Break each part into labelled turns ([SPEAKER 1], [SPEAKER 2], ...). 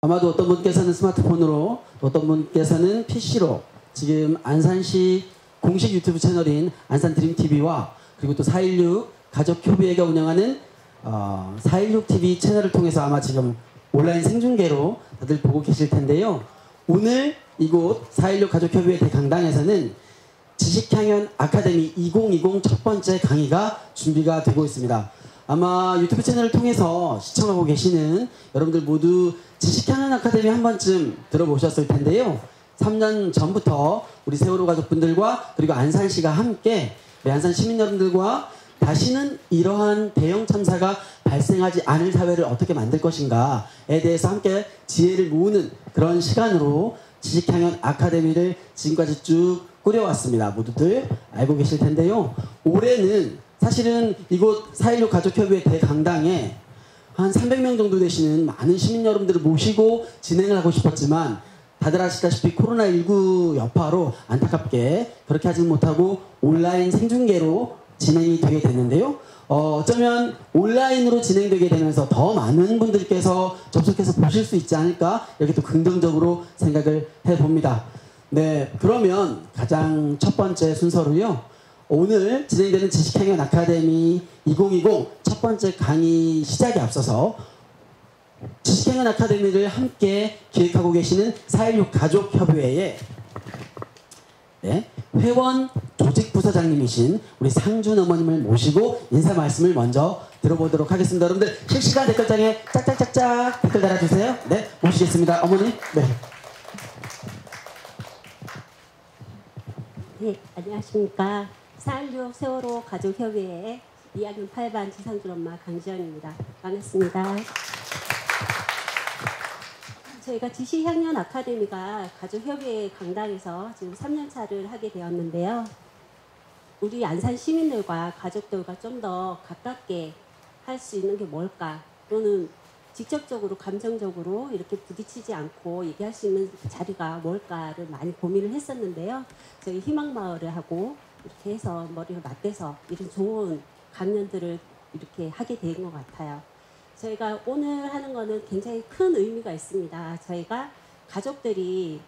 [SPEAKER 1] 아마도 어떤 분께서는 스마트폰으로, 어떤 분께서는 PC로 지금 안산시 공식 유튜브 채널인 안산드림TV와 그리고 또 4.16 가족협의회가 운영하는 4.16TV 채널을 통해서 아마 지금 온라인 생중계로 다들 보고 계실 텐데요. 오늘 이곳 4.16 가족협의회 대강당에서는 지식향연 아카데미 2020 첫 번째 강의가 준비가 되고 있습니다. 아마 유튜브 채널을 통해서 시청하고 계시는 여러분들 모두 지식향연 아카데미 한 번쯤 들어보셨을 텐데요. 3년 전부터 우리 세월호 가족분들과 그리고 안산시가 함께 안산 시민 여러분들과 다시는 이러한 대형 참사가 발생하지 않을 사회를 어떻게 만들 것인가에 대해서 함께 지혜를 모으는 그런 시간으로 지식향연 아카데미를 지금까지 쭉 꾸려왔습니다. 모두들 알고 계실 텐데요. 올해는 사실은 이곳 4.16 가족협의회 대강당에 한 300명 정도 되시는 많은 시민 여러분들을 모시고 진행을 하고 싶었지만 다들 아시다시피 코로나19 여파로 안타깝게 그렇게 하지 못하고 온라인 생중계로 진행이 되게 됐는데요. 어쩌면 온라인으로 진행되게 되면서 더 많은 분들께서 접속해서 보실 수 있지 않을까 이렇게 또 긍정적으로 생각을 해봅니다. 네, 그러면 가장 첫 번째 순서로요. 오늘 진행되는 지식향연 아카데미 2020 첫 번째 강의 시작에 앞서서 지식향연 아카데미를 함께 기획하고 계시는 4.16 가족협의회의 회원 조직부서장님이신 우리 상준 어머님을 모시고 인사 말씀을 먼저 들어보도록 하겠습니다. 여러분들 실시간 댓글창에 짝짝짝짝 댓글 달아주세요. 네, 모시겠습니다. 어머님. 네.
[SPEAKER 2] 네, 안녕하십니까. 4.16 세월호 가족협의회 2학년 8반 지상준 엄마 강지연입니다. 반갑습니다. 저희가 지식향연 아카데미가 가족협의회 강당에서 지금 3년차를 하게 되었는데요. 우리 안산 시민들과 가족들과 좀 더 가깝게 할 수 있는 게 뭘까? 또는 직접적으로 감정적으로 이렇게 부딪히지 않고 얘기할 수 있는 자리가 뭘까를 많이 고민을 했었는데요. 저희 희망마을을 하고 이렇게 해서 머리를 맞대서 이런 좋은 강연들을 이렇게 하게 된 것 같아요. 저희가 오늘 하는 거는 굉장히 큰 의미가 있습니다. 저희가 가족들이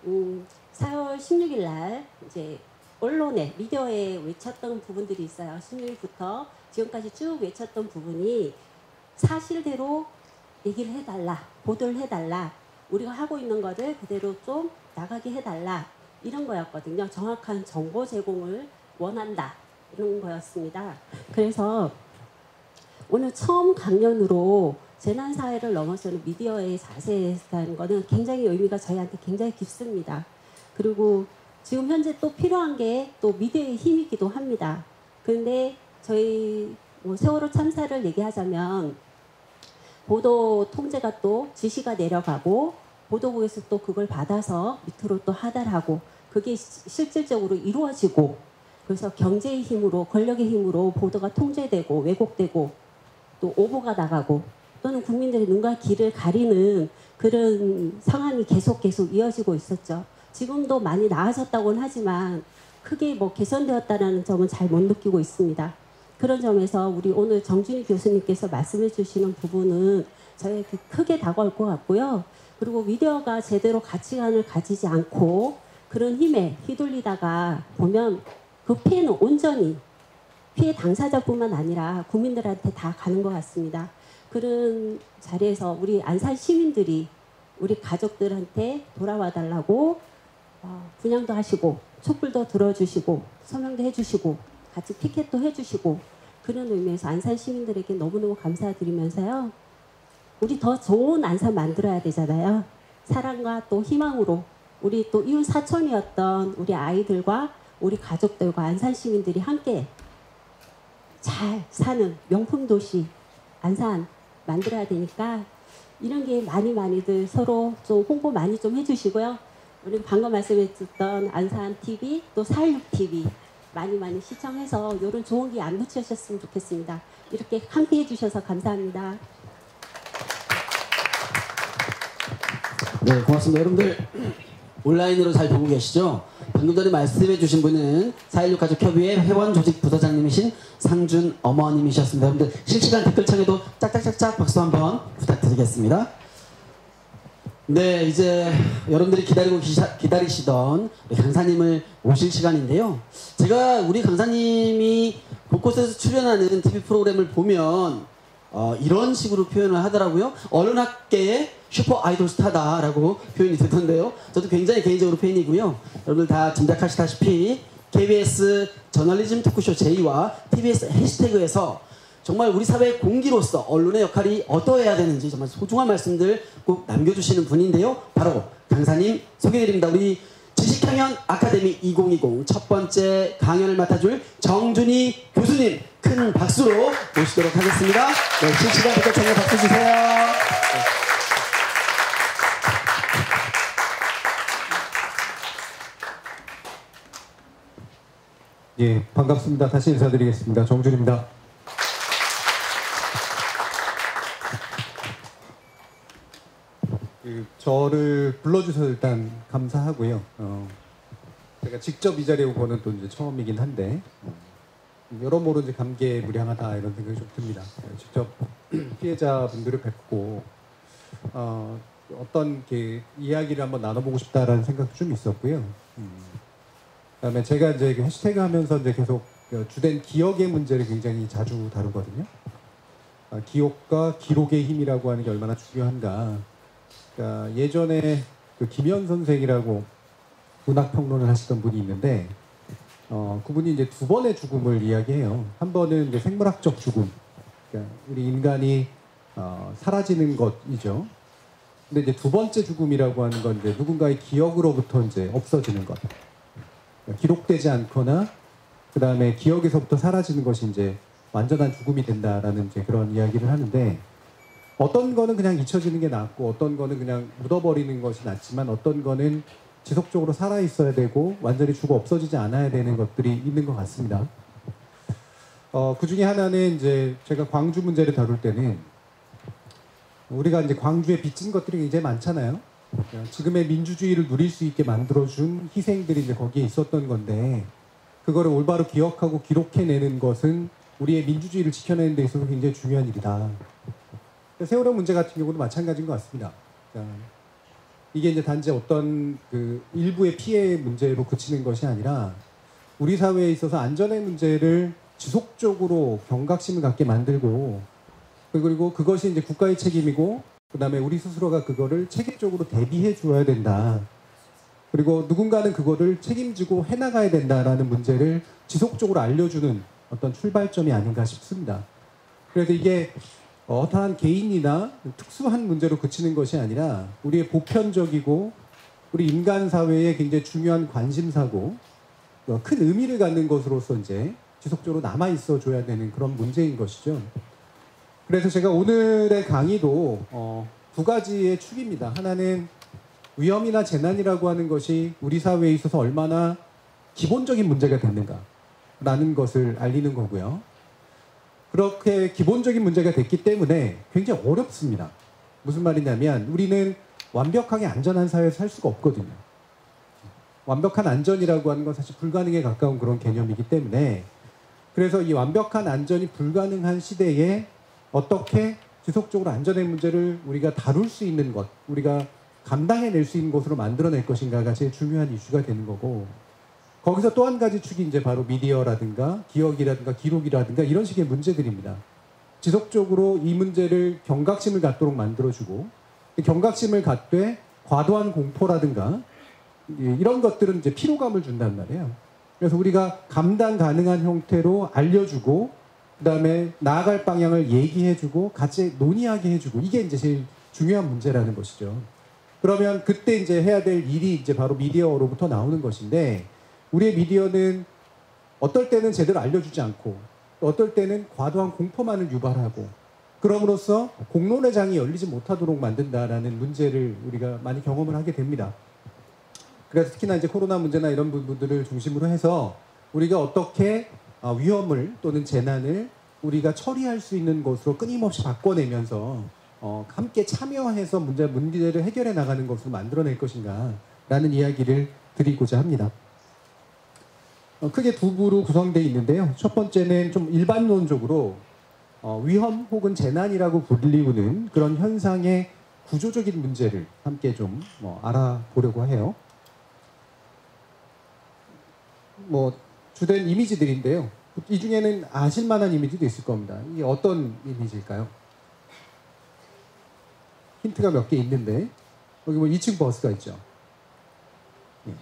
[SPEAKER 2] 4월 16일 날 이제 언론에, 미디어에 외쳤던 부분들이 있어요. 16일부터 지금까지 쭉 외쳤던 부분이 사실대로 얘기를 해달라, 보도를 해달라, 우리가 하고 있는 거를 그대로 좀 나가게 해달라, 이런 거였거든요. 정확한 정보 제공을 원한다, 이런 거였습니다. 그래서 오늘 처음 강연으로 재난사회를 넘어서는 미디어의 자세라는 거는 굉장히 의미가 저희한테 굉장히 깊습니다. 그리고 지금 현재 또 필요한 게 또 미디어의 힘이기도 합니다. 그런데 저희 세월호 참사를 얘기하자면 보도 통제가 또 지시가 내려가고 보도국에서 또 그걸 받아서 밑으로 또 하달하고 그게 실질적으로 이루어지고 그래서 경제의 힘으로 권력의 힘으로 보도가 통제되고 왜곡되고 또 오보가 나가고 또는 국민들의 눈과 귀를 가리는 그런 상황이 계속 이어지고 있었죠. 지금도 많이 나아졌다고는 하지만 크게 뭐 개선되었다는 점은 잘 못 느끼고 있습니다. 그런 점에서 우리 오늘 정준희 교수님께서 말씀해 주시는 부분은 저에게 크게 다가올 것 같고요. 그리고 미디어가 제대로 가치관을 가지지 않고 그런 힘에 휘둘리다가 보면 그 피해는 온전히 피해 당사자뿐만 아니라 국민들한테 다 가는 것 같습니다. 그런 자리에서 우리 안산 시민들이 우리 가족들한테 돌아와 달라고 분양도 하시고 촛불도 들어주시고 서명도 해주시고 같이 피켓도 해주시고 그런 의미에서 안산 시민들에게 너무너무 감사드리면서요. 우리 더 좋은 안산 만들어야 되잖아요. 사랑과 또 희망으로 우리 또 이웃 사촌이었던 우리 아이들과 우리 가족들과 안산 시민들이 함께 잘 사는 명품 도시 안산 만들어야 되니까 이런 게 많이들 서로 좀 홍보 많이 좀 해주시고요. 우리 방금 말씀해줬던 안산TV 또 4.16TV 많이 시청해서 이런 좋은 게 안 놓치셨으면 좋겠습니다. 이렇게 함께 해주셔서 감사합니다.
[SPEAKER 1] 네, 고맙습니다. 여러분들 온라인으로 잘 보고 계시죠? 방금 전에 말씀해 주신 분은 4.16 가족협의회 회원 조직 부서장님이신 상준 어머님이셨습니다. 여러분들 실시간 댓글창에도 짝짝짝짝 박수 한번 부탁드리겠습니다. 네, 이제 여러분들이 기다리시던 우리 강사님을 모실 시간인데요. 제가 우리 강사님이 곳곳에서 출연하는 TV 프로그램을 보면 이런 식으로 표현을 하더라고요. 언론학계의 슈퍼 아이돌 스타다라고 표현이 되던데요. 저도 굉장히 개인적으로 팬이고요. 여러분들 다 짐작하시다시피 KBS 저널리즘 토크쇼 J와 TBS 해시태그에서 정말 우리 사회의 공기로서 언론의 역할이 어떠해야 되는지 정말 소중한 말씀들 꼭 남겨주시는 분인데요. 바로 강사님 소개해드립니다. 우리 지식향연 아카데미 2020 첫 번째 강연을 맡아줄 정준희 교수님 큰 박수로 모시도록 하겠습니다. 네, 실시간부터 정말 박수 주세요.
[SPEAKER 3] 예, 반갑습니다. 다시 인사드리겠습니다. 정준입니다. 저를 불러주셔서 일단 감사하고요. 제가 직접 이 자리에 온 거는 또 이제 처음이긴 한데 여러모로 이제 감개무량하다 이런 생각이 좀 듭니다. 직접 피해자분들을 뵙고 어떤 이야기를 한번 나눠보고 싶다라는 생각도 좀 있었고요. 그다음에 제가 이제 해시태그 하면서 이제 계속 주된 기억의 문제를 굉장히 자주 다루거든요. 기억과 기록의 힘이라고 하는 게 얼마나 중요한가. 그러니까 예전에 김현 선생이라고 문학평론을 하시던 분이 있는데 그분이 이제 두 번의 죽음을 이야기해요. 한 번은 이제 생물학적 죽음, 그러니까 우리 인간이 사라지는 것이죠. 근데 이제 두 번째 죽음이라고 하는 건 이제 누군가의 기억으로부터 이제 없어지는 것, 그러니까 기록되지 않거나 그 다음에 기억에서부터 사라지는 것이 이제 완전한 죽음이 된다라는 이제 그런 이야기를 하는데. 어떤 거는 그냥 잊혀지는 게 낫고 어떤 거는 그냥 묻어버리는 것이 낫지만 어떤 거는 지속적으로 살아있어야 되고 완전히 죽어 없어지지 않아야 되는 것들이 있는 것 같습니다. 그 중에 하나는 이제 제가 광주 문제를 다룰 때는 우리가 이제 광주에 빚진 것들이 굉장히 많잖아요. 지금의 민주주의를 누릴 수 있게 만들어준 희생들이 이제 거기에 있었던 건데 그거를 올바로 기억하고 기록해내는 것은 우리의 민주주의를 지켜내는 데 있어서 굉장히 중요한 일이다. 세월호 문제 같은 경우도 마찬가지인 것 같습니다. 이게 이제 단지 어떤 일부의 피해 문제로 그치는 것이 아니라 우리 사회에 있어서 안전의 문제를 지속적으로 경각심을 갖게 만들고 그리고 그것이 이제 국가의 책임이고 그 다음에 우리 스스로가 그거를 체계적으로 대비해 줘야 된다. 그리고 누군가는 그거를 책임지고 해나가야 된다라는 문제를 지속적으로 알려주는 어떤 출발점이 아닌가 싶습니다. 그래서 이게 어떠한 개인이나 특수한 문제로 그치는 것이 아니라 우리의 보편적이고 우리 인간 사회에 굉장히 중요한 관심사고 큰 의미를 갖는 것으로서 이제 지속적으로 남아 있어 줘야 되는 그런 문제인 것이죠. 그래서 제가 오늘의 강의도 두 가지의 축입니다. 하나는 위험이나 재난이라고 하는 것이 우리 사회에 있어서 얼마나 기본적인 문제가 됐는가라는 것을 알리는 거고요. 그렇게 기본적인 문제가 됐기 때문에 굉장히 어렵습니다. 무슨 말이냐면 우리는 완벽하게 안전한 사회에서 살 수가 없거든요. 완벽한 안전이라고 하는 건 사실 불가능에 가까운 그런 개념이기 때문에 그래서 이 완벽한 안전이 불가능한 시대에 어떻게 지속적으로 안전의 문제를 우리가 다룰 수 있는 것, 우리가 감당해낼 수 있는 것으로 만들어낼 것인가가 제일 중요한 이슈가 되는 거고 거기서 또 한 가지 축이 이제 바로 미디어라든가 기억이라든가 기록이라든가 이런 식의 문제들입니다. 지속적으로 이 문제를 경각심을 갖도록 만들어주고 경각심을 갖되 과도한 공포라든가 이런 것들은 이제 피로감을 준단 말이에요. 그래서 우리가 감당 가능한 형태로 알려주고 그다음에 나아갈 방향을 얘기해주고 같이 논의하게 해주고 이게 이제 제일 중요한 문제라는 것이죠. 그러면 그때 이제 해야 될 일이 이제 바로 미디어로부터 나오는 것인데 우리의 미디어는 어떨 때는 제대로 알려주지 않고 어떨 때는 과도한 공포만을 유발하고 그럼으로써 공론의 장이 열리지 못하도록 만든다라는 문제를 우리가 많이 경험을 하게 됩니다. 그래서 특히나 이제 코로나 문제나 이런 부분들을 중심으로 해서 우리가 어떻게 위험을 또는 재난을 우리가 처리할 수 있는 것으로 끊임없이 바꿔내면서 함께 참여해서 문제를 해결해 나가는 것으로 만들어낼 것인가라는 이야기를 드리고자 합니다. 크게 두 부로 구성되어 있는데요. 첫 번째는 좀 일반론적으로 위험 혹은 재난이라고 불리우는 그런 현상의 구조적인 문제를 함께 좀 알아보려고 해요. 주된 이미지들인데요. 이 중에는 아실만한 이미지도 있을 겁니다. 이게 어떤 이미지일까요? 힌트가 몇 개 있는데 여기 2층 버스가 있죠. 예.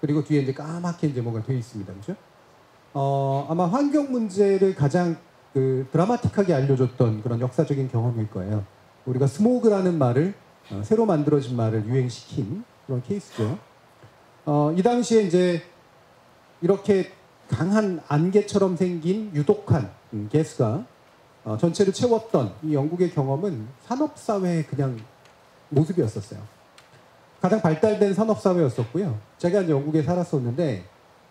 [SPEAKER 3] 그리고 뒤에 이제 까맣게 이제 뭔가 되어 있습니다. 그죠? 아마 환경 문제를 가장 드라마틱하게 알려줬던 그런 역사적인 경험일 거예요. 우리가 스모그라는 말을 새로 만들어진 말을 유행시킨 그런 케이스죠. 이 당시에 이제 이렇게 강한 안개처럼 생긴 유독한 가스가 전체를 채웠던 이 영국의 경험은 산업사회의 그냥 모습이었었어요. 가장 발달된 산업사회였었고요. 제가 이제 영국에 살았었는데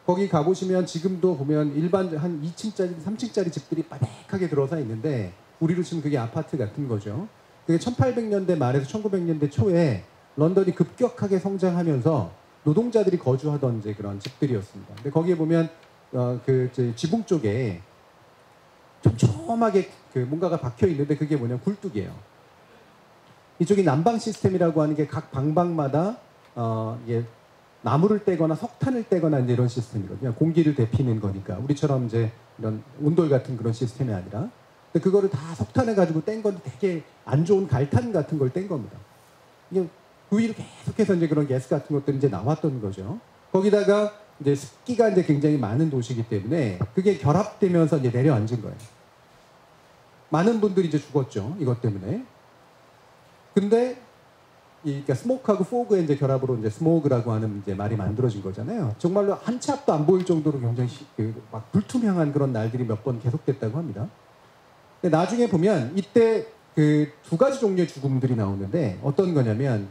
[SPEAKER 3] 거기 가보시면 지금도 보면 일반 한 2층짜리, 3층짜리 집들이 빠백하게 들어서 있는데 우리로 치면 그게 아파트 같은 거죠. 그게 1800년대 말에서 1900년대 초에 런던이 급격하게 성장하면서 노동자들이 거주하던 이제 그런 집들이었습니다. 근데 거기에 보면 지붕 쪽에 촘촘하게 뭔가가 박혀 있는데 그게 뭐냐 굴뚝이에요. 이쪽이 난방 시스템이라고 하는 게 각 방방마다 이게 나무를 떼거나 석탄을 떼거나 이제 이런 시스템이거든요. 공기를 데피는 거니까 우리처럼 이제 이런 온돌 같은 그런 시스템이 아니라. 근데 그거를 다 석탄을 가지고 뗀 건데 되게 안 좋은 갈탄 같은 걸 뗀 겁니다. 이게 그 위로 계속해서 이제 그런 가스 같은 것들이 이제 나왔던 거죠. 거기다가 이제 습기가 이제 굉장히 많은 도시이기 때문에 그게 결합되면서 이제 내려앉은 거예요. 많은 분들이 이제 죽었죠. 이것 때문에. 근데 그러니까 스모크하고 포그의 이제 결합으로 이제 스모그라고 하는 이제 말이 만들어진 거잖아요. 정말로 한 치 앞도 안 보일 정도로 굉장히 막 불투명한 그런 날들이 몇 번 계속됐다고 합니다. 근데 나중에 보면 이때 두 가지 종류의 죽음들이 나오는데 어떤 거냐면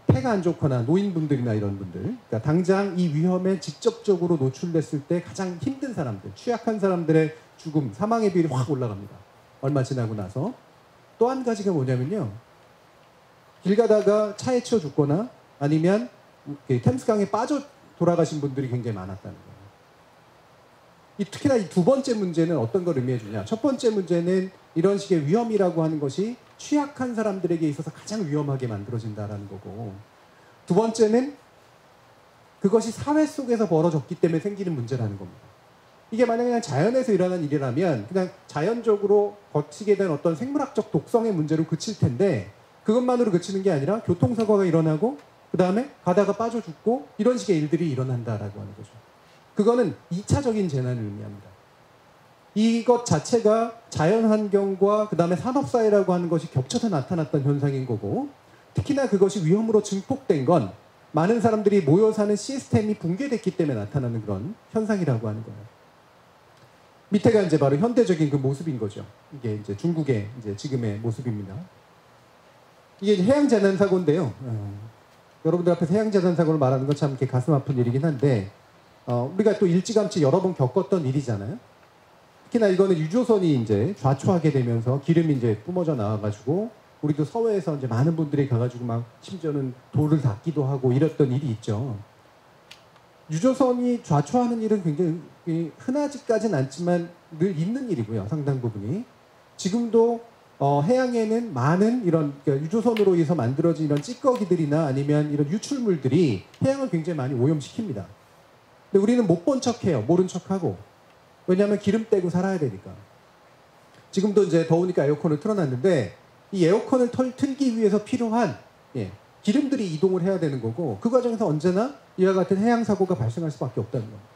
[SPEAKER 3] 폐가 안 좋거나 노인분들이나 이런 분들, 그러니까 당장 이 위험에 직접적으로 노출됐을 때 가장 힘든 사람들, 취약한 사람들의 죽음, 사망의 비율이 확 올라갑니다. 얼마 지나고 나서. 또 한 가지가 뭐냐면요. 길 가다가 차에 치여 죽거나 아니면 템스강에 빠져 돌아가신 분들이 굉장히 많았다는 거예요. 특히나 이 두 번째 문제는 어떤 걸 의미해 주냐. 첫 번째 문제는 이런 식의 위험이라고 하는 것이 취약한 사람들에게 있어서 가장 위험하게 만들어진다라는 거고, 두 번째는 그것이 사회 속에서 벌어졌기 때문에 생기는 문제라는 겁니다. 이게 만약에 그냥 자연에서 일어난 일이라면 그냥 자연적으로 거치게 된 어떤 생물학적 독성의 문제로 그칠 텐데 그것만으로 그치는 게 아니라 교통사고가 일어나고 그 다음에 가다가 빠져 죽고 이런 식의 일들이 일어난다라고 하는 거죠. 그거는 2차적인 재난을 의미합니다. 이것 자체가 자연환경과 그 다음에 산업사회라고 하는 것이 겹쳐서 나타났던 현상인 거고, 특히나 그것이 위험으로 증폭된 건 많은 사람들이 모여 사는 시스템이 붕괴됐기 때문에 나타나는 그런 현상이라고 하는 거예요. 밑에가 이제 바로 현대적인 그 모습인 거죠. 이게 이제 중국의 이제 지금의 모습입니다. 이게 해양재난 사고인데요. 여러분들 앞에서 해양재난 사고를 말하는 건 참 이렇게 가슴 아픈 일이긴 한데, 우리가 또 일찌감치 여러 번 겪었던 일이잖아요. 특히나 이거는 유조선이 이제 좌초하게 되면서 기름이 이제 뿜어져 나와가지고 우리도 서해에서 이제 많은 분들이 가가지고 막 심지어는 돌을 닦기도 하고 이랬던 일이 있죠. 유조선이 좌초하는 일은 굉장히 흔하지까지는 않지만 늘 있는 일이고요. 상당 부분이. 지금도 해양에는 많은 이런 유조선으로 인해서 만들어진 이런 찌꺼기들이나 아니면 이런 유출물들이 해양을 굉장히 많이 오염시킵니다. 근데 우리는 못 본 척해요. 모른 척하고. 왜냐하면 기름 떼고 살아야 되니까. 지금도 이제 더우니까 에어컨을 틀어놨는데 이 에어컨을 틀기 위해서 필요한 기름들이 이동을 해야 되는 거고, 그 과정에서 언제나 이와 같은 해양 사고가 발생할 수밖에 없다는 겁니다.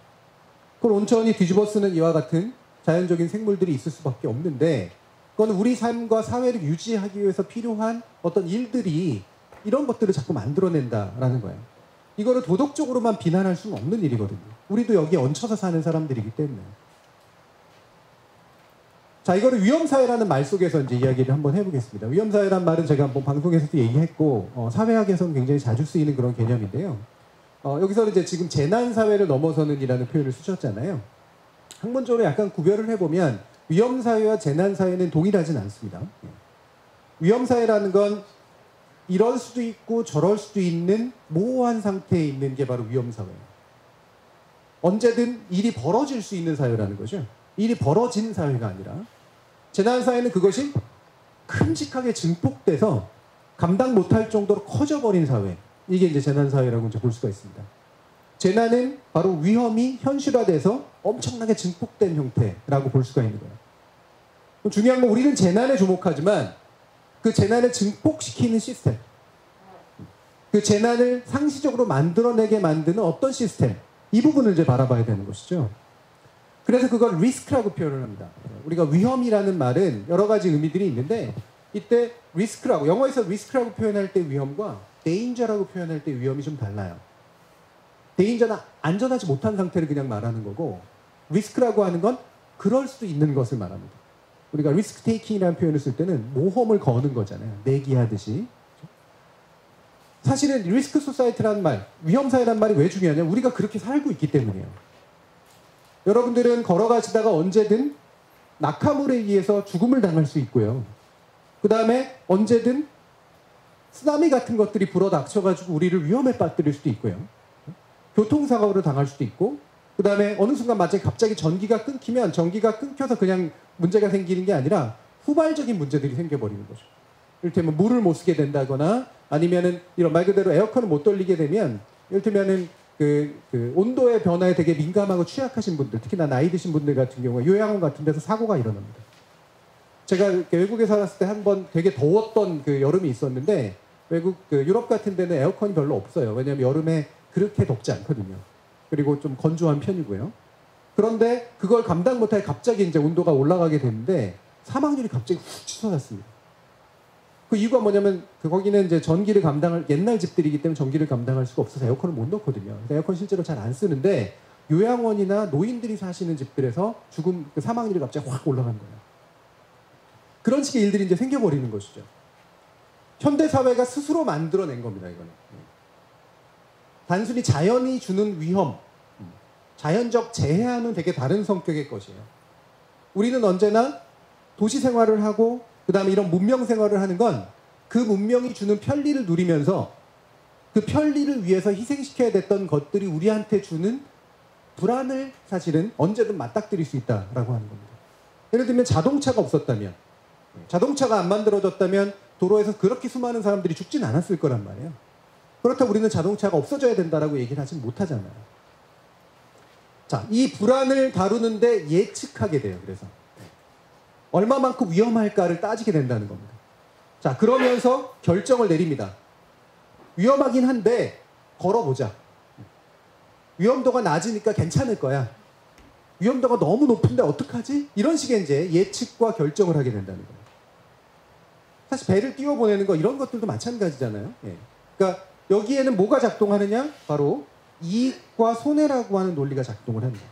[SPEAKER 3] 그걸 온천히 뒤집어 쓰는 이와 같은 자연적인 생물들이 있을 수밖에 없는데, 그건 우리 삶과 사회를 유지하기 위해서 필요한 어떤 일들이 이런 것들을 자꾸 만들어낸다라는 거예요. 이거를 도덕적으로만 비난할 수는 없는 일이거든요. 우리도 여기에 얹혀서 사는 사람들이기 때문에. 자, 이거를 위험사회라는 말 속에서 이제 이야기를 한번 해보겠습니다. 위험사회란 말은 제가 한번 방송에서도 얘기했고, 사회학에서는 굉장히 자주 쓰이는 그런 개념인데요. 여기서는 이제 지금 재난사회를 넘어서는 이라는 표현을 쓰셨잖아요. 학문적으로 약간 구별을 해보면 위험사회와 재난사회는 동일하진 않습니다. 위험사회라는 건 이럴 수도 있고 저럴 수도 있는 모호한 상태에 있는 게 바로 위험사회예요. 언제든 일이 벌어질 수 있는 사회라는 거죠. 일이 벌어진 사회가 아니라, 재난사회는 그것이 큼직하게 증폭돼서 감당 못할 정도로 커져버린 사회. 이게 이제 재난사회라고 이제 볼 수가 있습니다. 재난은 바로 위험이 현실화돼서 엄청나게 증폭된 형태라고 볼 수가 있는 거예요. 중요한 건 우리는 재난에 주목하지만 그 재난을 증폭시키는 시스템, 그 재난을 상시적으로 만들어내게 만드는 어떤 시스템, 이 부분을 이제 바라봐야 되는 것이죠. 그래서 그걸 리스크라고 표현을 합니다. 우리가 위험이라는 말은 여러 가지 의미들이 있는데 이때 리스크라고, 영어에서 리스크라고 표현할 때 위험과 danger라고 표현할 때 위험이 좀 달라요. danger는 안전하지 못한 상태를 그냥 말하는 거고, 리스크라고 하는 건 그럴 수도 있는 것을 말합니다. 우리가 리스크 테이킹이라는 표현을 쓸 때는 모험을 거는 거잖아요. 내기하듯이. 사실은 리스크 소사이티라는 말, 위험사회라는 말이 왜 중요하냐? 우리가 그렇게 살고 있기 때문이에요. 여러분들은 걸어가시다가 언제든 낙하물에 의해서 죽음을 당할 수 있고요. 그 다음에 언제든 쓰나미 같은 것들이 불어닥쳐가지고 우리를 위험에 빠뜨릴 수도 있고요. 교통사고를 당할 수도 있고, 그 다음에 어느 순간 마치 갑자기 전기가 끊기면 전기가 끊겨서 그냥 문제가 생기는 게 아니라 후발적인 문제들이 생겨버리는 거죠. 이를테면 물을 못 쓰게 된다거나 아니면은 이런 말 그대로 에어컨을 못 돌리게 되면 이를테면은 그 온도의 변화에 되게 민감하고 취약하신 분들, 특히나 나이 드신 분들 같은 경우에 요양원 같은 데서 사고가 일어납니다. 제가 외국에 살았을 때 한 번 되게 더웠던 그 여름이 있었는데 외국 유럽 같은 데는 에어컨이 별로 없어요. 왜냐하면 여름에 그렇게 덥지 않거든요. 그리고 좀 건조한 편이고요. 그런데 그걸 감당 못하게 갑자기 이제 온도가 올라가게 됐는데 사망률이 갑자기 훅 치솟았습니다. 그 이유가 뭐냐면 거기는 이제 전기를 감당할 옛날 집들이기 때문에 전기를 감당할 수가 없어서 에어컨을 못 넣거든요. 에어컨 실제로 잘 안 쓰는데 요양원이나 노인들이 사시는 집들에서 그 사망률이 갑자기 확 올라간 거예요. 그런 식의 일들이 이제 생겨버리는 것이죠. 현대 사회가 스스로 만들어낸 겁니다. 이거는 단순히 자연이 주는 위험, 자연적 재해와는 되게 다른 성격의 것이에요. 우리는 언제나 도시 생활을 하고 그 다음에 이런 문명 생활을 하는 건 그 문명이 주는 편리를 누리면서 그 편리를 위해서 희생시켜야 됐던 것들이 우리한테 주는 불안을 사실은 언제든 맞닥뜨릴 수 있다라고 하는 겁니다. 예를 들면 자동차가 없었다면, 자동차가 안 만들어졌다면 도로에서 그렇게 수많은 사람들이 죽진 않았을 거란 말이에요. 그렇다고 우리는 자동차가 없어져야 된다라고 얘기를 하진 못하잖아요. 자, 이 불안을 다루는데 예측하게 돼요. 그래서 얼마만큼 위험할까를 따지게 된다는 겁니다. 자, 그러면서 결정을 내립니다. 위험하긴 한데 걸어보자. 위험도가 낮으니까 괜찮을 거야. 위험도가 너무 높은데 어떡하지? 이런 식의 이제 예측과 결정을 하게 된다는 거예요. 사실 배를 띄워보내는 거 이런 것들도 마찬가지잖아요. 예. 그러니까 여기에는 뭐가 작동하느냐? 바로 이익과 손해라고 하는 논리가 작동을 합니다.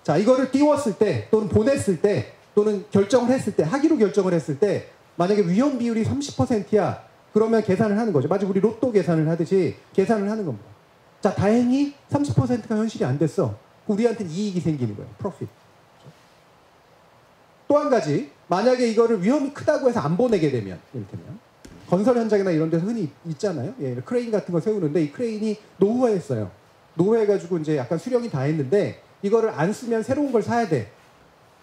[SPEAKER 3] 자, 이거를 띄웠을 때 또는 보냈을 때 또는 결정을 했을 때, 하기로 결정을 했을 때 만약에 위험 비율이 30%야 그러면 계산을 하는 거죠. 마치 우리 로또 계산을 하듯이 계산을 하는 겁니다. 자, 다행히 30%가 현실이 안 됐어. 우리한테는 이익이 생기는 거예요. 프로핏. 또 한 가지, 만약에 이거를 위험이 크다고 해서 안 보내게 되면, 이를테면 건설 현장이나 이런 데서 흔히 있잖아요. 예, 크레인 같은 거 세우는데 이 크레인이 노후화했어요. 노후해가지고 이제 약간 수령이 다 했는데 이거를 안 쓰면 새로운 걸 사야 돼.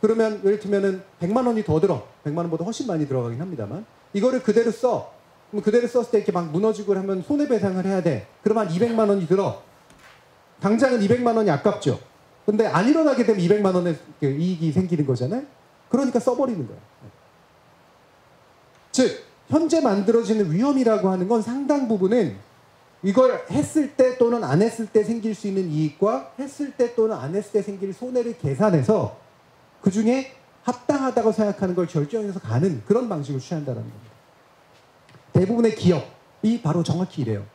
[SPEAKER 3] 그러면 예를 들면은 100만 원이 더 들어. 100만 원보다 훨씬 많이 들어가긴 합니다만 이거를 그대로 써. 그럼 그대로 썼을 때 이렇게 막 무너지고 하면 손해배상을 해야 돼. 그러면 200만 원이 들어. 당장은 200만 원이 아깝죠. 근데 안 일어나게 되면 200만 원의 이익이 생기는 거잖아요. 그러니까 써버리는 거예요. 즉 현재 만들어지는 위험이라고 하는 건 상당 부분은 이걸 했을 때 또는 안 했을 때 생길 수 있는 이익과 했을 때 또는 안 했을 때 생길 손해를 계산해서 그 중에 합당하다고 생각하는 걸 결정해서 가는 그런 방식을 취한다는 겁니다. 대부분의 기업이 바로 정확히 이래요.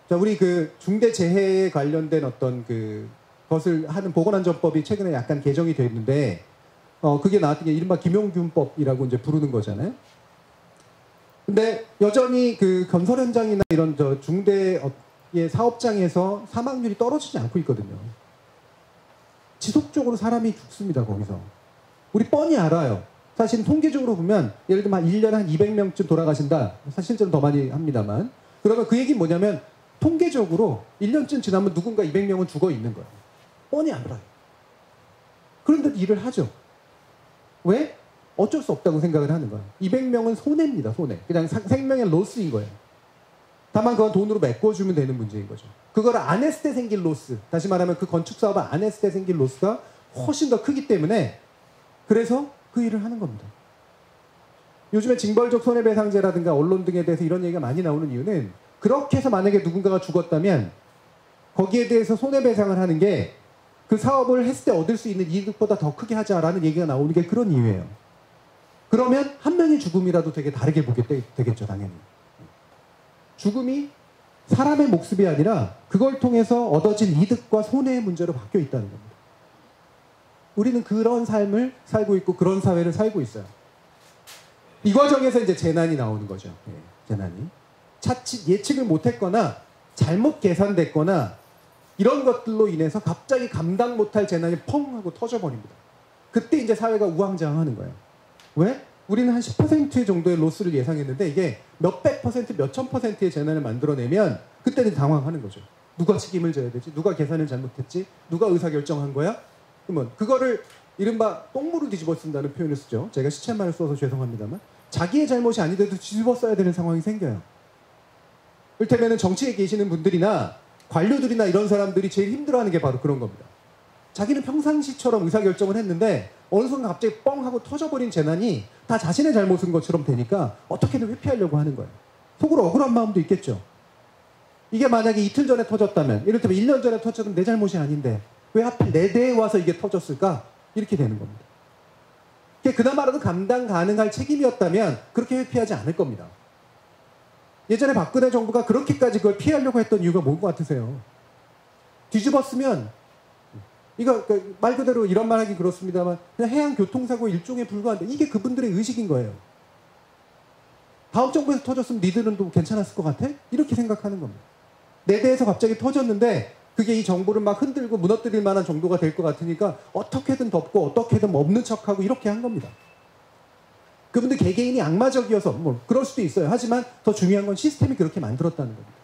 [SPEAKER 3] 자, 우리 그 중대재해에 관련된 어떤 그것을 하는 보건안전법이 최근에 약간 개정이 됐는데, 그게 나왔던 게 이른바 김용균법이라고 이제 부르는 거잖아요. 근데 여전히 그 건설 현장이나 이런 중대의 사업장에서 사망률이 떨어지지 않고 있거든요. 지속적으로 사람이 죽습니다, 거기서. 우리 뻔히 알아요. 사실 통계적으로 보면 예를 들면 1년에 한 200명쯤 돌아가신다. 사실 실제로는 더 많이 합니다만. 그러면 그 얘기는 뭐냐면 통계적으로 1년쯤 지나면 누군가 200명은 죽어 있는 거예요. 뻔히 알아요. 그런데도 일을 하죠. 왜? 어쩔 수 없다고 생각을 하는 거예요. 200명은 손해입니다. 손해. 그냥 생명의 로스인 거예요. 다만 그건 돈으로 메꿔주면 되는 문제인 거죠. 그걸 안 했을 때 생길 로스, 다시 말하면 그 건축 사업을 안 했을 때 생길 로스가 훨씬 더 크기 때문에 그래서 그 일을 하는 겁니다. 요즘에 징벌적 손해배상제라든가 언론 등에 대해서 이런 얘기가 많이 나오는 이유는 그렇게 해서 만약에 누군가가 죽었다면 거기에 대해서 손해배상을 하는 게 그 사업을 했을 때 얻을 수 있는 이득보다 더 크게 하자라는 얘기가 나오는 게 그런 이유예요. 그러면 한 명의 죽음이라도 되게 다르게 보게 되겠죠, 당연히. 죽음이 사람의 목숨이 아니라 그걸 통해서 얻어진 이득과 손해의 문제로 바뀌어 있다는 겁니다. 우리는 그런 삶을 살고 있고 그런 사회를 살고 있어요. 이 과정에서 이제 재난이 나오는 거죠. 재난이. 차치 예측을 못했거나 잘못 계산됐거나 이런 것들로 인해서 갑자기 감당 못할 재난이 펑 하고 터져버립니다. 그때 이제 사회가 우왕좌왕하는 거예요. 왜? 우리는 한 10% 정도의 로스를 예상했는데 이게 몇백 퍼센트, 몇천 퍼센트의 재난을 만들어내면 그때는 당황하는 거죠. 누가 책임을 져야 되지? 누가 계산을 잘못했지? 누가 의사결정한 거야? 그러면 그거를 이른바 똥물을 뒤집어 쓴다는 표현을 쓰죠. 제가 시쳇말을 써서 죄송합니다만 자기의 잘못이 아니더라도 뒤집어 써야 되는 상황이 생겨요. 이를테면 정치에 계시는 분들이나 관료들이나 이런 사람들이 제일 힘들어하는 게 바로 그런 겁니다. 자기는 평상시처럼 의사결정을 했는데 어느 순간 갑자기 뻥 하고 터져버린 재난이 다 자신의 잘못인 것처럼 되니까 어떻게든 회피하려고 하는 거예요. 속으로 억울한 마음도 있겠죠. 이게 만약에 이틀 전에 터졌다면, 이를테면 1년 전에 터졌으면 내 잘못이 아닌데 왜 하필 내 대에 와서 이게 터졌을까? 이렇게 되는 겁니다. 그나마라도 감당 가능할 책임이었다면 그렇게 회피하지 않을 겁니다. 예전에 박근혜 정부가 그렇게까지 그걸 피하려고 했던 이유가 뭔 것 같으세요? 뒤집었으면 이거 말 그대로 이런 말 하기 그렇습니다만 그냥 해양 교통사고 일종에 불과한데 이게 그분들의 의식인 거예요. 다음 정부에서 터졌으면 니들은 또 괜찮았을 것 같아? 이렇게 생각하는 겁니다. 내 대에서 갑자기 터졌는데 그게 이 정부를 막 흔들고 무너뜨릴 만한 정도가 될 것 같으니까 어떻게든 덮고 어떻게든 없는 척하고 이렇게 한 겁니다. 그분들 개개인이 악마적이어서 뭐 그럴 수도 있어요. 하지만 더 중요한 건 시스템이 그렇게 만들었다는 겁니다.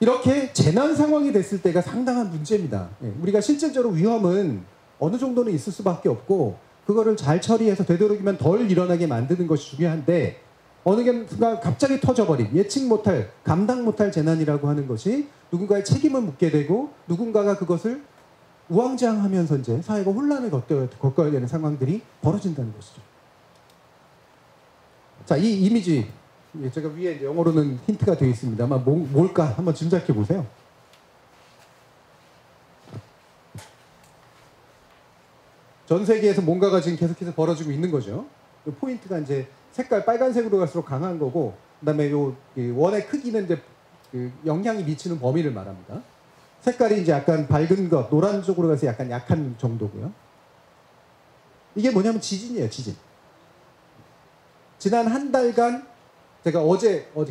[SPEAKER 3] 이렇게 재난 상황이 됐을 때가 상당한 문제입니다. 우리가 실질적으로 위험은 어느 정도는 있을 수밖에 없고 그거를 잘 처리해서 되도록이면 덜 일어나게 만드는 것이 중요한데 어느 순간 갑자기 터져버린 예측 못할 감당 못할 재난이라고 하는 것이 누군가의 책임을 묻게 되고 누군가가 그것을 우왕좌왕하면서 이제 사회가 혼란을 겪어야 되는 상황들이 벌어진다는 것이죠. 자, 이 이미지 제가 위에 영어로는 힌트가 되어 있습니다만 뭘까 한번 짐작해 보세요. 전 세계에서 뭔가가 지금 계속해서 벌어지고 있는 거죠. 이 포인트가 이제 색깔 빨간색으로 갈수록 강한 거고, 그다음에 요 원의 크기는 이제 그 영향이 미치는 범위를 말합니다. 색깔이 이제 약간 밝은 것, 노란 쪽으로 가서 약간 약한 정도고요. 이게 뭐냐면 지진이에요, 지진. 지난 한 달간 제가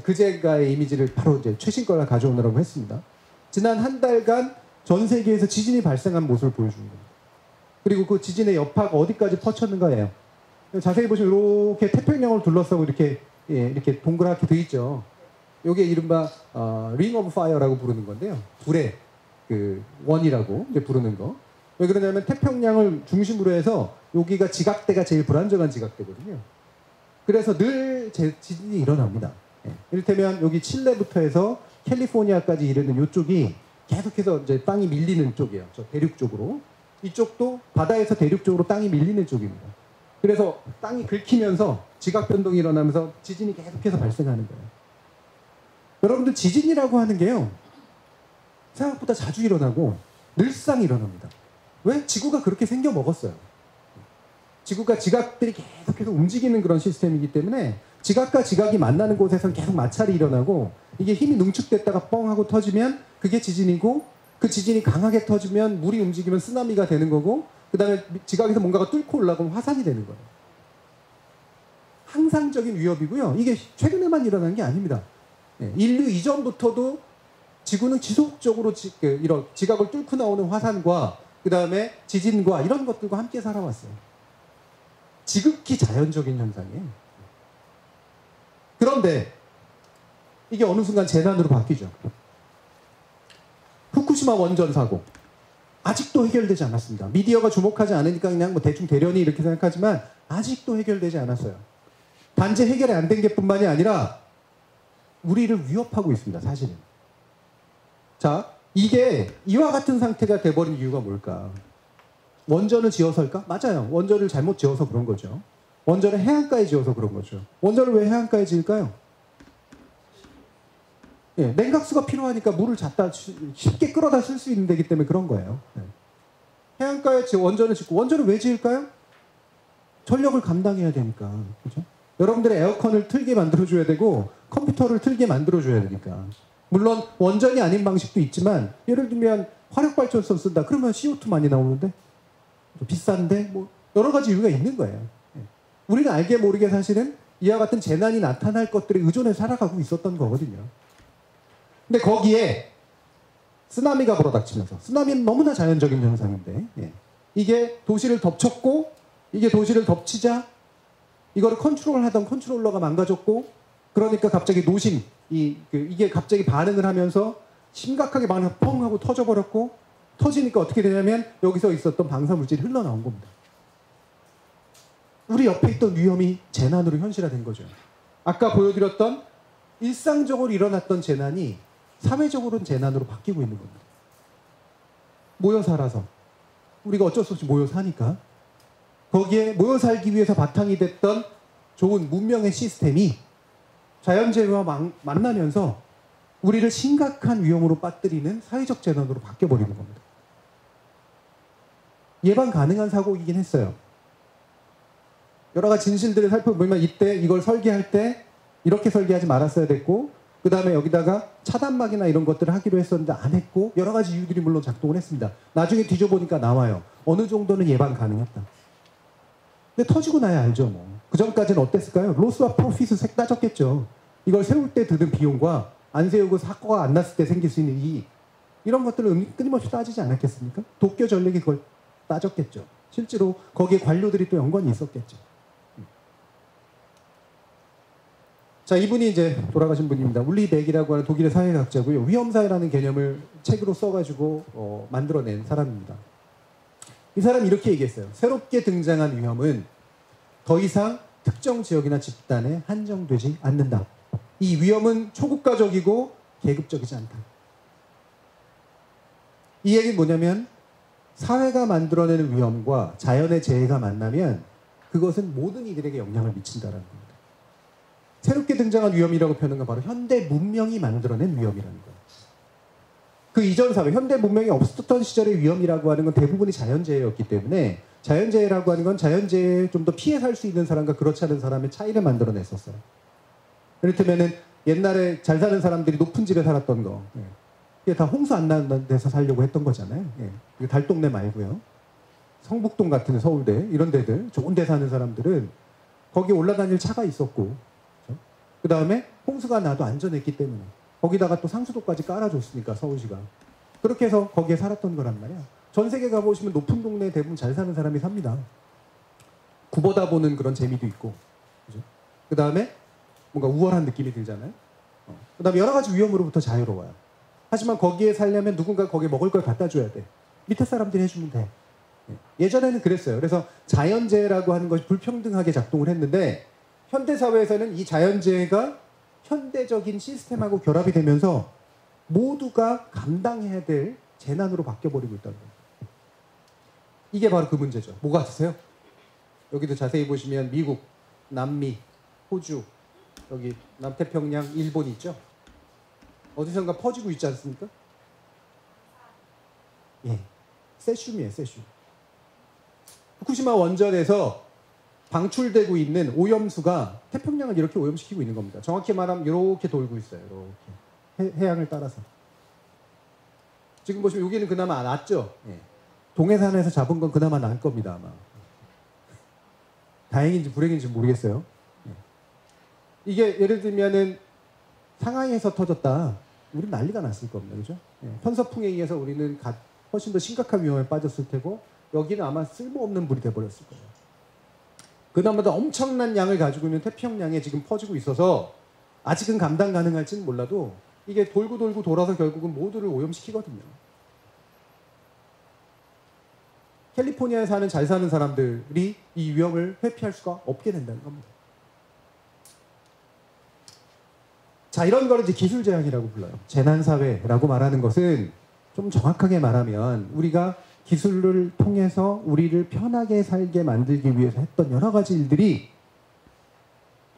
[SPEAKER 3] 그제가의 이미지를 바로 이제 최신 걸 가져오느라고 했습니다. 지난 한 달간 전 세계에서 지진이 발생한 모습을 보여주는 겁니다. 그리고 그 지진의 여파가 어디까지 퍼쳤는가예요. 자세히 보시면 이렇게 태평양을 둘러싸고 이렇게 동그랗게 돼 있죠. 이게 이른바 링 오브 파이어라고 부르는 건데요. 불의 그 원이라고 이제 부르는 거. 왜 그러냐면 태평양을 중심으로 해서 여기가 지각대가 제일 불안정한 지각대거든요. 그래서 늘 지진이 일어납니다. 이를테면 여기 칠레부터 해서 캘리포니아까지 이르는 이쪽이 계속해서 이제 땅이 밀리는 쪽이에요. 저 대륙 쪽으로. 이쪽도 바다에서 대륙 쪽으로 땅이 밀리는 쪽입니다. 그래서 땅이 긁히면서 지각 변동이 일어나면서 지진이 계속해서 발생하는 거예요. 여러분들 지진이라고 하는 게요. 생각보다 자주 일어나고 늘상 일어납니다. 왜? 지구가 그렇게 생겨 먹었어요. 지구가 지각들이 계속해서 움직이는 그런 시스템이기 때문에 지각과 지각이 만나는 곳에서는 계속 마찰이 일어나고 이게 힘이 농축됐다가 뻥 하고 터지면 그게 지진이고 그 지진이 강하게 터지면 물이 움직이면 쓰나미가 되는 거고 그 다음에 지각에서 뭔가가 뚫고 올라가면 화산이 되는 거예요. 항상적인 위협이고요. 이게 최근에만 일어난 게 아닙니다. 인류 이전부터도 지구는 지속적으로 이런 지각을 뚫고 나오는 화산과 그 다음에 지진과 이런 것들과 함께 살아왔어요. 지극히 자연적인 현상이에요. 그런데 이게 어느 순간 재난으로 바뀌죠. 후쿠시마 원전 사고. 아직도 해결되지 않았습니다. 미디어가 주목하지 않으니까 그냥 뭐 대충 대련이 이렇게 생각하지만 아직도 해결되지 않았어요. 단지 해결이 안 된 게 뿐만이 아니라 우리를 위협하고 있습니다. 사실은. 자, 이게 이와 같은 상태가 돼버린 이유가 뭘까? 원전을 지어서일까? 맞아요. 원전을 잘못 지어서 그런 거죠. 원전을 해안가에 지어서 그런 거죠. 원전을 왜 해안가에 지을까요? 예, 냉각수가 필요하니까 물을 잡다 쉽게 끌어다 쓸 수 있는 데기 때문에 그런 거예요. 예. 해안가에 원전을 짓고 원전을 왜 지을까요? 전력을 감당해야 되니까. 그죠? 여러분들의 에어컨을 틀게 만들어줘야 되고 컴퓨터를 틀게 만들어줘야 되니까. 물론 원전이 아닌 방식도 있지만 예를 들면 화력발전소 쓴다. 그러면 CO2 많이 나오는데 비싼데 뭐 여러 가지 이유가 있는 거예요. 예. 우리는 알게 모르게 사실은 이와 같은 재난이 나타날 것들에 의존해 살아가고 있었던 거거든요. 근데 거기에 쓰나미가 불어닥치면서 쓰나미는 너무나 자연적인 현상인데 예. 이게 도시를 덮쳤고 이게 도시를 덮치자 이거를 컨트롤하던 컨트롤러가 망가졌고 그러니까 갑자기 노심 이게 갑자기 반응을 하면서 심각하게 반응 펑 하고 터져버렸고 터지니까 어떻게 되냐면 여기서 있었던 방사물질이 흘러나온 겁니다. 우리 옆에 있던 위험이 재난으로 현실화된 거죠. 아까 보여드렸던 일상적으로 일어났던 재난이 사회적으로는 재난으로 바뀌고 있는 겁니다. 모여 살아서 우리가 어쩔 수 없이 모여 사니까 거기에 모여 살기 위해서 바탕이 됐던 좋은 문명의 시스템이 자연재해와 만나면서 우리를 심각한 위험으로 빠뜨리는 사회적 재난으로 바뀌어버리는 겁니다. 예방 가능한 사고이긴 했어요. 여러 가지 진실들을 살펴보면 이때 이걸 설계할 때 이렇게 설계하지 말았어야 됐고 그 다음에 여기다가 차단막이나 이런 것들을 하기로 했었는데 안 했고 여러 가지 이유들이 물론 작동을 했습니다. 나중에 뒤져보니까 나와요. 어느 정도는 예방 가능했다. 근데 터지고 나야 알죠. 뭐. 그 전까지는 어땠을까요? 로스와 프로핏을 색 따졌겠죠. 이걸 세울 때 드는 비용과 안 세우고 사고가 안 났을 때 생길 수 있는 이익 이런 것들을 끊임없이 따지지 않았겠습니까? 도쿄 전력이 그걸 따졌겠죠. 실제로 거기에 관료들이 또 연관이 있었겠죠. 자, 이분이 이제 돌아가신 분입니다. 울리 백이라고 하는 독일의 사회학자고요. 위험사회라는 개념을 책으로 써가지고 만들어낸 사람입니다. 이 사람이 이렇게 얘기했어요. 새롭게 등장한 위험은 더 이상 특정 지역이나 집단에 한정되지 않는다. 이 위험은 초국가적이고 계급적이지 않다. 이 얘기는 뭐냐면 사회가 만들어내는 위험과 자연의 재해가 만나면 그것은 모든 이들에게 영향을 미친다는 겁니다. 새롭게 등장한 위험이라고 표현한 건 바로 현대 문명이 만들어낸 위험이라는 거예요. 그 이전 사회, 현대 문명이 없었던 시절의 위험이라고 하는 건 대부분이 자연재해였기 때문에 자연재해라고 하는 건 자연재해에 좀 더 피해 살 수 있는 사람과 그렇지 않은 사람의 차이를 만들어냈었어요. 이를테면은 옛날에 잘 사는 사람들이 높은 집에 살았던 거. 이게 다 홍수 안 나는 데서 살려고 했던 거잖아요. 예. 달동네 말고요. 성북동 같은 서울대 이런 데들 좋은 데 사는 사람들은 거기에 올라다닐 차가 있었고 그 다음에 홍수가 나도 안전했기 때문에 거기다가 또 상수도까지 깔아줬으니까 서울시가 그렇게 해서 거기에 살았던 거란 말이야. 전 세계 가보시면 높은 동네에 대부분 잘 사는 사람이 삽니다. 굽어다 보는 그런 재미도 있고 그 다음에 뭔가 우월한 느낌이 들잖아요. 그 다음에 여러 가지 위험으로부터 자유로워요. 하지만 거기에 살려면 누군가 거기에 먹을 걸 갖다 줘야 돼. 밑에 사람들이 해주면 돼. 예전에는 그랬어요. 그래서 자연재해라고 하는 것이 불평등하게 작동을 했는데 현대사회에서는 이 자연재해가 현대적인 시스템하고 결합이 되면서 모두가 감당해야 될 재난으로 바뀌어버리고 있다는 거예요. 이게 바로 그 문제죠. 뭐 같으세요? 여기도 자세히 보시면 미국, 남미, 호주, 여기 남태평양, 일본 있죠? 어디선가 퍼지고 있지 않습니까? 예, 세슘이에요, 세슘. 후쿠시마 원전에서 방출되고 있는 오염수가 태평양을 이렇게 오염시키고 있는 겁니다. 정확히 말하면 이렇게 돌고 있어요. 이렇게 해양을 따라서. 지금 보시면 여기는 그나마 낫죠. 예. 동해산에서 잡은 건 그나마 나을 겁니다. 아마. 다행인지 불행인지 모르겠어요. 예. 이게 예를 들면은 상하이에서 터졌다. 우리는 난리가 났을 겁니다. 그죠? 예. 편서풍에 의해서 우리는 훨씬 더 심각한 위험에 빠졌을 테고 여기는 아마 쓸모없는 물이 돼버렸을 거예요. 그나마도 엄청난 양을 가지고 있는 태평양에 지금 퍼지고 있어서 아직은 감당 가능할지는 몰라도 이게 돌고 돌고 돌아서 결국은 모두를 오염시키거든요. 캘리포니아에 사는 잘 사는 사람들이 이 위험을 회피할 수가 없게 된다는 겁니다. 자, 이런 걸 이제 기술 재앙이라고 불러요. 재난사회라고 말하는 것은 좀 정확하게 말하면 우리가 기술을 통해서 우리를 편하게 살게 만들기 위해서 했던 여러 가지 일들이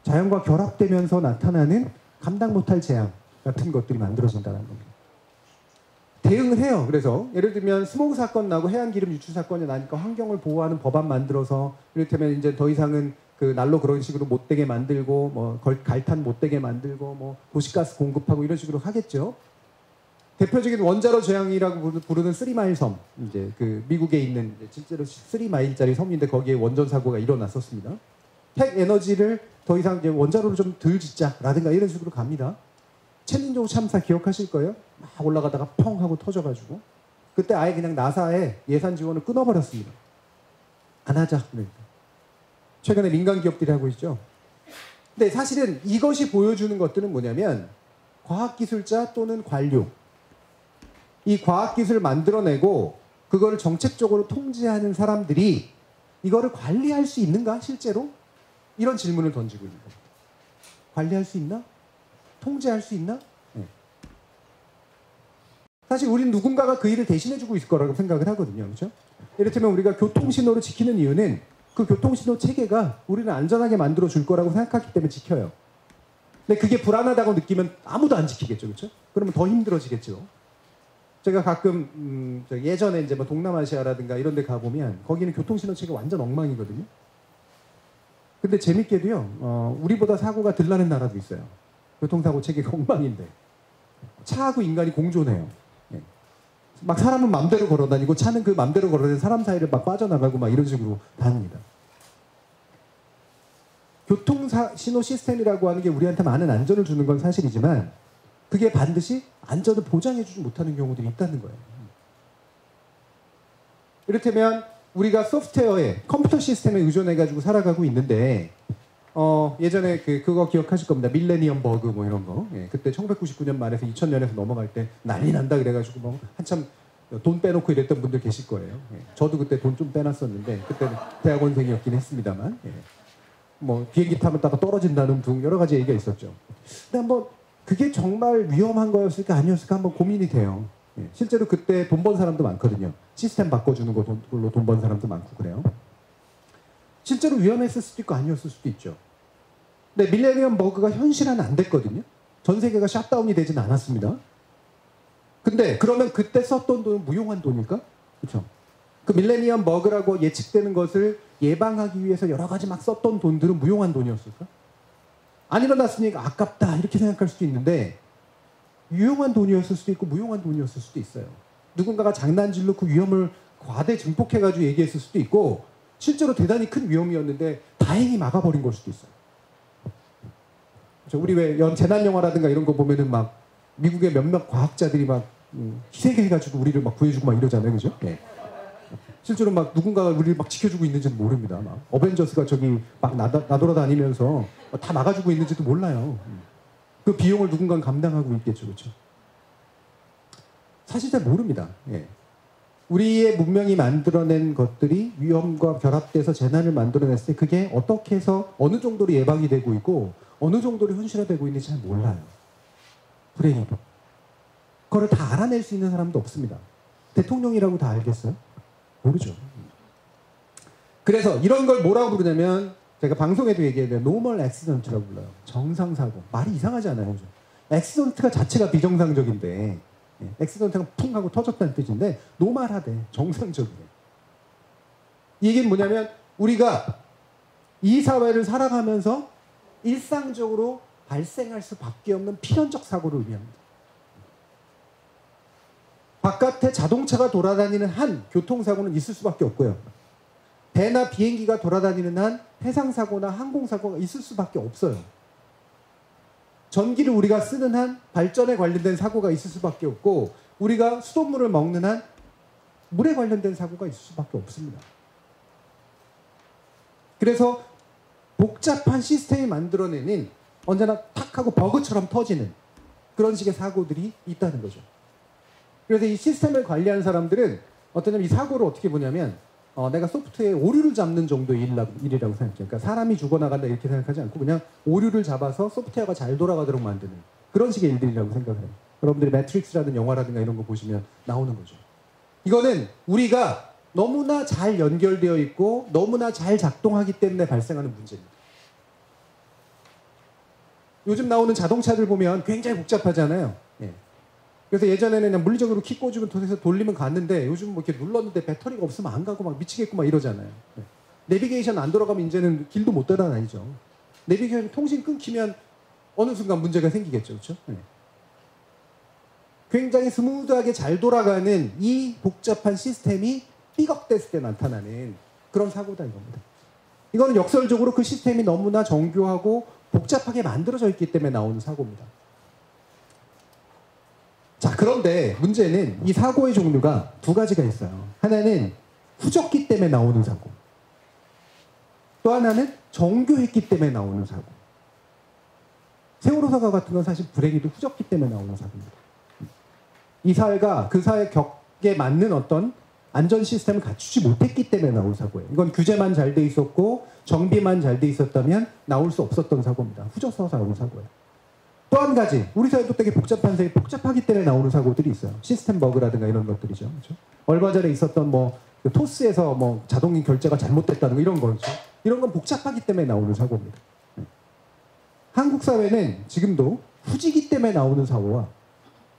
[SPEAKER 3] 자연과 결합되면서 나타나는 감당 못할 재앙 같은 것들이 만들어진다는 겁니다. 대응을 해요. 그래서 예를 들면 스모그 사건 나고 해양기름 유출 사건이 나니까 환경을 보호하는 법안 만들어서 이를테면 이제 더 이상은 그 난로 그런 식으로 못 되게 만들고 뭐 갈탄 못 되게 만들고 뭐 도시가스 공급하고 이런 식으로 하겠죠. 대표적인 원자로 재앙이라고 부르는 3마일 섬, 이제 그 미국에 있는 실제로 3마일짜리 섬인데 거기에 원전 사고가 일어났었습니다. 핵 에너지를 더 이상 이제 원자로를 좀 덜 짓자라든가 이런 식으로 갑니다. 챌린저 참사 기억하실 거예요? 막 올라가다가 펑 하고 터져가지고 그때 아예 그냥 나사의 예산 지원을 끊어버렸습니다. 안 하자. 그러니까. 최근에 민간 기업들이 하고 있죠. 근데 사실은 이것이 보여주는 것들은 뭐냐면 과학기술자 또는 관료, 이 과학기술을 만들어내고 그거를 정책적으로 통제하는 사람들이 이거를 관리할 수 있는가 실제로? 이런 질문을 던지고 있는 겁니다. 관리할 수 있나? 통제할 수 있나? 네. 사실 우리는 누군가가 그 일을 대신해주고 있을 거라고 생각을 하거든요. 그렇죠? 이를테면 우리가 교통신호를 지키는 이유는 그 교통신호 체계가 우리를 안전하게 만들어줄 거라고 생각하기 때문에 지켜요. 근데 그게 불안하다고 느끼면 아무도 안 지키겠죠. 그렇죠? 그러면 더 힘들어지겠죠. 제가 가끔 예전에 이제 뭐 동남아시아라든가 이런 데 가보면 거기는 교통신호 체계가 완전 엉망이거든요. 근데 재밌게도요, 우리보다 사고가 덜 나는 나라도 있어요. 교통사고 체계가 엉망인데. 차하고 인간이 공존해요. 예. 막 사람은 맘대로 걸어다니고 차는 그 맘대로 걸어다니는 사람 사이를 막 빠져나가고 막 이런 식으로 다닙니다. 교통신호 시스템이라고 하는 게 우리한테 많은 안전을 주는 건 사실이지만 그게 반드시 안전을 보장해주지 못하는 경우들이 있다는 거예요. 이를테면 우리가 소프트웨어에 컴퓨터 시스템에 의존해가지고 살아가고 있는데 예전에 그거 기억하실 겁니다. 밀레니엄 버그 뭐 이런 거. 예, 그때 1999년 말에서 2000년에서 넘어갈 때 난리 난다 그래가지고 뭐 한참 돈 빼놓고 이랬던 분들 계실 거예요. 예, 저도 그때 돈 좀 빼놨었는데 그때는 대학원생이었긴 했습니다만 뭐 비행기 타면 다가 떨어진다는 등 여러 가지 얘기가 있었죠. 근데 한번 그게 정말 위험한 거였을까 아니었을까 한번 고민이 돼요. 예, 실제로 그때 돈 번 사람도 많거든요. 시스템 바꿔주는 걸로 돈 번 사람도 많고 그래요. 실제로 위험했을 수도 있고 아니었을 수도 있죠. 근데 밀레니엄 버그가 현실화는 안 됐거든요. 전 세계가 샷다운이 되진 않았습니다. 근데 그러면 그때 썼던 돈은 무용한 돈일까? 그렇죠. 그 밀레니엄 버그라고 예측되는 것을 예방하기 위해서 여러 가지 막 썼던 돈들은 무용한 돈이었을까? 안 일어났으니까 아깝다 이렇게 생각할 수도 있는데 유용한 돈이었을 수도 있고 무용한 돈이었을 수도 있어요. 누군가가 장난질로 그 위험을 과대 증폭해가지고 얘기했을 수도 있고 실제로 대단히 큰 위험이었는데 다행히 막아버린 걸 수도 있어요. 우리 왜 재난 영화라든가 이런 거 보면은 막 미국의 몇몇 과학자들이 막 희생해가지고 우리를 막 구해주고 막 이러잖아요, 그죠? 네. 실제로 막 누군가가 우리를 막 지켜주고 있는지는 모릅니다. 막 어벤져스가 저기 막 나돌아다니면서 다 막아주고 있는지도 몰라요. 그 비용을 누군가는 감당하고 있겠죠, 그렇죠? 사실 잘 모릅니다. 예. 우리의 문명이 만들어낸 것들이 위험과 결합돼서 재난을 만들어냈을 때 그게 어떻게 해서 어느 정도로 예방이 되고 있고 어느 정도로 현실화되고 있는지 잘 몰라요. 불행히도. 그걸 다 알아낼 수 있는 사람도 없습니다. 대통령이라고 다 알겠어요? 모르죠. 그래서 이런 걸 뭐라고 부르냐면 제가 방송에도 얘기해요. 노멀 액시던트라고 불러요. 정상사고. 말이 이상하지 않아요. 액시던트가 자체가 비정상적인데 액시던트가 풍 하고 터졌다는 뜻인데 노멀하대. 정상적이래. 이 얘기는 뭐냐면 우리가 이 사회를 살아가면서 일상적으로 발생할 수밖에 없는 필연적 사고를 의미합니다. 바깥에 자동차가 돌아다니는 한 교통사고는 있을 수밖에 없고요. 배나 비행기가 돌아다니는 한 해상사고나 항공사고가 있을 수밖에 없어요. 전기를 우리가 쓰는 한 발전에 관련된 사고가 있을 수밖에 없고 우리가 수돗물을 먹는 한 물에 관련된 사고가 있을 수밖에 없습니다. 그래서 복잡한 시스템이 만들어내는 언제나 탁 하고 버그처럼 터지는 그런 식의 사고들이 있다는 거죠. 그래서 이 시스템을 관리하는 사람들은 어떠냐면 이 사고를 어떻게 보냐면 내가 소프트웨어에 오류를 잡는 정도의 일이라고 생각해요. 그러니까 사람이 죽어나간다 이렇게 생각하지 않고 그냥 오류를 잡아서 소프트웨어가 잘 돌아가도록 만드는 그런 식의 일들이라고 생각을 해요. 여러분들이 매트릭스라든 영화라든가 이런 거 보시면 나오는 거죠. 이거는 우리가 너무나 잘 연결되어 있고 너무나 잘 작동하기 때문에 발생하는 문제입니다. 요즘 나오는 자동차들 보면 굉장히 복잡하잖아요. 예. 그래서 예전에는 그냥 물리적으로 키 꽂으면 돈에서 돌리면 갔는데 요즘 뭐 이렇게 눌렀는데 배터리가 없으면 안 가고 막 미치겠고 막 이러잖아요. 예. 내비게이션 안 돌아가면 이제는 길도 못 따라다니죠. 내비게이션 통신 끊기면 어느 순간 문제가 생기겠죠. 그렇죠? 예. 굉장히 스무드하게 잘 돌아가는 이 복잡한 시스템이 삐걱댔을 때 나타나는 그런 사고다 이겁니다. 이거는 역설적으로 그 시스템이 너무나 정교하고 복잡하게 만들어져 있기 때문에 나오는 사고입니다. 자, 그런데 문제는 이 사고의 종류가 두 가지가 있어요. 하나는 후졌기 때문에 나오는 사고. 또 하나는 정교했기 때문에 나오는 사고. 세월호 사고 같은 건 사실 불행히도 후졌기 때문에 나오는 사고입니다. 이 사회가 그 사회 격에 맞는 어떤 안전 시스템을 갖추지 못했기 때문에 나온 사고예요. 이건 규제만 잘 돼 있었고 정비만 잘 돼 있었다면 나올 수 없었던 사고입니다. 후져서 나오는 사고예요. 또 한 가지, 우리 사회도 되게 복잡한 사회, 복잡하기 때문에 나오는 사고들이 있어요. 시스템 버그라든가 이런 것들이죠. 그렇죠? 얼마 전에 있었던 토스에서 자동 결제가 잘못됐다는 거 이런 거죠. 이런 건 복잡하기 때문에 나오는 사고입니다. 한국 사회는 지금도 후지기 때문에 나오는 사고와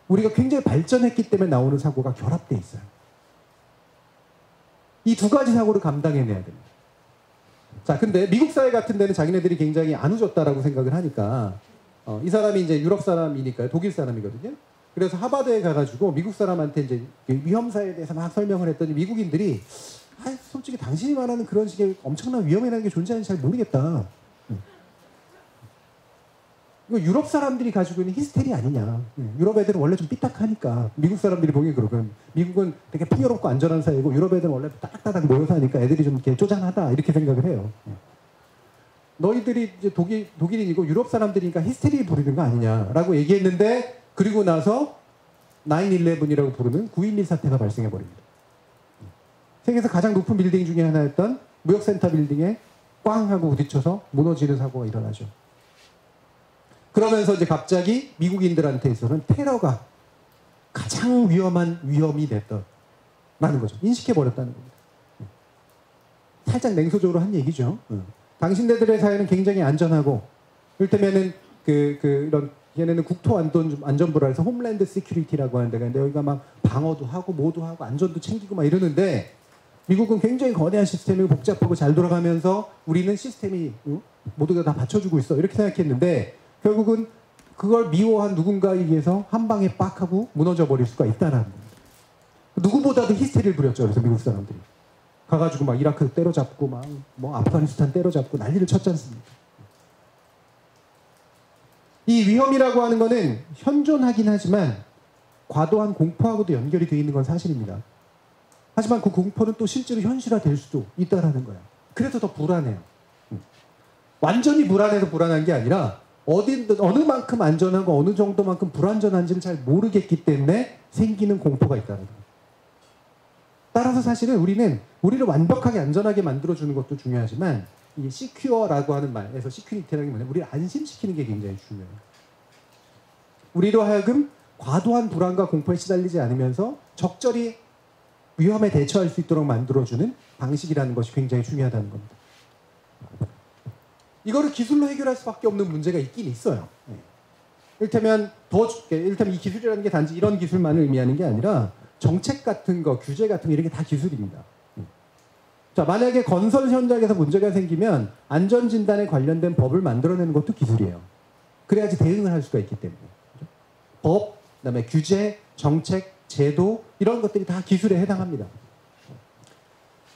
[SPEAKER 3] 우리가 굉장히 발전했기 때문에 나오는 사고가 결합돼 있어요. 이 두 가지 사고를 감당해내야 됩니다. 자, 근데 미국 사회 같은 데는 자기네들이 굉장히 안 후졌다라고 생각을 하니까 이 사람이 이제 유럽 사람이니까요. 독일 사람이거든요. 그래서 하버드에 가가지고 미국 사람한테 이제 위험사에 대해서 막 설명을 했더니 미국인들이 솔직히 당신이 말하는 그런 식의 엄청난 위험이라는 게 존재하는지 잘 모르겠다. 이거 유럽 사람들이 가지고 있는 히스테리 아니냐. 유럽 애들은 원래 좀 삐딱하니까 미국 사람들이 보기엔 그러고 미국은 되게 풍요롭고 안전한 사회고 유럽 애들은 원래 따닥따닥 모여서 하니까 애들이 좀 이렇게 쪼잔하다 이렇게 생각을 해요. 너희들이 이제 독일인이고 유럽 사람들이니까 히스테리 부리는 거 아니냐라고 얘기했는데 그리고 나서 9/11이라고 부르는 9.11 사태가 발생해버립니다. 세계에서 가장 높은 빌딩 중에 하나였던 무역센터 빌딩에 꽝 하고 부딪혀서 무너지는 사고가 일어나죠. 그러면서 이제 갑자기 미국인들한테 있어서는 테러가 가장 위험한 위험이 됐다라는 거죠. 인식해버렸다는 겁니다. 살짝 냉소적으로 한 얘기죠. 당신네들의 사회는 굉장히 안전하고 이를테면은 이런 얘네는 국토안전부라 해서 홈랜드 시큐리티라고 하는 데가 있는데 여기가 막 방어도 하고 뭐도 하고 안전도 챙기고 막 이러는데 미국은 굉장히 거대한 시스템이 복잡하고 잘 돌아가면서 우리는 시스템이 모두가 다 받쳐주고 있어 이렇게 생각했는데 결국은 그걸 미워한 누군가에 의해서 한 방에 빡 하고 무너져 버릴 수가 있다라는 겁니다. 누구보다도 히스테리를 부렸죠. 그래서 미국 사람들이 가가지고 막 이라크 때려잡고 막 아프가니스탄 때려잡고 난리를 쳤지 않습니까? 이 위험이라고 하는 거는 현존하긴 하지만 과도한 공포하고도 연결이 되어 있는 건 사실입니다. 하지만 그 공포는 또 실제로 현실화될 수도 있다라는 거예요. 그래서 더 불안해요. 완전히 불안해서 불안한 게 아니라 어느 만큼 안전하고 어느 정도만큼 불안전한지를 잘 모르겠기 때문에 생기는 공포가 있다는 거예요. 따라서 사실은 우리를 완벽하게 안전하게 만들어주는 것도 중요하지만 이 시큐어라고 하는 말에서 시큐리티라는 게 뭐냐면 우리를 안심시키는 게 굉장히 중요해요. 우리로 하여금 과도한 불안과 공포에 시달리지 않으면서 적절히 위험에 대처할 수 있도록 만들어주는 방식이라는 것이 굉장히 중요하다는 겁니다. 이거를 기술로 해결할 수밖에 없는 문제가 있긴 있어요. 이를테면 이 기술이라는 게 단지 이런 기술만을 의미하는 게 아니라 정책 같은 거, 규제 같은 거 이런 게 다 기술입니다. 자, 만약에 건설 현장에서 문제가 생기면 안전진단에 관련된 법을 만들어내는 것도 기술이에요. 그래야지 대응을 할 수가 있기 때문에. 법, 그다음에 규제, 정책, 제도 이런 것들이 다 기술에 해당합니다.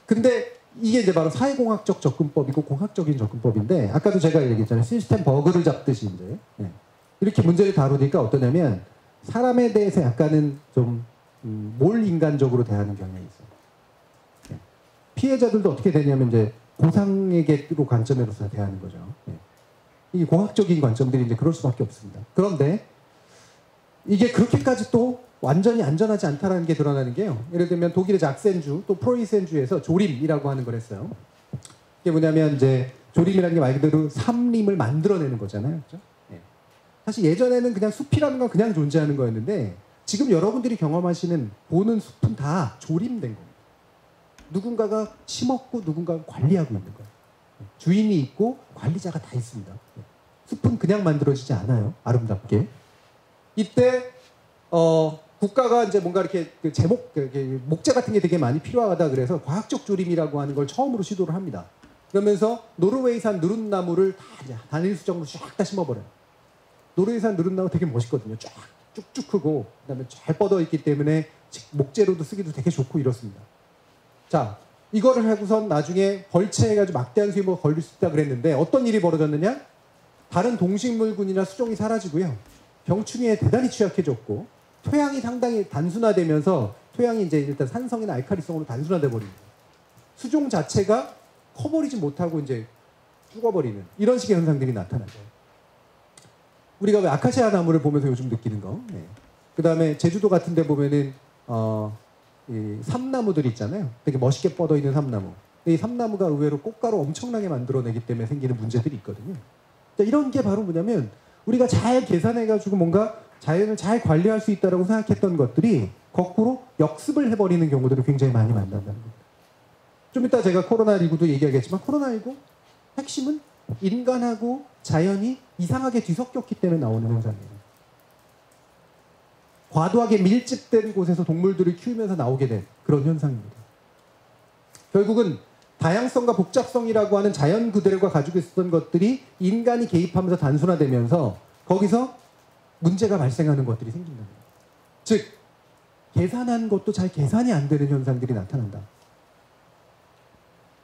[SPEAKER 3] 근데 이게 이제 바로 사회공학적 접근법이고 공학적인 접근법인데 아까도 제가 얘기했잖아요. 시스템 버그를 잡듯이 이제 이렇게 문제를 다루니까 어떠냐면 사람에 대해서 약간은 좀 몰인간적으로 대하는 경향이 있어요. 피해자들도 어떻게 되냐면 이제 보상에게로 관점으로서 대하는 거죠. 이게 공학적인 관점들이 이제 그럴 수밖에 없습니다. 그런데 이게 그렇게까지 또 완전히 안전하지 않다는 게 드러나는 게요. 예를 들면 독일의 작센주 또 프로이센주에서 조림이라고 하는 걸 했어요. 이게 뭐냐면 이제 조림이라는 게 말 그대로 삼림을 만들어내는 거잖아요. 그렇죠? 네. 사실 예전에는 그냥 숲이라는 건 그냥 존재하는 거였는데 지금 여러분들이 경험하시는 보는 숲은 다 조림된 겁니다. 누군가가 심었고 누군가가 관리하고 있는 거예요. 주인이 있고 관리자가 다 있습니다. 숲은 그냥 만들어지지 않아요. 아름답게. 이때 국가가 이제 뭔가 이렇게 그 목재 같은 게 되게 많이 필요하다 그래서 과학적 조림이라고 하는 걸 처음으로 시도를 합니다. 그러면서 노르웨이산 누룬나무를 다 이제 단일 수정으로 쫙 다 심어버려요. 노르웨이산 누룬나무 되게 멋있거든요. 쫙 쭉쭉 크고 그다음에 잘 뻗어 있기 때문에 목재로도 쓰기도 되게 좋고 이렇습니다. 자, 이거를 하고선 나중에 벌채해가지고 막대한 수입을 걸릴 수 있다 그랬는데 어떤 일이 벌어졌느냐? 다른 동식물군이나 수종이 사라지고요. 병충해에 대단히 취약해졌고 토양이 상당히 단순화되면서 토양이 이제 일단 산성이나 알칼리성으로 단순화돼 버립니다. 수종 자체가 커버리지 못하고 이제 죽어버리는 이런 식의 현상들이 나타나죠. 우리가 왜 아카시아 나무를 보면서 요즘 느끼는 거. 네. 그 다음에 제주도 같은 데 보면은 이 삼나무들 있잖아요. 되게 멋있게 뻗어 있는 삼나무. 이 삼나무가 의외로 꽃가루 엄청나게 만들어내기 때문에 생기는 문제들이 있거든요. 이런 게 바로 뭐냐면 우리가 잘 계산해가지고 뭔가 자연을 잘 관리할 수 있다고 생각했던 것들이 거꾸로 역습을 해버리는 경우들을 굉장히 많이 만난다는 겁니다. 좀 이따 제가 코로나19도 얘기하겠지만 코로나19 핵심은 인간하고 자연이 이상하게 뒤섞였기 때문에 나오는 현상이에요. 과도하게 밀집된 곳에서 동물들을 키우면서 나오게 된 그런 현상입니다. 결국은 다양성과 복잡성이라고 하는 자연 그대로가 가지고 있었던 것들이 인간이 개입하면서 단순화되면서 거기서 문제가 발생하는 것들이 생긴다는 거예요. 즉 계산한 것도 잘 계산이 안 되는 현상들이 나타난다.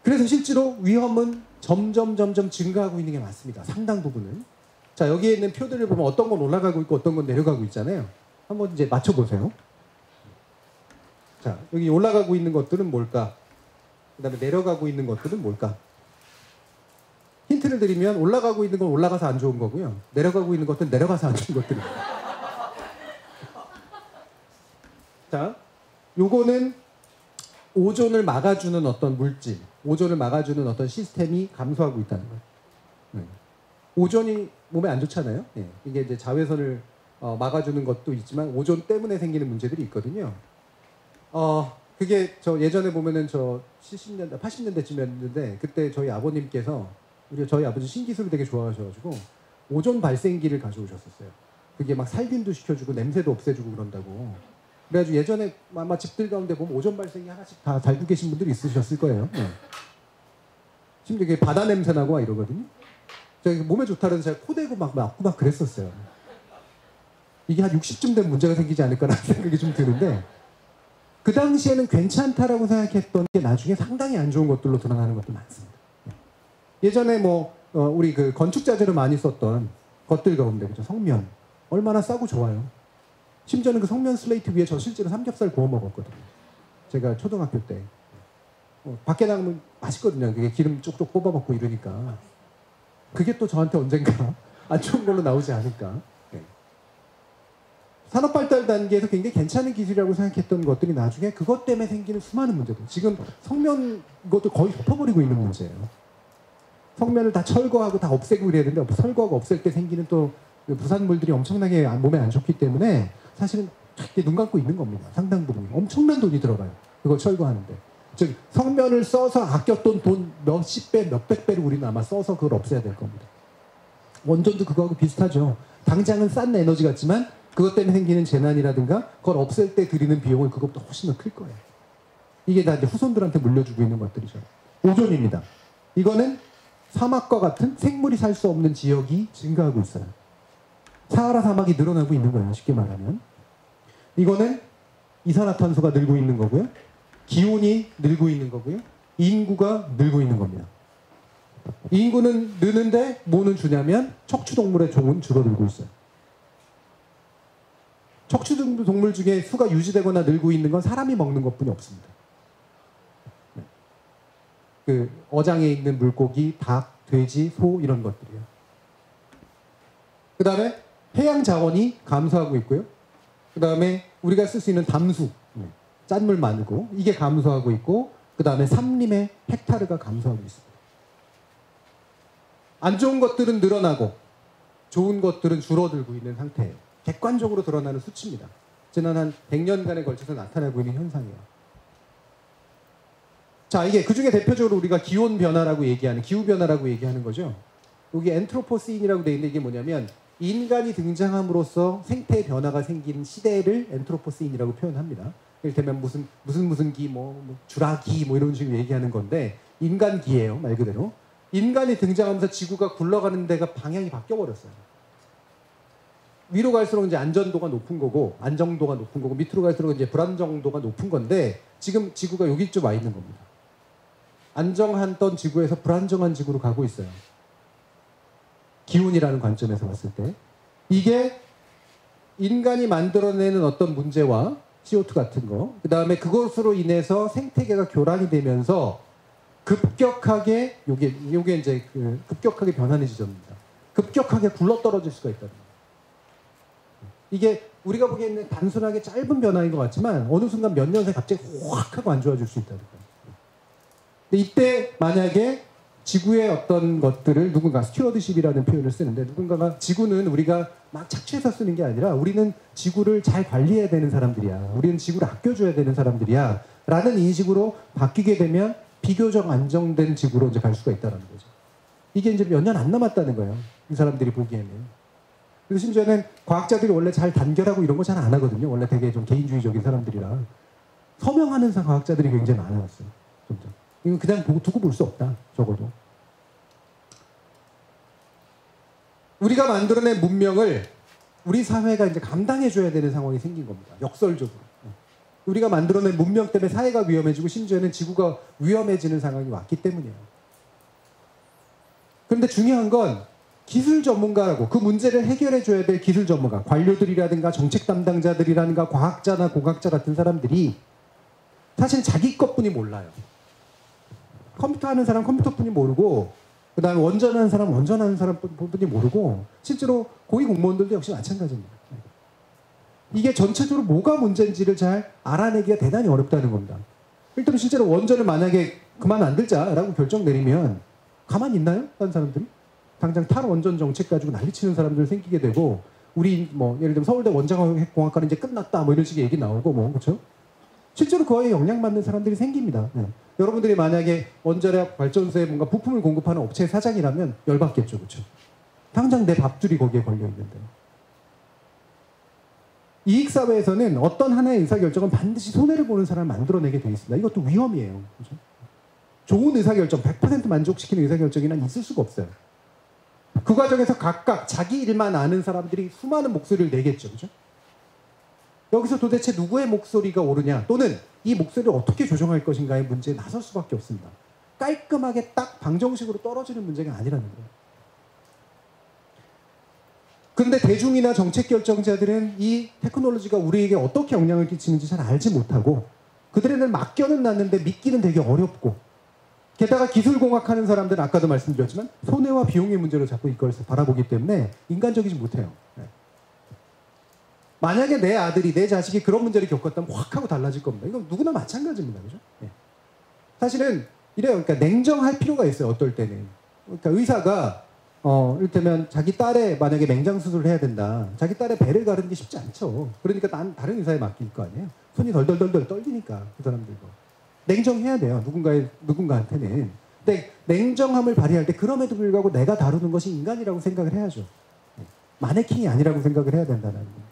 [SPEAKER 3] 그래서 실제로 위험은 점점 증가하고 있는 게 맞습니다. 상당 부분은. 자, 여기에 있는 표들을 보면 어떤 건 올라가고 있고 어떤 건 내려가고 있잖아요. 한번 이제 맞춰보세요. 자, 여기 올라가고 있는 것들은 뭘까? 그 다음에 내려가고 있는 것들은 뭘까? 힌트를 드리면 올라가고 있는 건 올라가서 안 좋은 거고요. 내려가고 있는 것들은 내려가서 안 좋은 것들입니다. 자, 요거는 오존을 막아주는 어떤 물질, 오존을 막아주는 어떤 시스템이 감소하고 있다는 거예요. 네. 오존이 몸에 안 좋잖아요. 네. 이게 이제 자외선을 막아주는 것도 있지만 오존 때문에 생기는 문제들이 있거든요. 그게 저 예전에 보면은 저 70년대, 80년대쯤이었는데 그때 저희 아버님께서 저희 아버지 신기술을 되게 좋아하셔가지고 오존 발생기를 가져오셨었어요. 그게 막 살균도 시켜주고 냄새도 없애주고 그런다고. 그래가지고 예전에 아마 집들 가운데 보면 오존 발생기 하나씩 다 달고 계신 분들이 있으셨을 거예요. 네. 심지어 이게 바다 냄새 나고 막 이러거든요. 제가 몸에 좋다는 제가 코 대고 막 맞고 막 그랬었어요. 이게 한 60쯤 되면 문제가 생기지 않을까라는 생각이 좀 드는데 그 당시에는 괜찮다라고 생각했던 게 나중에 상당히 안 좋은 것들로 드러나는 것도 많습니다. 예전에 우리 그 건축 자재로 많이 썼던 것들 가운데 그죠? 성면 얼마나 싸고 좋아요. 심지어는 그 성면 슬레이트 위에 저 실제로 삼겹살 구워 먹었거든요. 제가 초등학교 때. 밖에 나가면 맛있거든요. 그게 기름 쪽쪽 뽑아 먹고 이러니까. 그게 또 저한테 언젠가 안 좋은 걸로 나오지 않을까. 네. 산업 발달 단계에서 굉장히 괜찮은 기술이라고 생각했던 것들이 나중에 그것 때문에 생기는 수많은 문제들. 지금 성면 것도 거의 덮어버리고 있는 문제예요. 성면을 다 철거하고 다 없애고 이래야 되는데 철거하고 없앨 때 생기는 또 부산물들이 엄청나게 몸에 안 좋기 때문에 사실은 이렇게 눈 감고 있는 겁니다. 상당 부분. 엄청난 돈이 들어가요. 그걸 철거하는데. 즉 성면을 써서 아꼈던 돈 몇십 배, 몇백 배를 우리는 아마 써서 그걸 없애야 될 겁니다. 원전도 그거하고 비슷하죠. 당장은 싼 에너지 같지만 그것 때문에 생기는 재난이라든가 그걸 없앨 때 들이는 비용은 그것보다 훨씬 더 클 거예요. 이게 다 이제 후손들한테 물려주고 있는 것들이죠. 오존입니다. 이거는 사막과 같은 생물이 살 수 없는 지역이 증가하고 있어요. 사하라 사막이 늘어나고 있는 거예요. 쉽게 말하면. 이거는 이산화탄소가 늘고 있는 거고요. 기온이 늘고 있는 거고요. 인구가 늘고 있는 겁니다. 인구는 느는데 뭐는 주냐면 척추동물의 종은 줄어들고 있어요. 척추동물 중에 수가 유지되거나 늘고 있는 건 사람이 먹는 것뿐이 없습니다. 그 어장에 있는 물고기, 닭, 돼지, 소 이런 것들이요. 그 다음에 해양 자원이 감소하고 있고요. 그 다음에 우리가 쓸 수 있는 담수, 짠물 많고 이게 감소하고 있고, 그 다음에 산림의 헥타르가 감소하고 있습니다. 안 좋은 것들은 늘어나고 좋은 것들은 줄어들고 있는 상태예요. 객관적으로 드러나는 수치입니다. 지난 한 100년간에 걸쳐서 나타나고 있는 현상이에요. 자, 이게 그중에 대표적으로 우리가 기온 변화라고 얘기하는, 기후 변화라고 얘기하는 거죠. 여기 엔트로포시인이라고 되어 있는데 이게 뭐냐면 인간이 등장함으로써 생태 변화가 생긴 시대를 엔트로포시인이라고 표현합니다. 이를테면 무슨 기, 주라기 이런 식으로 얘기하는 건데 인간기예요, 말 그대로. 인간이 등장하면서 지구가 굴러가는 데가 방향이 바뀌어버렸어요. 위로 갈수록 이제 안전도가 높은 거고, 안정도가 높은 거고, 밑으로 갈수록 이제 불안정도가 높은 건데, 지금 지구가 여기쯤 와 있는 겁니다. 안정했던 지구에서 불안정한 지구로 가고 있어요. 기온이라는 관점에서 봤을 때. 이게 인간이 만들어내는 어떤 문제와 CO2 같은 거, 그 다음에 그것으로 인해서 생태계가 교란이 되면서 급격하게, 요게 이제 급격하게 변하는 지점입니다. 급격하게 굴러떨어질 수가 있다는 거예요. 이게 우리가 보기에는 단순하게 짧은 변화인 것 같지만 어느 순간 몇 년 사이 갑자기 확 하고 안 좋아질 수 있다는 거예요. 근데 이때 만약에 지구의 어떤 것들을 누군가 스튜어드십이라는 표현을 쓰는데, 누군가가 지구는 우리가 막 착취해서 쓰는 게 아니라 우리는 지구를 잘 관리해야 되는 사람들이야, 우리는 지구를 아껴줘야 되는 사람들이야 라는 인식으로 바뀌게 되면 비교적 안정된 지구로 이제 갈 수가 있다는 거죠. 이게 이제 몇 년 안 남았다는 거예요, 이 사람들이 보기에는. 그리고 심지어는 과학자들이 원래 잘 단결하고 이런 거 잘 안 하거든요. 원래 되게 좀 개인주의적인 사람들이라. 서명하는 과학자들이 굉장히 많아졌어요. 점점. 이건 그냥 두고 볼 수 없다, 적어도. 우리가 만들어낸 문명을 우리 사회가 이제 감당해줘야 되는 상황이 생긴 겁니다. 역설적으로. 우리가 만들어낸 문명 때문에 사회가 위험해지고 심지어는 지구가 위험해지는 상황이 왔기 때문이에요. 그런데 중요한 건 기술 전문가라고, 그 문제를 해결해줘야 될 기술 전문가, 관료들이라든가 정책 담당자들이라든가 과학자나 공학자 같은 사람들이 사실 자기 것뿐이 몰라요. 컴퓨터 하는 사람 컴퓨터뿐이 모르고, 그 다음에 원전하는 사람 원전하는 사람뿐이 모르고, 실제로 고위 공무원들도 역시 마찬가지입니다. 이게 전체적으로 뭐가 문제인지를 잘 알아내기가 대단히 어렵다는 겁니다. 일단 실제로 원전을 만약에 그만 안 들자라고 결정 내리면 가만히 있나요? 다른 사람들이? 당장 탈원전 정책 가지고 난리치는 사람들 생기게 되고, 우리 예를 들면 서울대 원자력공학과는 이제 끝났다 이런 식의 얘기 나오고 그렇죠? 실제로 그거에 영향받는 사람들이 생깁니다. 네. 여러분들이 만약에 원자력 발전소에 뭔가 부품을 공급하는 업체 사장이라면 열받겠죠, 그렇죠? 당장 내 밥줄이 거기에 걸려 있는데. 이익사회에서는 어떤 하나의 의사결정은 반드시 손해를 보는 사람을 만들어내게 돼 있습니다. 이것도 위험이에요. 그렇죠? 좋은 의사결정, 100% 만족시키는 의사결정이란 있을 수가 없어요. 그 과정에서 각각 자기 일만 아는 사람들이 수많은 목소리를 내겠죠. 그렇죠? 여기서 도대체 누구의 목소리가 옳으냐, 또는 이 목소리를 어떻게 조정할 것인가의 문제에 나설 수밖에 없습니다. 깔끔하게 딱 방정식으로 떨어지는 문제가 아니라는 거예요. 그런데 대중이나 정책 결정자들은 이 테크놀로지가 우리에게 어떻게 영향을 끼치는지 잘 알지 못하고, 그들에는 맡겨는 놨는데 믿기는 되게 어렵고, 게다가 기술공학하는 사람들은 아까도 말씀드렸지만 손해와 비용의 문제로 자꾸 이걸 바라보기 때문에 인간적이지 못해요. 네. 만약에 내 아들이, 내 자식이 그런 문제를 겪었다면 확 하고 달라질 겁니다. 이건 누구나 마찬가지입니다. 그죠? 네. 사실은 이래요. 그러니까 냉정할 필요가 있어요. 어떨 때는. 그러니까 의사가 이를테면 자기 딸의 만약에 맹장 수술을 해야 된다. 자기 딸의 배를 가르는 게 쉽지 않죠. 그러니까 다른 의사에 맡길 거 아니에요. 손이 덜덜덜덜 떨리니까 그 사람들도. 냉정해야 돼요. 누군가한테는. 근데 냉정함을 발휘할 때 그럼에도 불구하고 내가 다루는 것이 인간이라고 생각을 해야죠. 마네킹이 아니라고 생각을 해야 된다는 겁니다.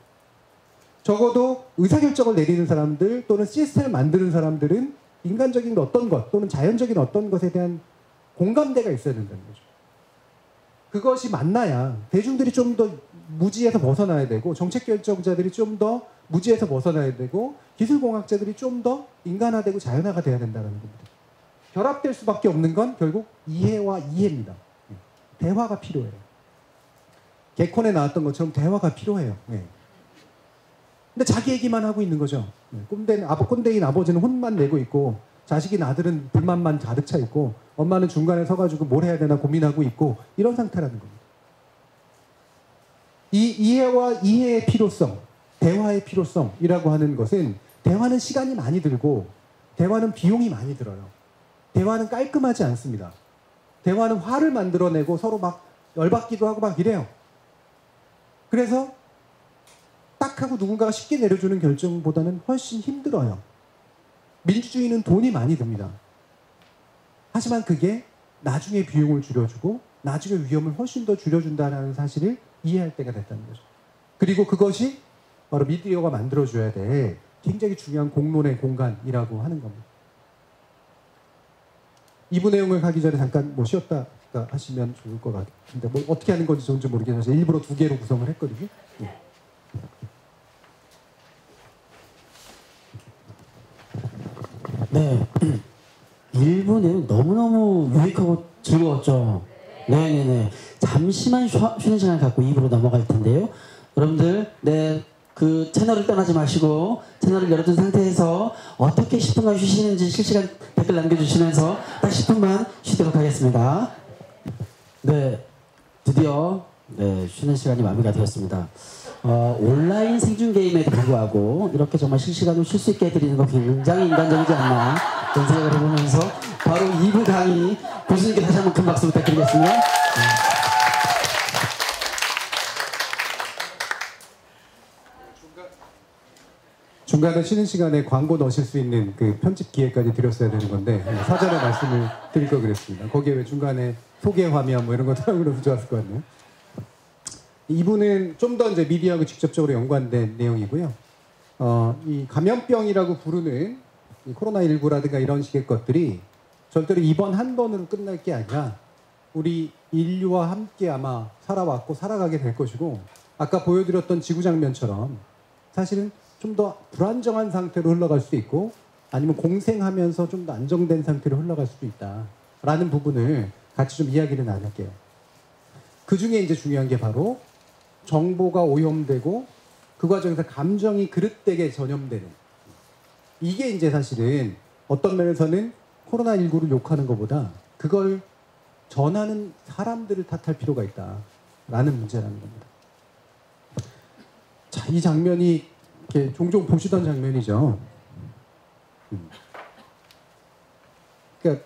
[SPEAKER 3] 적어도 의사결정을 내리는 사람들 또는 시스템을 만드는 사람들은 인간적인 어떤 것 또는 자연적인 어떤 것에 대한 공감대가 있어야 된다는 거죠. 그것이 맞나야 대중들이 좀 더 무지에서 벗어나야 되고, 정책 결정자들이 좀 더 무지에서 벗어나야 되고, 기술공학자들이 좀 더 인간화되고 자연화가 돼야 된다는 겁니다. 결합될 수밖에 없는 건 결국 이해와 이해입니다. 대화가 필요해요. 개콘에 나왔던 것처럼 대화가 필요해요. 근데 자기 얘기만 하고 있는 거죠. 꼰대인 아버지는 혼만 내고 있고, 자식인 아들은 불만만 가득 차 있고, 엄마는 중간에 서가지고 뭘 해야 되나 고민하고 있고, 이런 상태라는 겁니다. 이 이해와 이해의 필요성, 대화의 필요성이라고 하는 것은 대화는 시간이 많이 들고 대화는 비용이 많이 들어요. 대화는 깔끔하지 않습니다. 대화는 화를 만들어내고 서로 막 열받기도 하고 막 이래요. 그래서 딱 하고 누군가가 쉽게 내려주는 결정보다는 훨씬 힘들어요. 민주주의는 돈이 많이 듭니다. 하지만 그게 나중에 비용을 줄여주고 나중에 위험을 훨씬 더 줄여준다는 사실을 이해할 때가 됐다는 거죠. 그리고 그것이 바로 미디어가 만들어줘야 될 굉장히 중요한 공론의 공간이라고 하는 겁니다. 2부 내용을 가기 전에 잠깐 뭐 쉬었다 하시면 좋을 것 같은데 뭐 어떻게 하는 건지 좋은지 모르겠어요. 일부러 2개로 구성을 했거든요. 네.
[SPEAKER 1] 네. 1부 내용 너무너무 유익하고 즐거웠죠. 네네네. 잠시만 쉬는 시간을 갖고 2부로 넘어갈 텐데요. 여러분들, 네, 그 채널을 떠나지 마시고 채널을 열어둔 상태에서 어떻게 10분간 쉬시는지 실시간 댓글 남겨주시면서 딱 10분만 쉬도록 하겠습니다. 네, 드디어 네, 쉬는 시간이 마무리가 되었습니다. 온라인 생중 게임에도 불구하고 이렇게 정말 실시간으로 쉴 수 있게 해드리는 거 굉장히 인간적이지 않나 그런 생각을 해보면서 바로 2부 강의 교수님께 다시 한번 큰 박수 부탁드리겠습니다. 네.
[SPEAKER 3] 중간에 쉬는 시간에 광고 넣으실 수 있는 그 편집 기회까지 드렸어야 되는 건데 사전에 말씀을 드릴 걸 그랬습니다. 거기에 왜 중간에 소개 화면 뭐 이런 거 들어가면 좋았을 것 같네요. 이분은 좀 더 이제 미디어하고 직접적으로 연관된 내용이고요. 이 감염병이라고 부르는 이 코로나19라든가 이런 식의 것들이 절대로 이번 한 번으로 끝날 게 아니라 우리 인류와 함께 아마 살아왔고 살아가게 될 것이고 아까 보여드렸던 지구 장면처럼 사실은 좀 더 불안정한 상태로 흘러갈 수도 있고 아니면 공생하면서 좀 더 안정된 상태로 흘러갈 수도 있다라는 부분을 같이 좀 이야기를 나눌게요. 그 중에 이제 중요한 게 바로 정보가 오염되고 그 과정에서 감정이 그릇되게 전염되는 이게 이제 사실은 어떤 면에서는 코로나19를 욕하는 것보다 그걸 전하는 사람들을 탓할 필요가 있다라는 문제라는 겁니다. 자, 이 장면이 이렇게 종종 보시던 장면이죠. 그러니까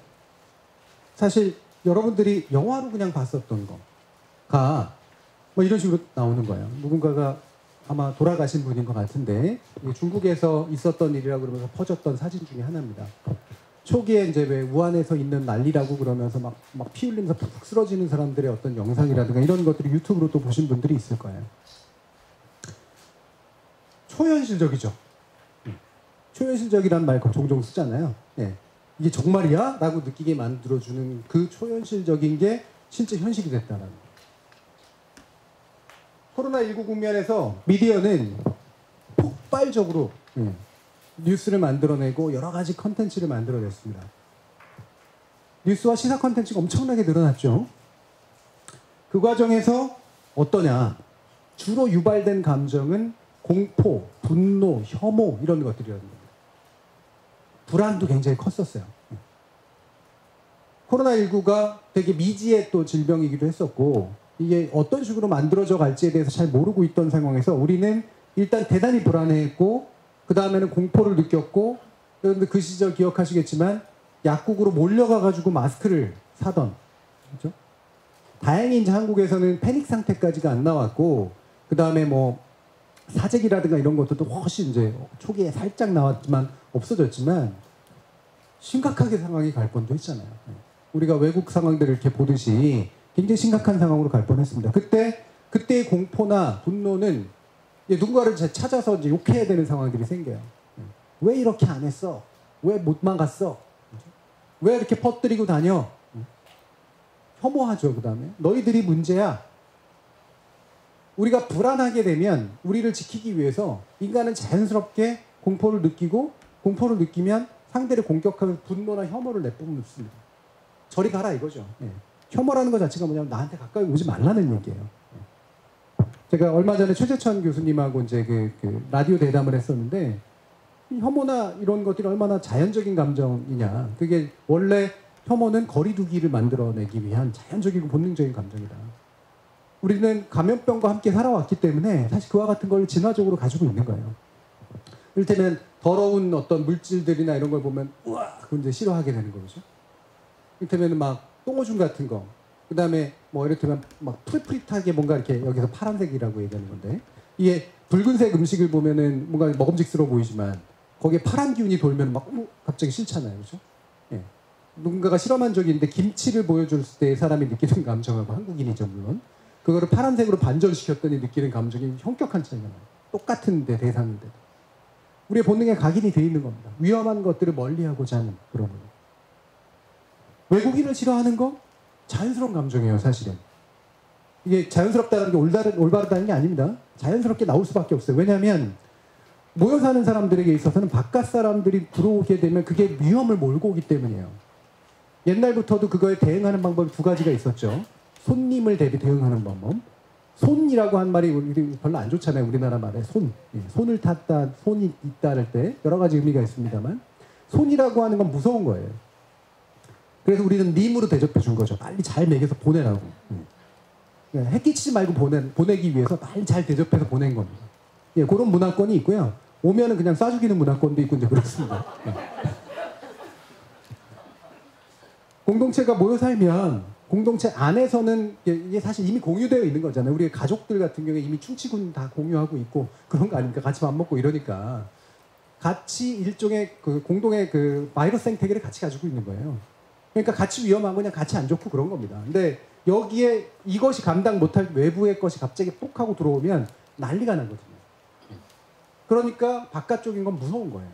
[SPEAKER 3] 사실 여러분들이 영화로 그냥 봤었던 거가 뭐 이런 식으로 나오는 거예요. 누군가가 아마 돌아가신 분인 것 같은데 중국에서 있었던 일이라고 그러면서 퍼졌던 사진 중에 하나입니다. 초기에 이제 왜 우한에서 있는 난리라고 그러면서 막 피 흘리면서 푹 쓰러지는 사람들의 어떤 영상이라든가 이런 것들을 유튜브로 또 보신 분들이 있을 거예요. 초현실적이죠. 초현실적이라는 말 종종 쓰잖아요. 예. 이게 정말이야? 라고 느끼게 만들어주는 그 초현실적인 게 실제 현실이 됐다는 거예요. 코로나19 국면에서 미디어는 폭발적으로 뉴스를 만들어내고 여러 가지 컨텐츠를 만들어냈습니다. 뉴스와 시사 컨텐츠가 엄청나게 늘어났죠. 그 과정에서 어떠냐? 주로 유발된 감정은 공포, 분노, 혐오 이런 것들이라는 겁니다. 불안도 굉장히 컸었어요. 코로나19가 되게 미지의 또 질병이기도 했었고 이게 어떤 식으로 만들어져 갈지에 대해서 잘 모르고 있던 상황에서 우리는 일단 대단히 불안해했고 그 다음에는 공포를 느꼈고 여러분들 그 시절 기억하시겠지만 약국으로 몰려가가지고 마스크를 사던 그렇죠? 다행히 이제 한국에서는 패닉 상태까지가 안 나왔고 그 다음에 뭐 사재기라든가 이런 것들도 훨씬 이제 초기에 살짝 나왔지만 없어졌지만 심각하게 상황이 갈 뻔도 했잖아요. 우리가 외국 상황들을 이렇게 보듯이 굉장히 심각한 상황으로 갈 뻔했습니다. 그때의 공포나 분노는 누군가를 찾아서 이제 욕해야 되는 상황들이 생겨요. 왜 이렇게 안 했어? 왜 못 막았어? 왜 이렇게 퍼뜨리고 다녀? 혐오하죠. 그 다음에 너희들이 문제야. 우리가 불안하게 되면 우리를 지키기 위해서 인간은 자연스럽게 공포를 느끼고 공포를 느끼면 상대를 공격하면 분노나 혐오를 내뿜습니다. 저리 가라 이거죠. 혐오라는 것 자체가 뭐냐면 나한테 가까이 오지 말라는 얘기예요. 제가 얼마 전에 최재천 교수님하고 이제 그 라디오 대담을 했었는데 혐오나 이런 것들이 얼마나 자연적인 감정이냐. 그게 원래 혐오는 거리두기를 만들어내기 위한 자연적이고 본능적인 감정이다. 우리는 감염병과 함께 살아왔기 때문에 사실 그와 같은 걸 진화적으로 가지고 있는 거예요. 이를테면 더러운 어떤 물질들이나 이런 걸 보면 우와 그건 이제 싫어하게 되는 거죠. 이를테면 막 똥오줌 같은 거, 그 다음에 뭐 이를테면 막 푸릿푸릿하게 뭔가 이렇게 여기서 파란색이라고 얘기하는 건데 이게 붉은색 음식을 보면은 뭔가 먹음직스러워 보이지만 거기에 파란 기운이 돌면 막 갑자기 싫잖아요, 그렇죠? 예. 누군가가 실험한 적이 있는데 김치를 보여줄 때 사람이 느끼는 감정하고 한국인이죠 물론 그거를 파란색으로 반전시켰더니 느끼는 감정이 현격한 차이가 나요. 똑같은데 대상인데도 우리의 본능에 각인이 돼 있는 겁니다. 위험한 것들을 멀리하고자 하는 그런 거예요. 외국인을 싫어하는 거 자연스러운 감정이에요, 사실은. 이게 자연스럽다는 게 올바르다는 게 아닙니다. 자연스럽게 나올 수밖에 없어요. 왜냐하면 모여 사는 사람들에게 있어서는 바깥 사람들이 들어오게 되면 그게 위험을 몰고 오기 때문이에요. 옛날부터도 그거에 대응하는 방법이 두 가지가 있었죠. 손님을 대응하는 방법. 손이라고 한 말이 우리 별로 안 좋잖아요. 우리나라 말에 손. 손을 탔다, 손이 있다 할 때 여러 가지 의미가 있습니다만 손이라고 하는 건 무서운 거예요. 그래서 우리는 님으로 대접해 준 거죠. 빨리 잘 먹여서 보내라고. 해끼치지 말고 보내기 위해서 빨리 잘 대접해서 보낸 겁니다. 예, 그런 문화권이 있고요. 오면은 그냥 쏴 죽이는 문화권도 있고 이제 그렇습니다. 예. 공동체가 모여 살면 공동체 안에서는 이게 사실 이미 공유되어 있는 거잖아요. 우리 가족들 같은 경우에 이미 충치군 다 공유하고 있고 그런 거 아닙니까? 같이 밥 먹고 이러니까 같이 일종의 그 공동의 그 바이러스 생태계를 같이 가지고 있는 거예요. 그러니까 같이 위험하고 그냥 같이 안 좋고 그런 겁니다. 근데 여기에 이것이 감당 못할 외부의 것이 갑자기 뽁 하고 들어오면 난리가 나거든요. 그러니까 바깥쪽인 건 무서운 거예요.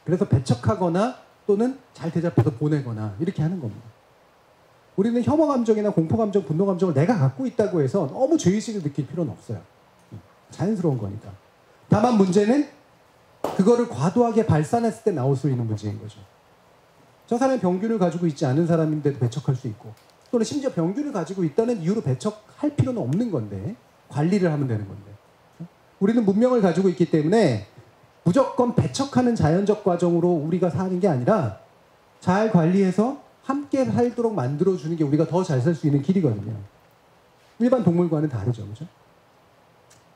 [SPEAKER 3] 그래서 배척하거나 또는 잘 대접해서 보내거나 이렇게 하는 겁니다. 우리는 혐오 감정이나 공포 감정, 분노 감정을 내가 갖고 있다고 해서 너무 죄의식을 느낄 필요는 없어요. 자연스러운 거니까. 다만 문제는 그거를 과도하게 발산했을 때 나올 수 있는 문제인 거죠. 저 사람이 병균을 가지고 있지 않은 사람인데도 배척할 수 있고 또는 심지어 병균을 가지고 있다는 이유로 배척할 필요는 없는 건데 관리를 하면 되는 건데 우리는 문명을 가지고 있기 때문에 무조건 배척하는 자연적 과정으로 우리가 사는 게 아니라 잘 관리해서 함께 살도록 만들어주는 게 우리가 더 잘 살 수 있는 길이거든요. 일반 동물과는 다르죠. 그죠?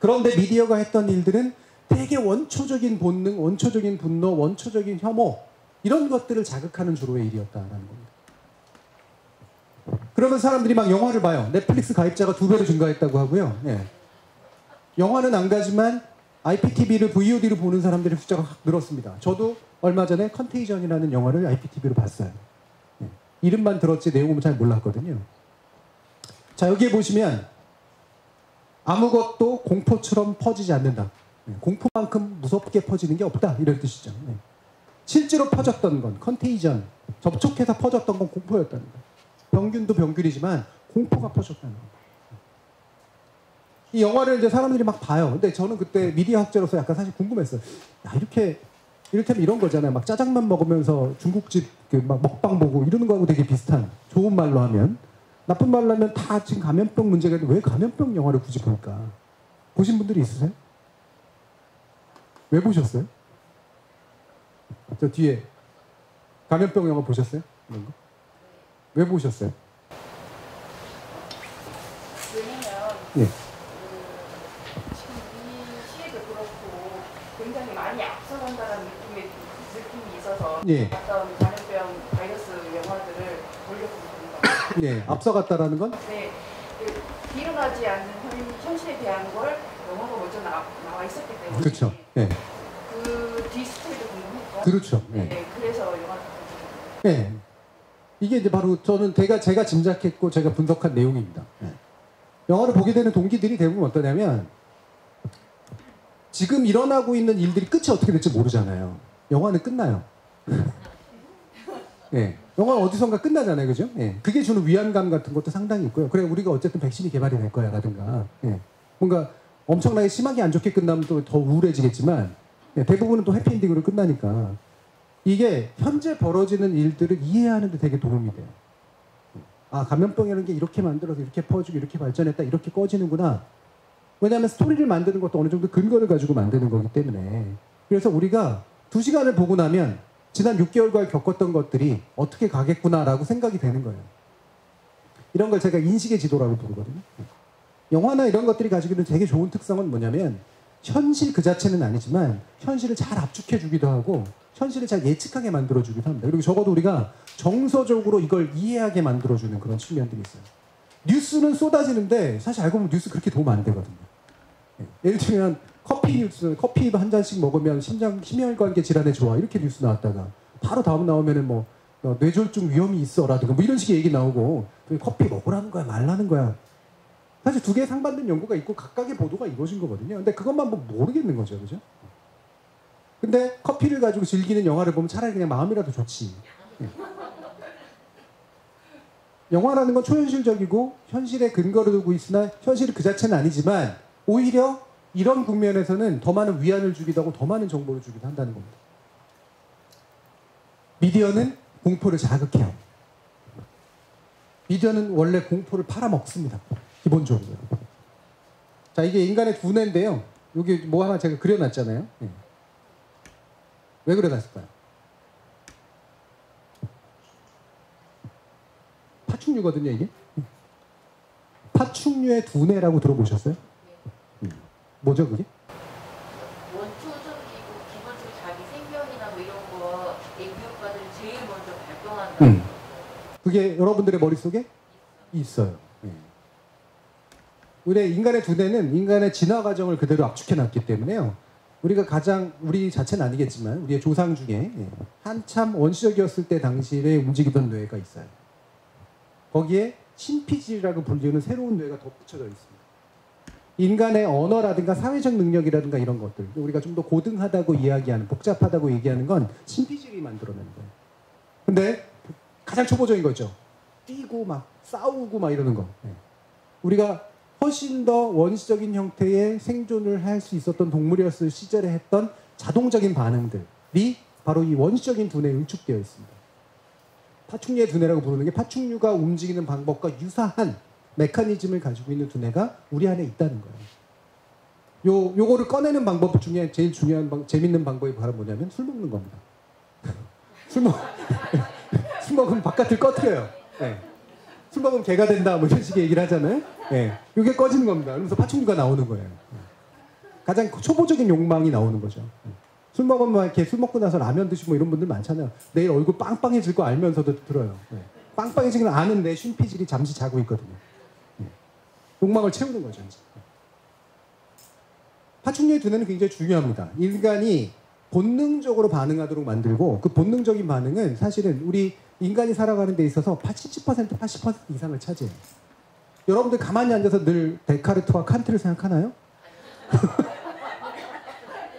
[SPEAKER 3] 그런데 미디어가 했던 일들은 되게 원초적인 본능, 원초적인 분노, 원초적인 혐오 이런 것들을 자극하는 주로의 일이었다라는 겁니다. 그러면 사람들이 막 영화를 봐요. 넷플릭스 가입자가 2배로 증가했다고 하고요. 예. 영화는 안 가지만 IPTV를 VOD로 보는 사람들의 숫자가 확 늘었습니다. 저도 얼마 전에 컨테이전이라는 영화를 IPTV로 봤어요. 예. 이름만 들었지 내용은 잘 몰랐거든요. 자, 여기에 보시면 아무것도 공포처럼 퍼지지 않는다. 예. 공포만큼 무섭게 퍼지는 게 없다. 이런 뜻이죠. 예. 실제로 퍼졌던 건 컨테이전, 접촉해서 퍼졌던 건 공포였다는 거예요. 병균도 병균이지만 공포가 퍼졌다는 거예요. 이 영화를 이제 사람들이 막 봐요. 근데 저는 그때 미디어 학자로서 약간 사실 궁금했어요. 야, 이를테면 이런 거잖아요. 막 짜장면 먹으면서 중국집 막 먹방 보고 이러는 거하고 되게 비슷한, 좋은 말로 하면. 나쁜 말로 하면 다 지금 감염병 문제가 있는데 왜 감염병 영화를 굳이 볼까? 보신 분들이 있으세요? 왜 보셨어요? 저 뒤에 감염병 영화 보셨어요? 이런 거? 왜 보셨어요?
[SPEAKER 4] 왜냐면
[SPEAKER 3] 예.
[SPEAKER 4] 지금 이 시기도 그렇고 굉장히 많이 앞서간다는 느낌이 있어서
[SPEAKER 3] 예.
[SPEAKER 4] 어떤 감염병 바이러스 영화들을 보려고 합니다.
[SPEAKER 3] 예, 앞서갔다라는 건?
[SPEAKER 4] 네, 그 일어나지 않는 현실에 대한 걸 영화가 먼저 나와 있었기 때문에
[SPEAKER 3] 그렇죠. 예.
[SPEAKER 4] 그 뒤스토리도 궁금했고
[SPEAKER 3] 그렇죠. 예.
[SPEAKER 4] 네, 그래서 영화를
[SPEAKER 3] 예. 이게 이제 바로 저는 제가 짐작했고 제가 분석한 내용입니다. 예. 영화를 보게 되는 동기들이 대부분 어떠냐면 지금 일어나고 있는 일들이 끝이 어떻게 될지 모르잖아요. 영화는 끝나요. 예. 영화는 어디선가 끝나잖아요. 그죠? 예. 그게 주는 위안감 같은 것도 상당히 있고요. 그래, 우리가 어쨌든 백신이 개발이 될 거야, 라든가. 예. 뭔가 엄청나게 심하게 안 좋게 끝나면 또 더 우울해지겠지만, 예. 대부분은 또 해피엔딩으로 끝나니까. 이게 현재 벌어지는 일들을 이해하는 데 되게 도움이 돼요. 아, 감염병이라는 게 이렇게 만들어서 이렇게 퍼지고 이렇게 발전했다, 이렇게 꺼지는구나. 왜냐하면 스토리를 만드는 것도 어느 정도 근거를 가지고 만드는 거기 때문에. 그래서 우리가 2시간을 보고 나면 지난 6개월간 겪었던 것들이 어떻게 가겠구나라고 생각이 되는 거예요. 이런 걸 제가 인식의 지도라고 부르거든요. 영화나 이런 것들이 가지고 있는 되게 좋은 특성은 뭐냐면 현실 그 자체는 아니지만 현실을 잘 압축해주기도 하고 현실을 잘 예측하게 만들어주기도 합니다. 그리고 적어도 우리가 정서적으로 이걸 이해하게 만들어주는 그런 측면들이 있어요. 뉴스는 쏟아지는데 사실 알고 보면 뉴스 그렇게 도움 안 되거든요. 예를 들면 커피 뉴스, 커피 한 잔씩 먹으면 심혈관계 질환에 좋아 이렇게 뉴스 나왔다가 바로 다음 나오면은 뭐 뇌졸중 위험이 있어라든가 뭐 이런 식의 얘기 나오고 커피 먹으라는 거야 말라는 거야. 사실 두 개의 상반된 연구가 있고 각각의 보도가 이루어진 거거든요. 근데 그것만 뭐 모르겠는 거죠, 그죠? 근데 커피를 가지고 즐기는 영화를 보면 차라리 그냥 마음이라도 좋지. 영화라는 건 초현실적이고 현실에 근거를 두고 있으나 현실이 그 자체는 아니지만 오히려 이런 국면에서는 더 많은 위안을 주기도 하고 더 많은 정보를 주기도 한다는 겁니다. 미디어는 공포를 자극해야 합니다. 미디어는 원래 공포를 팔아먹습니다. 기본적으로. 자, 이게 인간의 두뇌인데요. 여기 뭐 하나 제가 그려놨잖아요. 왜 그려놨을까요? 파충류거든요, 이게. 파충류의 두뇌라고 들어보셨어요? 뭐죠, 그게?
[SPEAKER 5] 원초적이고 기본적으로 자기 생명이나 뭐 이런 거 교육과들이 제일 먼저 발동한다.
[SPEAKER 3] 그게 여러분들의 머릿속에 있어요. 우리 인간의 두뇌는 인간의 진화 과정을 그대로 압축해놨기 때문에요. 우리 자체는 아니겠지만 우리의 조상 중에 한참 원시적이었을 때 당시에 움직이던 뇌가 있어요. 거기에 신피질이라고 불리는 새로운 뇌가 덧붙여져 있습니다. 인간의 언어라든가 사회적 능력이라든가 이런 것들, 우리가 좀 더 고등하다고 이야기하는, 복잡하다고 얘기하는 건 신피질이 만들어내는 거예요. 근데 가장 초보적인 거죠. 뛰고 막 싸우고 막 이러는 거. 우리가 훨씬 더 원시적인 형태의 생존을 할 수 있었던 동물이었을 시절에 했던 자동적인 반응들이 바로 이 원시적인 두뇌에 응축되어 있습니다. 파충류의 두뇌라고 부르는 게 파충류가 움직이는 방법과 유사한 메커니즘을 가지고 있는 두뇌가 우리 안에 있다는 거예요. 요거를 꺼내는 방법 중에 제일 중요한 재밌는 방법이 바로 뭐냐면 술 먹는 겁니다. 술 먹으면 바깥을 꺼트려요. 네. 술 먹으면 개가 된다 뭐 이런 식의 얘기를 하잖아요. 네. 이게 꺼지는 겁니다. 그러면서 파충류가 나오는 거예요. 가장 초보적인 욕망이 나오는 거죠. 술 먹으면 이렇게 술 먹고 나서 라면 드시고 이런 분들 많잖아요. 내일 얼굴 빵빵해질 거 알면서도 들어요. 빵빵해지긴 아는데 쉰피질이 잠시 자고 있거든요. 욕망을 채우는 거죠. 이제. 파충류의 두뇌는 굉장히 중요합니다. 인간이 본능적으로 반응하도록 만들고 그 본능적인 반응은 사실은 우리 인간이 살아가는 데 있어서 70%, 80% 이상을 차지해요. 여러분들 가만히 앉아서 늘 데카르트와 칸트를 생각하나요?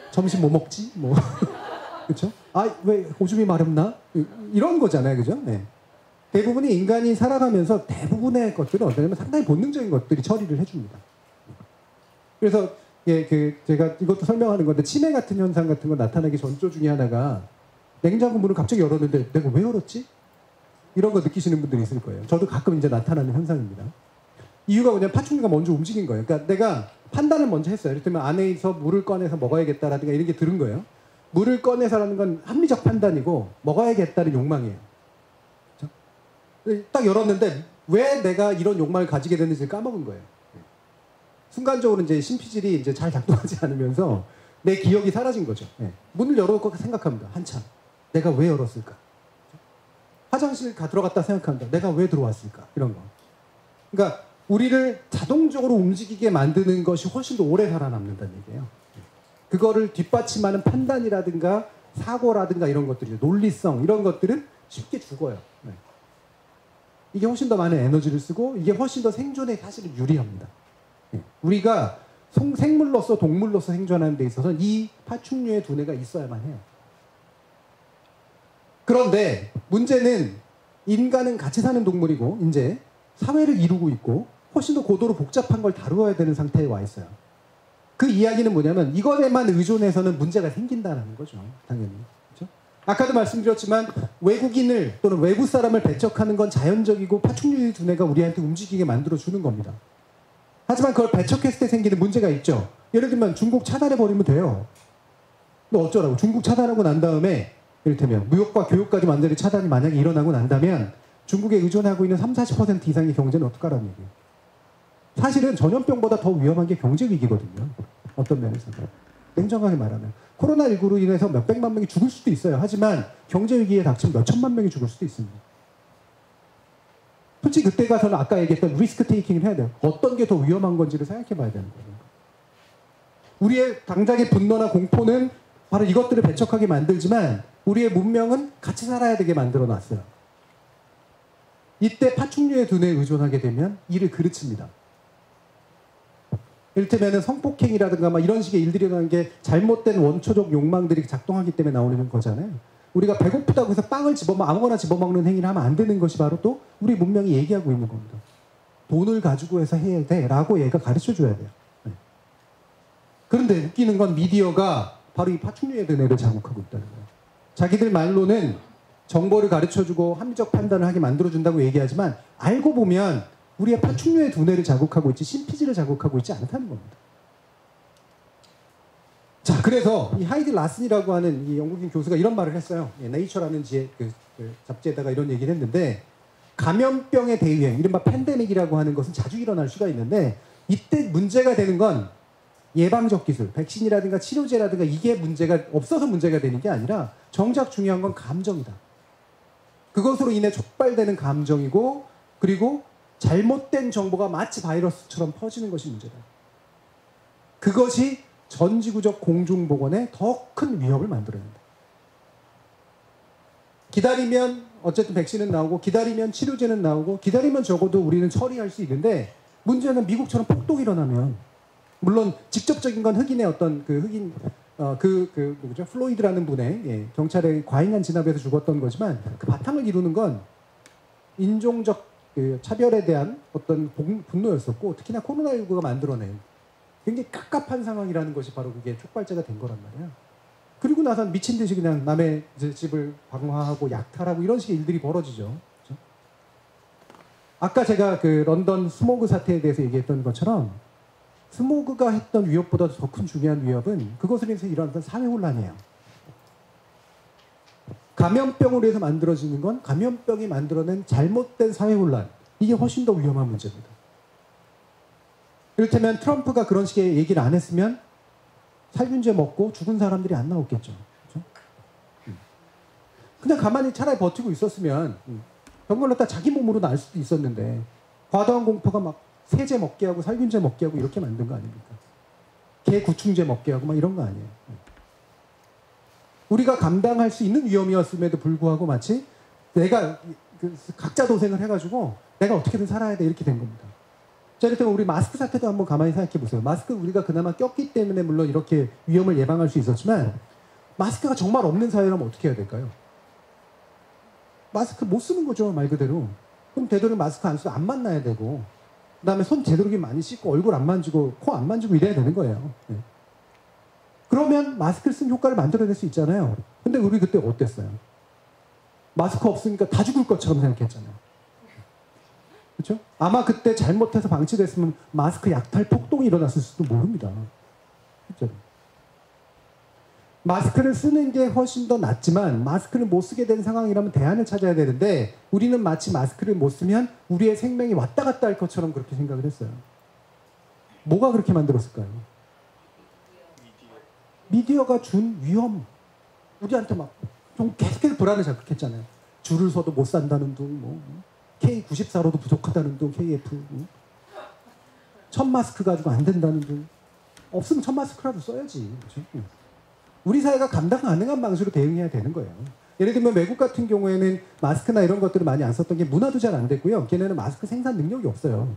[SPEAKER 3] 점심 뭐 먹지? 뭐 그렇죠? 아, 왜 오줌이 마렵나? 이런 거잖아요, 그죠? 네. 대부분이 인간이 살아가면서 대부분의 것들은 어떠냐면 상당히 본능적인 것들이 처리를 해줍니다. 그래서 제가 이것도 설명하는 건데 치매 같은 현상 같은 거 나타나기 전조 중에 하나가 냉장고 문을 갑자기 열었는데 내가 왜 열었지? 이런 거 느끼시는 분들이 있을 거예요. 저도 가끔 이제 나타나는 현상입니다. 이유가 뭐냐면 파충류가 먼저 움직인 거예요. 그러니까 내가 판단을 먼저 했어요. 예를 들면 안에서 물을 꺼내서 먹어야겠다라든가 이런 게 들은 거예요. 물을 꺼내서라는 건 합리적 판단이고 먹어야겠다는 욕망이에요. 그렇죠? 딱 열었는데 왜 내가 이런 욕망을 가지게 됐는지 까먹은 거예요. 순간적으로 이제 신피질이 이제 잘 작동하지 않으면서 내 기억이 사라진 거죠. 문을 열어놓고 생각합니다. 한참. 내가 왜 열었을까? 화장실 들어갔다 생각합니다. 내가 왜 들어왔을까? 이런 거. 그러니까 우리를 자동적으로 움직이게 만드는 것이 훨씬 더 오래 살아남는다는 얘기예요. 그거를 뒷받침하는 판단이라든가 사고라든가 이런 것들이 논리성 이런 것들은 쉽게 죽어요. 이게 훨씬 더 많은 에너지를 쓰고 이게 훨씬 더 생존에 사실은 유리합니다. 우리가 생물로서 동물로서 생존하는 데 있어서는 이 파충류의 두뇌가 있어야만 해요. 그런데 문제는 인간은 같이 사는 동물이고 이제 사회를 이루고 있고 훨씬 더 고도로 복잡한 걸 다루어야 되는 상태에 와 있어요. 그 이야기는 뭐냐면 이것에만 의존해서는 문제가 생긴다는 거죠. 당연히. 그렇죠? 아까도 말씀드렸지만 외국인을 또는 외부 사람을 배척하는 건 자연적이고 파충류의 두뇌가 우리한테 움직이게 만들어주는 겁니다. 하지만 그걸 배척했을 때 생기는 문제가 있죠. 예를 들면 중국 차단해버리면 돼요. 너 어쩌라고. 중국 차단하고 난 다음에 이를테면 무역과 교육까지 완전히 차단이 만약에 일어나고 난다면 중국에 의존하고 있는 30, 40% 이상의 경제는 어떡하라는 얘기예요. 사실은 전염병보다 더 위험한 게 경제 위기거든요. 어떤 면에서는. 냉정하게 말하면. 코로나19로 인해서 몇백만 명이 죽을 수도 있어요. 하지만 경제 위기에 닥치면 몇천만 명이 죽을 수도 있습니다. 솔직히 그때 가서는 아까 얘기했던 리스크 테이킹을 해야 돼요. 어떤 게 더 위험한 건지를 생각해 봐야 되는 거예요. 우리의 당장의 분노나 공포는 바로 이것들을 배척하게 만들지만 우리의 문명은 같이 살아야 되게 만들어 놨어요. 이때 파충류의 눈에 의존하게 되면 이를 그르칩니다. 이를테면 성폭행이라든가 막 이런 식의 일들이 일어나는 게 잘못된 원초적 욕망들이 작동하기 때문에 나오는 거잖아요. 우리가 배고프다고 해서 빵을 아무거나 집어먹는 행위를 하면 안 되는 것이 바로 또 우리 문명이 얘기하고 있는 겁니다. 돈을 가지고 해서 해야 돼 라고 얘가 가르쳐 줘야 돼요. 네. 그런데 웃기는 건 미디어가 바로 이 파충류의 눈을 자극하고 있다는 거예요. 자기들 말로는 정보를 가르쳐주고 합리적 판단을 하게 만들어준다고 얘기하지만 알고 보면 우리의 파충류의 두뇌를 자극하고 있지 심피지를 자극하고 있지 않다는 겁니다. 자, 그래서 이 하이드 라슨이라고 하는 이 영국인 교수가 이런 말을 했어요. 네이처라는 잡지에다가 이런 얘기를 했는데 감염병의 대유행, 이른바 팬데믹이라고 하는 것은 자주 일어날 수가 있는데 이때 문제가 되는 건 예방적 기술, 백신이라든가 치료제라든가 이게 문제가 없어서 문제가 되는 게 아니라 정작 중요한 건 감정이다. 그것으로 인해 촉발되는 감정이고 그리고 잘못된 정보가 마치 바이러스처럼 퍼지는 것이 문제다. 그것이 전지구적 공중보건에 더 큰 위협을 만들어낸다. 기다리면 어쨌든 백신은 나오고 기다리면 치료제는 나오고 기다리면 적어도 우리는 처리할 수 있는데 문제는 미국처럼 폭동이 일어나면 물론 직접적인 건 흑인의 어떤 누구죠? 플로이드라는 분의 경찰의 과잉한 진압에서 죽었던 거지만 그 바탕을 이루는 건 인종적 차별에 대한 어떤 분노였었고 특히나 코로나19가 만들어낸 굉장히 깝깝한 상황이라는 것이 바로 그게 촉발제가 된 거란 말이에요. 그리고 나선 미친 듯이 그냥 남의 집을 방화하고 약탈하고 이런 식의 일들이 벌어지죠. 그렇죠? 아까 제가 그 런던 스모그 사태에 대해서 얘기했던 것처럼 스모그가 했던 위협보다 더 큰 중요한 위협은 그것으로 인해서 일어났던 사회혼란이에요. 감염병으로 해서 만들어지는 건 감염병이 만들어낸 잘못된 사회혼란. 이게 훨씬 더 위험한 문제입니다. 이를테면 트럼프가 그런 식의 얘기를 안 했으면 살균제 먹고 죽은 사람들이 안 나왔겠죠. 그렇죠? 그냥 가만히 차라리 버티고 있었으면 병 걸렸다 자기 몸으로 날 수도 있었는데 과도한 공포가 막 세제 먹게 하고 살균제 먹게 하고 이렇게 만든 거 아닙니까? 개 구충제 먹게 하고 막 이런 거 아니에요. 우리가 감당할 수 있는 위험이었음에도 불구하고 마치 내가 각자 도생을 해가지고 내가 어떻게든 살아야 돼 이렇게 된 겁니다. 자, 이를테면 우리 마스크 사태도 한번 가만히 생각해 보세요. 마스크 우리가 그나마 꼈기 때문에 물론 이렇게 위험을 예방할 수 있었지만 마스크가 정말 없는 사회라면 어떻게 해야 될까요? 마스크 못 쓰는 거죠, 말 그대로. 그럼 되도록 마스크 안 쓰고 안 만나야 되고 그 다음에 손 되도록 많이 씻고 얼굴 안 만지고 코 안 만지고 이래야 되는 거예요. 네. 그러면 마스크를 쓴 효과를 만들어낼 수 있잖아요. 근데 우리 그때 어땠어요? 마스크 없으니까 다 죽을 것처럼 생각했잖아요. 그렇죠? 아마 그때 잘못해서 방치됐으면 마스크 약탈 폭동이 일어났을지도 모릅니다. 그렇죠? 마스크를 쓰는 게 훨씬 더 낫지만 마스크를 못 쓰게 된 상황이라면 대안을 찾아야 되는데 우리는 마치 마스크를 못 쓰면 우리의 생명이 왔다 갔다 할 것처럼 그렇게 생각을 했어요. 뭐가 그렇게 만들었을까요? 미디어가 준 위험. 우리한테 막 좀 계속해서 불안을 자극했잖아요. 줄을 서도 못 산다는 둥, K94로도 부족하다는 둥, KF. 첫 마스크 가지고 안 된다는 둥. 없으면 첫 마스크라도 써야지. 그렇죠? 우리 사회가 감당 가능한 방식으로 대응해야 되는 거예요. 예를 들면 외국 같은 경우에는 마스크나 이런 것들을 많이 안 썼던 게 문화도 잘 안 됐고요. 걔네는 마스크 생산 능력이 없어요.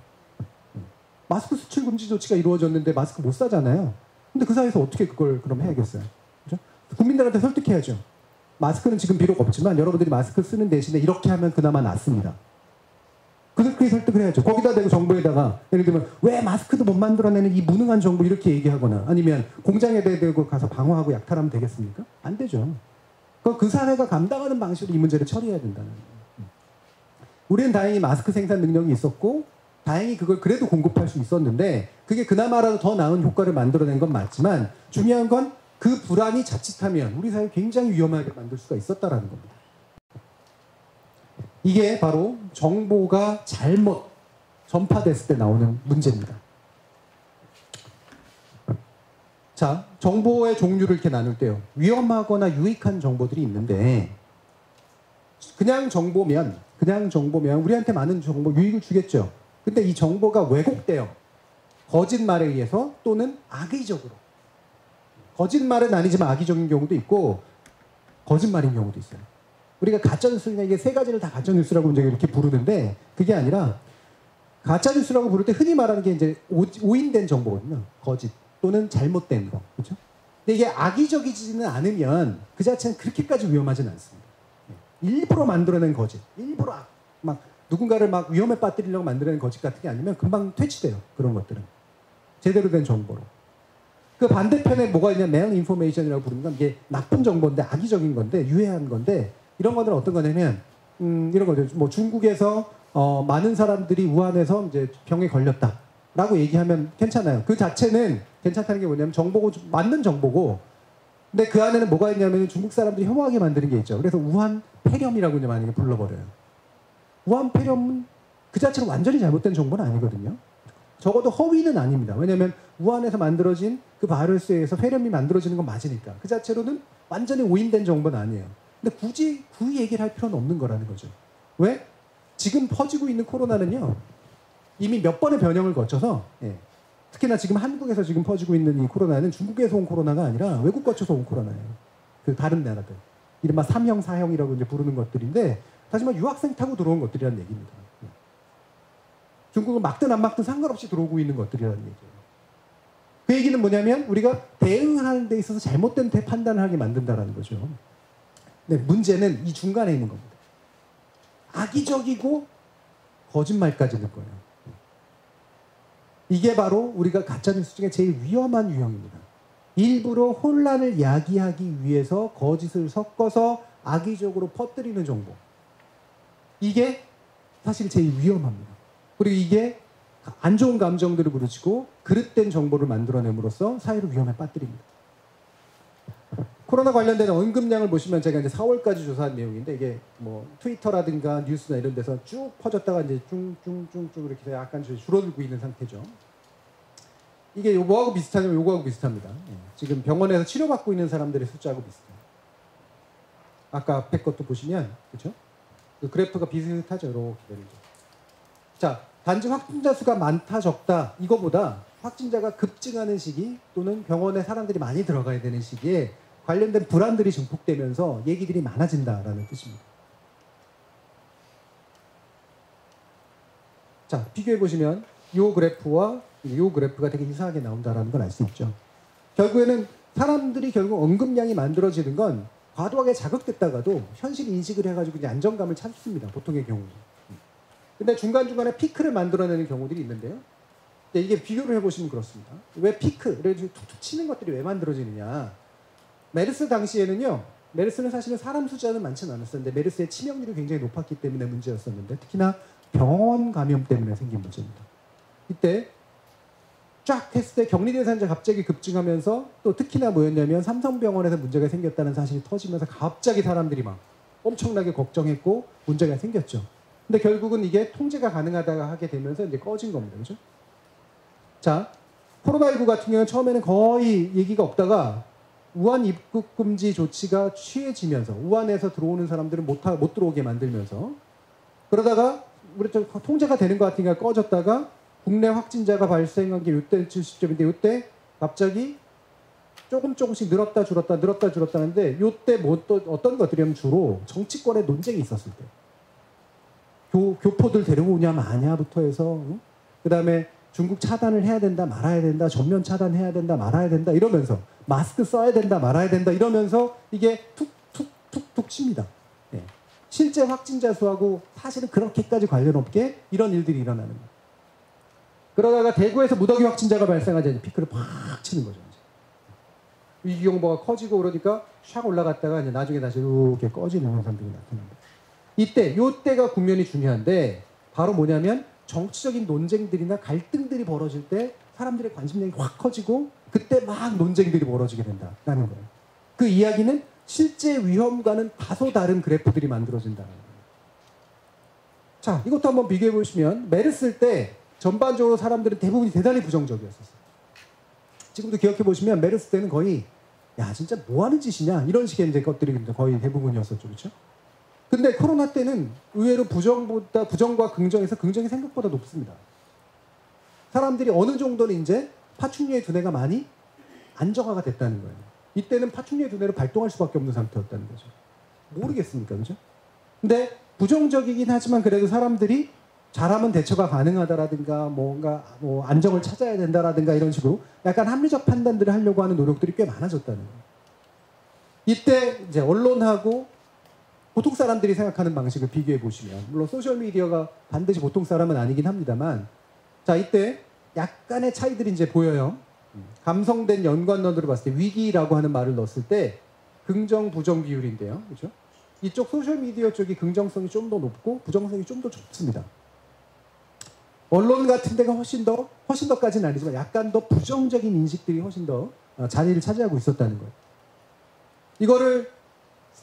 [SPEAKER 3] 마스크 수출 금지 조치가 이루어졌는데 마스크 못 사잖아요. 근데 그 사회에서 어떻게 그걸 그럼 해야겠어요? 그렇죠? 국민들한테 설득해야죠. 마스크는 지금 비록 없지만 여러분들이 마스크 쓰는 대신에 이렇게 하면 그나마 낫습니다. 그렇게 설득을 해야죠. 거기다 대고 정부에다가 예를 들면 왜 마스크도 못 만들어내는 이 무능한 정부 이렇게 얘기하거나 아니면 공장에 대고 가서 방어하고 약탈하면 되겠습니까? 안 되죠. 그 사회가 감당하는 방식으로 이 문제를 처리해야 된다는 거예요. 우리는 다행히 마스크 생산 능력이 있었고 다행히 그걸 그래도 공급할 수 있었는데 그게 그나마라도 더 나은 효과를 만들어낸 건 맞지만 중요한 건 그 불안이 자칫하면 우리 사회를 굉장히 위험하게 만들 수가 있었다라는 겁니다. 이게 바로 정보가 잘못 전파됐을 때 나오는 문제입니다. 자, 정보의 종류를 이렇게 나눌 때요. 위험하거나 유익한 정보들이 있는데 그냥 정보면 우리한테 많은 정보 유익을 주겠죠. 근데 이 정보가 왜곡돼요. 거짓말에 의해서 또는 악의적으로. 거짓말은 아니지만 악의적인 경우도 있고 거짓말인 경우도 있어요. 우리가 가짜뉴스냐 이게 세 가지를 다 가짜뉴스라고 이제 이렇게 부르는데 그게 아니라 가짜뉴스라고 부를 때 흔히 말하는 게 이제 오인된 정보거든요. 거짓 또는 잘못된 거. 그렇죠? 근데 이게 악의적이지는 않으면 그 자체는 그렇게까지 위험하진 않습니다. 일부러 만들어낸 거짓, 일부러 막 누군가를 막 위험에 빠뜨리려고 만들어낸 거짓 같은 게 아니면 금방 퇴치돼요. 그런 것들은. 제대로 된 정보로. 그 반대편에 뭐가 있냐, 매운 인포메이션이라고 부르는 건 이게 나쁜 정보인데 악의적인 건데 유해한 건데 이런 것들은 어떤 거냐면 이런 거죠. 뭐 중국에서 많은 사람들이 우한에서 이제 병에 걸렸다라고 얘기하면 괜찮아요. 그 자체는 괜찮다는 게 뭐냐면 정보고 맞는 정보고 근데 그 안에는 뭐가 있냐면 중국 사람들이 혐오하게 만드는 게 있죠. 그래서 우한 폐렴이라고 이제 만약에 불러버려요. 우한 폐렴은 그 자체가 완전히 잘못된 정보는 아니거든요. 적어도 허위는 아닙니다. 왜냐하면 우한에서 만들어진 그 바이러스에 의해서 폐렴이 만들어지는 건 맞으니까. 그 자체로는 완전히 오인된 정보는 아니에요. 근데 굳이 그 얘기를 할 필요는 없는 거라는 거죠. 왜? 지금 퍼지고 있는 코로나는요. 이미 몇 번의 변형을 거쳐서 특히나 지금 한국에서 지금 퍼지고 있는 이 코로나는 중국에서 온 코로나가 아니라 외국 거쳐서 온 코로나예요. 그 다른 나라들. 이른바 3형, 4형이라고 이제 부르는 것들인데 다시 말해 유학생 타고 들어온 것들이라는 얘기입니다. 중국은 막든 안 막든 상관없이 들어오고 있는 것들이라는 얘기예요. 그 얘기는 뭐냐면 우리가 대응하는 데 있어서 잘못된 판단을 하게 만든다는 거죠. 근데 문제는 이 중간에 있는 겁니다. 악의적이고 거짓말까지 넣을 거예요. 이게 바로 우리가 가짜뉴스 중에 제일 위험한 유형입니다. 일부러 혼란을 야기하기 위해서 거짓을 섞어서 악의적으로 퍼뜨리는 정보. 이게 사실 제일 위험합니다. 그리고 이게 안 좋은 감정들을 부르치고 그릇된 정보를 만들어냄으로써 사회를 위험에 빠뜨립니다. 코로나 관련된 언급량을 보시면 제가 이제 4월까지 조사한 내용인데 이게 뭐 트위터라든가 뉴스나 이런 데서 쭉 퍼졌다가 이제 쭉 이렇게 약간 줄어들고 있는 상태죠. 이게 뭐하고 비슷하냐면 요거하고 비슷합니다. 지금 병원에서 치료받고 있는 사람들의 숫자하고 비슷해요. 아까 앞에 것도 보시면 그렇죠? 그 그래프가 비슷하죠. 이렇게 되는 거. 자, 단지 확진자 수가 많다 적다 이거보다 확진자가 급증하는 시기 또는 병원에 사람들이 많이 들어가야 되는 시기에 관련된 불안들이 증폭되면서 얘기들이 많아진다라는 뜻입니다. 자, 비교해 보시면 이 그래프와 이 그래프가 되게 이상하게 나온다라는 걸 알 수 있죠. 결국에는 사람들이 결국 언급량이 만들어지는 건 과도하게 자극됐다가도 현실 인식을 해가지고 이제 안정감을 찾습니다. 보통의 경우는. 근데 중간중간에 피크를 만들어내는 경우들이 있는데요. 이게 비교를 해보시면 그렇습니다. 왜 피크를 툭툭 치는 것들이 왜 만들어지느냐. 메르스 당시에는요. 메르스는 사실은 사람 숫자는 많지는 않았었는데 메르스의 치명률이 굉장히 높았기 때문에 문제였었는데 특히나 병원 감염 때문에 생긴 문제입니다. 이때 쫙 했을 때 격리 대상자 갑자기 급증하면서 또 특히나 뭐였냐면 삼성병원에서 문제가 생겼다는 사실이 터지면서 갑자기 사람들이 막 엄청나게 걱정했고 문제가 생겼죠. 근데 결국은 이게 통제가 가능하다가 하게 되면서 이제 꺼진 겁니다. 그죠? 자, 코로나19 같은 경우는 처음에는 거의 얘기가 없다가 우한 입국 금지 조치가 취해지면서 우한에서 들어오는 사람들은 못 들어오게 만들면서 그러다가 우리 좀 통제가 되는 것 같으니까 꺼졌다가 국내 확진자가 발생한 게 이때 시점인데 이때 갑자기 조금씩 늘었다 줄었다 하는데 이때 뭐 또 어떤 것들이냐면 주로 정치권의 논쟁이 있었을 때 교포들 데려오냐 마냐부터 해서 그 다음에 중국 차단을 해야 된다 말아야 된다 전면 차단해야 된다 말아야 된다 이러면서 마스크 써야 된다 말아야 된다 이러면서 이게 툭툭툭툭 칩니다. 네. 실제 확진자 수하고 사실은 그렇게까지 관련 없게 이런 일들이 일어나는 거예요. 그러다가 대구에서 무더기 확진자가 발생하자 피크를 팍 치는 거죠. 이제. 위기경보가 커지고 그러니까 샥 올라갔다가 이제 나중에 다시 이렇게 꺼지는 현상들이 나타납니다. 요때가 국면이 중요한데 바로 뭐냐면 정치적인 논쟁들이나 갈등들이 벌어질 때 사람들의 관심력이 확 커지고 그때 막 논쟁들이 벌어지게 된다라는 거예요. 그 이야기는 실제 위험과는 다소 다른 그래프들이 만들어진다는 거예요. 자, 이것도 한번 비교해 보시면 메르스 때 전반적으로 사람들은 대부분이 대단히 부정적이었었어요. 지금도 기억해 보시면 메르스 때는 거의 야 진짜 뭐 하는 짓이냐 이런 식의 이제 것들이 거의 대부분이었었죠, 그렇죠? 근데 코로나 때는 의외로 부정과 긍정에서 긍정이 생각보다 높습니다. 사람들이 어느 정도는 이제 파충류의 두뇌가 많이 안정화가 됐다는 거예요. 이때는 파충류의 두뇌를 발동할 수밖에 없는 상태였다는 거죠. 모르겠습니까, 그죠? 근데 부정적이긴 하지만 그래도 사람들이 잘하면 대처가 가능하다라든가 뭔가 뭐 안정을 찾아야 된다라든가 이런 식으로 약간 합리적 판단들을 하려고 하는 노력들이 꽤 많아졌다는 거예요. 이때 이제 언론하고 보통 사람들이 생각하는 방식을 비교해 보시면 물론 소셜 미디어가 반드시 보통 사람은 아니긴 합니다만 자 이때 약간의 차이들이 이제 보여요. 감성된 연관론으로 봤을 때 위기라고 하는 말을 넣었을 때 긍정 부정 비율인데요, 그렇죠? 이쪽 소셜 미디어 쪽이 긍정성이 좀 더 높고 부정성이 좀 더 좁습니다. 언론 같은 데가 훨씬 더까지는 아니지만 약간 더 부정적인 인식들이 훨씬 더 자리를 차지하고 있었다는 거예요. 이거를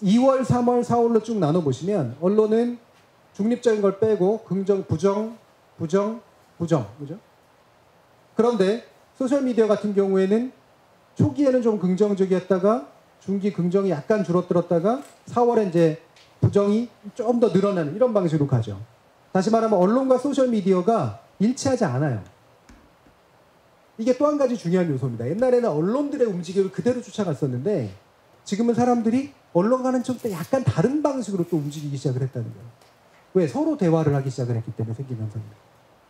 [SPEAKER 3] 2월, 3월, 4월로 쭉 나눠보시면 언론은 중립적인 걸 빼고 긍정, 부정, 그죠? 그런데 소셜미디어 같은 경우에는 초기에는 좀 긍정적이었다가 중기 긍정이 약간 줄어들었다가 4월에 이제 부정이 좀 더 늘어나는 이런 방식으로 가죠. 다시 말하면 언론과 소셜미디어가 일치하지 않아요. 이게 또 한 가지 중요한 요소입니다. 옛날에는 언론들의 움직임을 그대로 쫓아갔었는데 지금은 사람들이 언론과는 좀 약간 다른 방식으로 또 움직이기 시작을 했다는 거예요. 왜? 서로 대화를 하기 시작을 했기 때문에 생긴 현상입니다.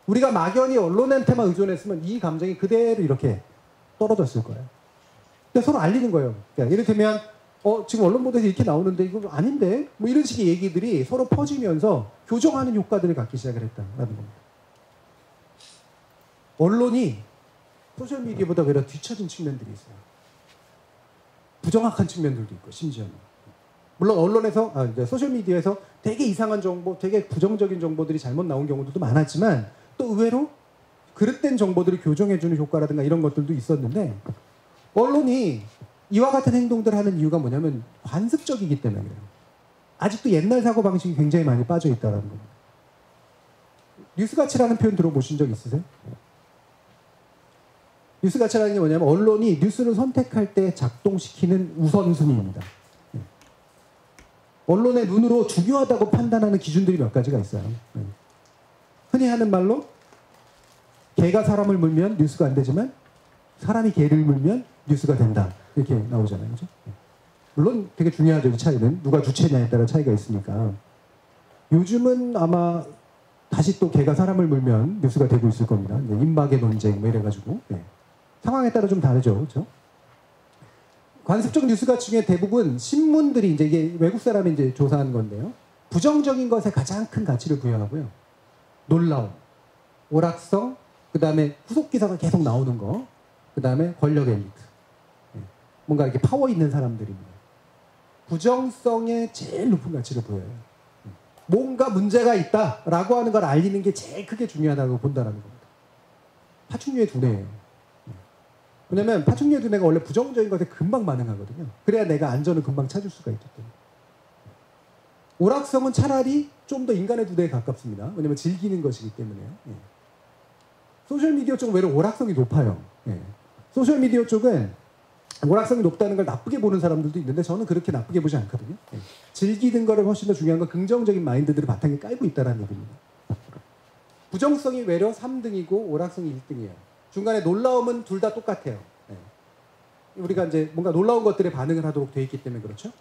[SPEAKER 3] 우리가 막연히 언론한테만 의존했으면 이 감정이 그대로 이렇게 떨어졌을 거예요. 근데 서로 알리는 거예요. 그러니까 예를 들면 지금 언론 보도에서 이렇게 나오는데 이거 아닌데? 뭐 이런 식의 얘기들이 서로 퍼지면서 교정하는 효과들을 갖기 시작을 했다는 겁니다. 언론이 소셜미디어보다 오히려 뒤처진 측면들이 있어요. 부정확한 측면들도 있고 심지어는. 물론 언론에서 이제 소셜미디어에서 되게 이상한 정보, 되게 부정적인 정보들이 잘못 나온 경우도 많았지만 또 의외로 그릇된 정보들을 교정해주는 효과라든가 이런 것들도 있었는데 언론이 이와 같은 행동들을 하는 이유가 뭐냐면 관습적이기 때문에 그래요. 아직도 옛날 사고방식이 굉장히 많이 빠져 있다는 겁니다. 뉴스가치라는 표현 들어보신 적 있으세요? 뉴스가치라는 게 뭐냐면 언론이 뉴스를 선택할 때 작동시키는 우선순위입니다. 언론의 눈으로 중요하다고 판단하는 기준들이 몇 가지가 있어요. 흔히 하는 말로 개가 사람을 물면 뉴스가 안 되지만 사람이 개를 물면 뉴스가 된다. 이렇게 나오잖아요. 그죠? 물론 되게 중요하죠. 이 차이는. 누가 주체냐에 따라 차이가 있으니까. 요즘은 아마 다시 또 개가 사람을 물면 뉴스가 되고 있을 겁니다. 임박의 논쟁 뭐 이래가지고. 네. 상황에 따라 좀 다르죠. 그렇죠? 관습적 뉴스가 중에 대부분 신문들이 이제 이게 외국 사람이 이제 조사한 건데요. 부정적인 것에 가장 큰 가치를 부여하고요. 놀라움, 오락성, 그 다음에 후속 기사가 계속 나오는 거, 그 다음에 권력 엘리트. 뭔가 이렇게 파워 있는 사람들입니다. 부정성에 제일 높은 가치를 보여요. 뭔가 문제가 있다라고 하는 걸 알리는 게 제일 크게 중요하다고 본다는 겁니다. 파충류의 두뇌예요. 왜냐면 파충류의 두뇌가 원래 부정적인 것에 금방 반응하거든요. 그래야 내가 안전을 금방 찾을 수가 있기 때문에. 오락성은 차라리 좀 더 인간의 두뇌에 가깝습니다. 왜냐면 즐기는 것이기 때문에요. 소셜미디어 쪽은 외로 오락성이 높아요. 소셜미디어 쪽은 오락성이 높다는 걸 나쁘게 보는 사람들도 있는데 저는 그렇게 나쁘게 보지 않거든요. 즐기는 거를 훨씬 더 중요한 건 긍정적인 마인드들을 바탕에 깔고 있다는 얘기입니다. 부정성이 외려 3등이고 오락성이 1등이에요. 중간에 놀라움은 둘 다 똑같아요. 우리가 이제 뭔가 놀라운 것들에 반응을 하도록 되어 있기 때문에 그렇죠.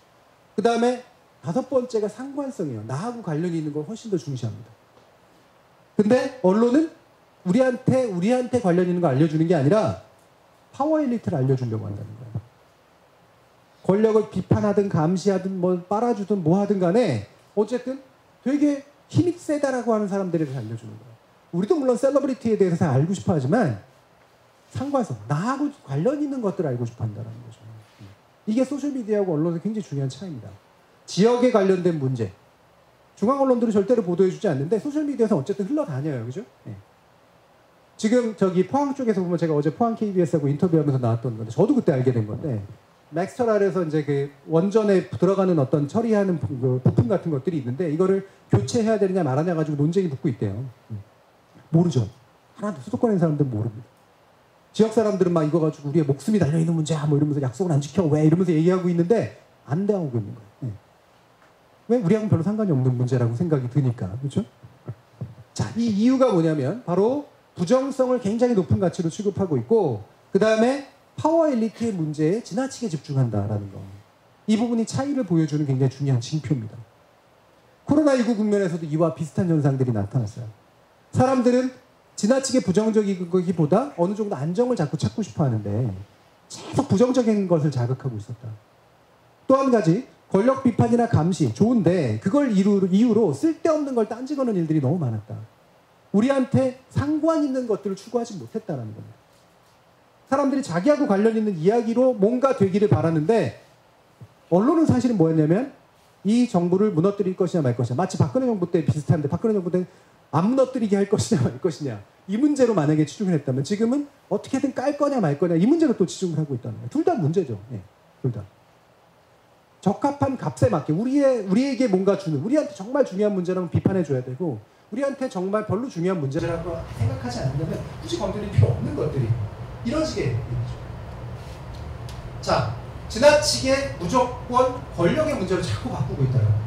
[SPEAKER 3] 그 다음에 5번째가 상관성이에요. 나하고 관련이 있는 걸 훨씬 더 중시합니다. 근데 언론은 우리한테 관련 있는 거 알려주는 게 아니라 파워 엘리트를 알려주려고 한다는 거예요. 권력을 비판하든 감시하든 뭐 빨아주든 뭐 하든 간에 어쨌든 되게 힘이 세다라고 하는 사람들에 대해서 알려주는 거예요. 우리도 물론 셀러브리티에 대해서 잘 알고 싶어 하지만 상관성, 나하고 관련 있는 것들을 알고 싶어 한다는 거죠. 이게 소셜미디어하고 언론의 굉장히 중요한 차이입니다. 지역에 관련된 문제. 중앙 언론들은 절대로 보도해주지 않는데 소셜미디어에서 어쨌든 흘러다녀요. 그죠? 지금 저기 포항 쪽에서 보면 제가 어제 포항 KBS하고 인터뷰하면서 나왔던 건데 저도 그때 알게 된 건데 맥스터랄에서 이제 그 원전에 들어가는 어떤 처리하는 그 부품 같은 것들이 있는데 이거를 교체해야 되느냐 말하냐 가지고 논쟁이 붙고 있대요. 모르죠. 하나도 수도권에 있는 사람들은 모릅니다. 지역 사람들은 막 이거 가지고 우리의 목숨이 달려있는 문제야 뭐 이러면서 약속을 안 지켜 왜 이러면서 얘기하고 있는데 안 당하고 있는 거예요. 네. 왜 우리하고는 별로 상관이 없는 문제라고 생각이 드니까. 그렇죠? 자, 이 이유가 뭐냐면 바로 부정성을 굉장히 높은 가치로 취급하고 있고 그 다음에 파워 엘리트의 문제에 지나치게 집중한다라는 거. 이 부분이 차이를 보여주는 굉장히 중요한 징표입니다. 코로나19 국면에서도 이와 비슷한 현상들이 나타났어요. 사람들은 지나치게 부정적인 거기보다 어느 정도 안정을 자꾸 찾고 싶어 하는데 계속 부정적인 것을 자극하고 있었다. 또 한 가지 권력 비판이나 감시 좋은데 그걸 이유로 쓸데없는 걸 딴지거는 일들이 너무 많았다. 우리한테 상관 있는 것들을 추구하지 못했다는 겁니다. 사람들이 자기하고 관련 있는 이야기로 뭔가 되기를 바랐는데 언론은 사실은 뭐였냐면 이 정부를 무너뜨릴 것이냐 말 것이냐. 마치 박근혜 정부 때 비슷한데 박근혜 정부 때는 안 무너뜨리게 할 것이냐 말 것이냐. 이 문제로 만약에 치중을 했다면 지금은 어떻게든 깔 거냐 말 거냐 이 문제로 또 치중을 하고 있다는 거예요. 둘 다 문제죠. 네, 둘 다. 적합한 값에 맞게 우리에게 뭔가 주는 우리한테 정말 중요한 문제라면 비판해 줘야 되고 우리한테 정말 별로 중요한 문제라고 생각하지 않는다면 굳이 건드릴 필요 없는 것들이 이런 식의 얘기죠. 자, 지나치게 무조건 권력의 문제로 자꾸 바꾸고 있다요.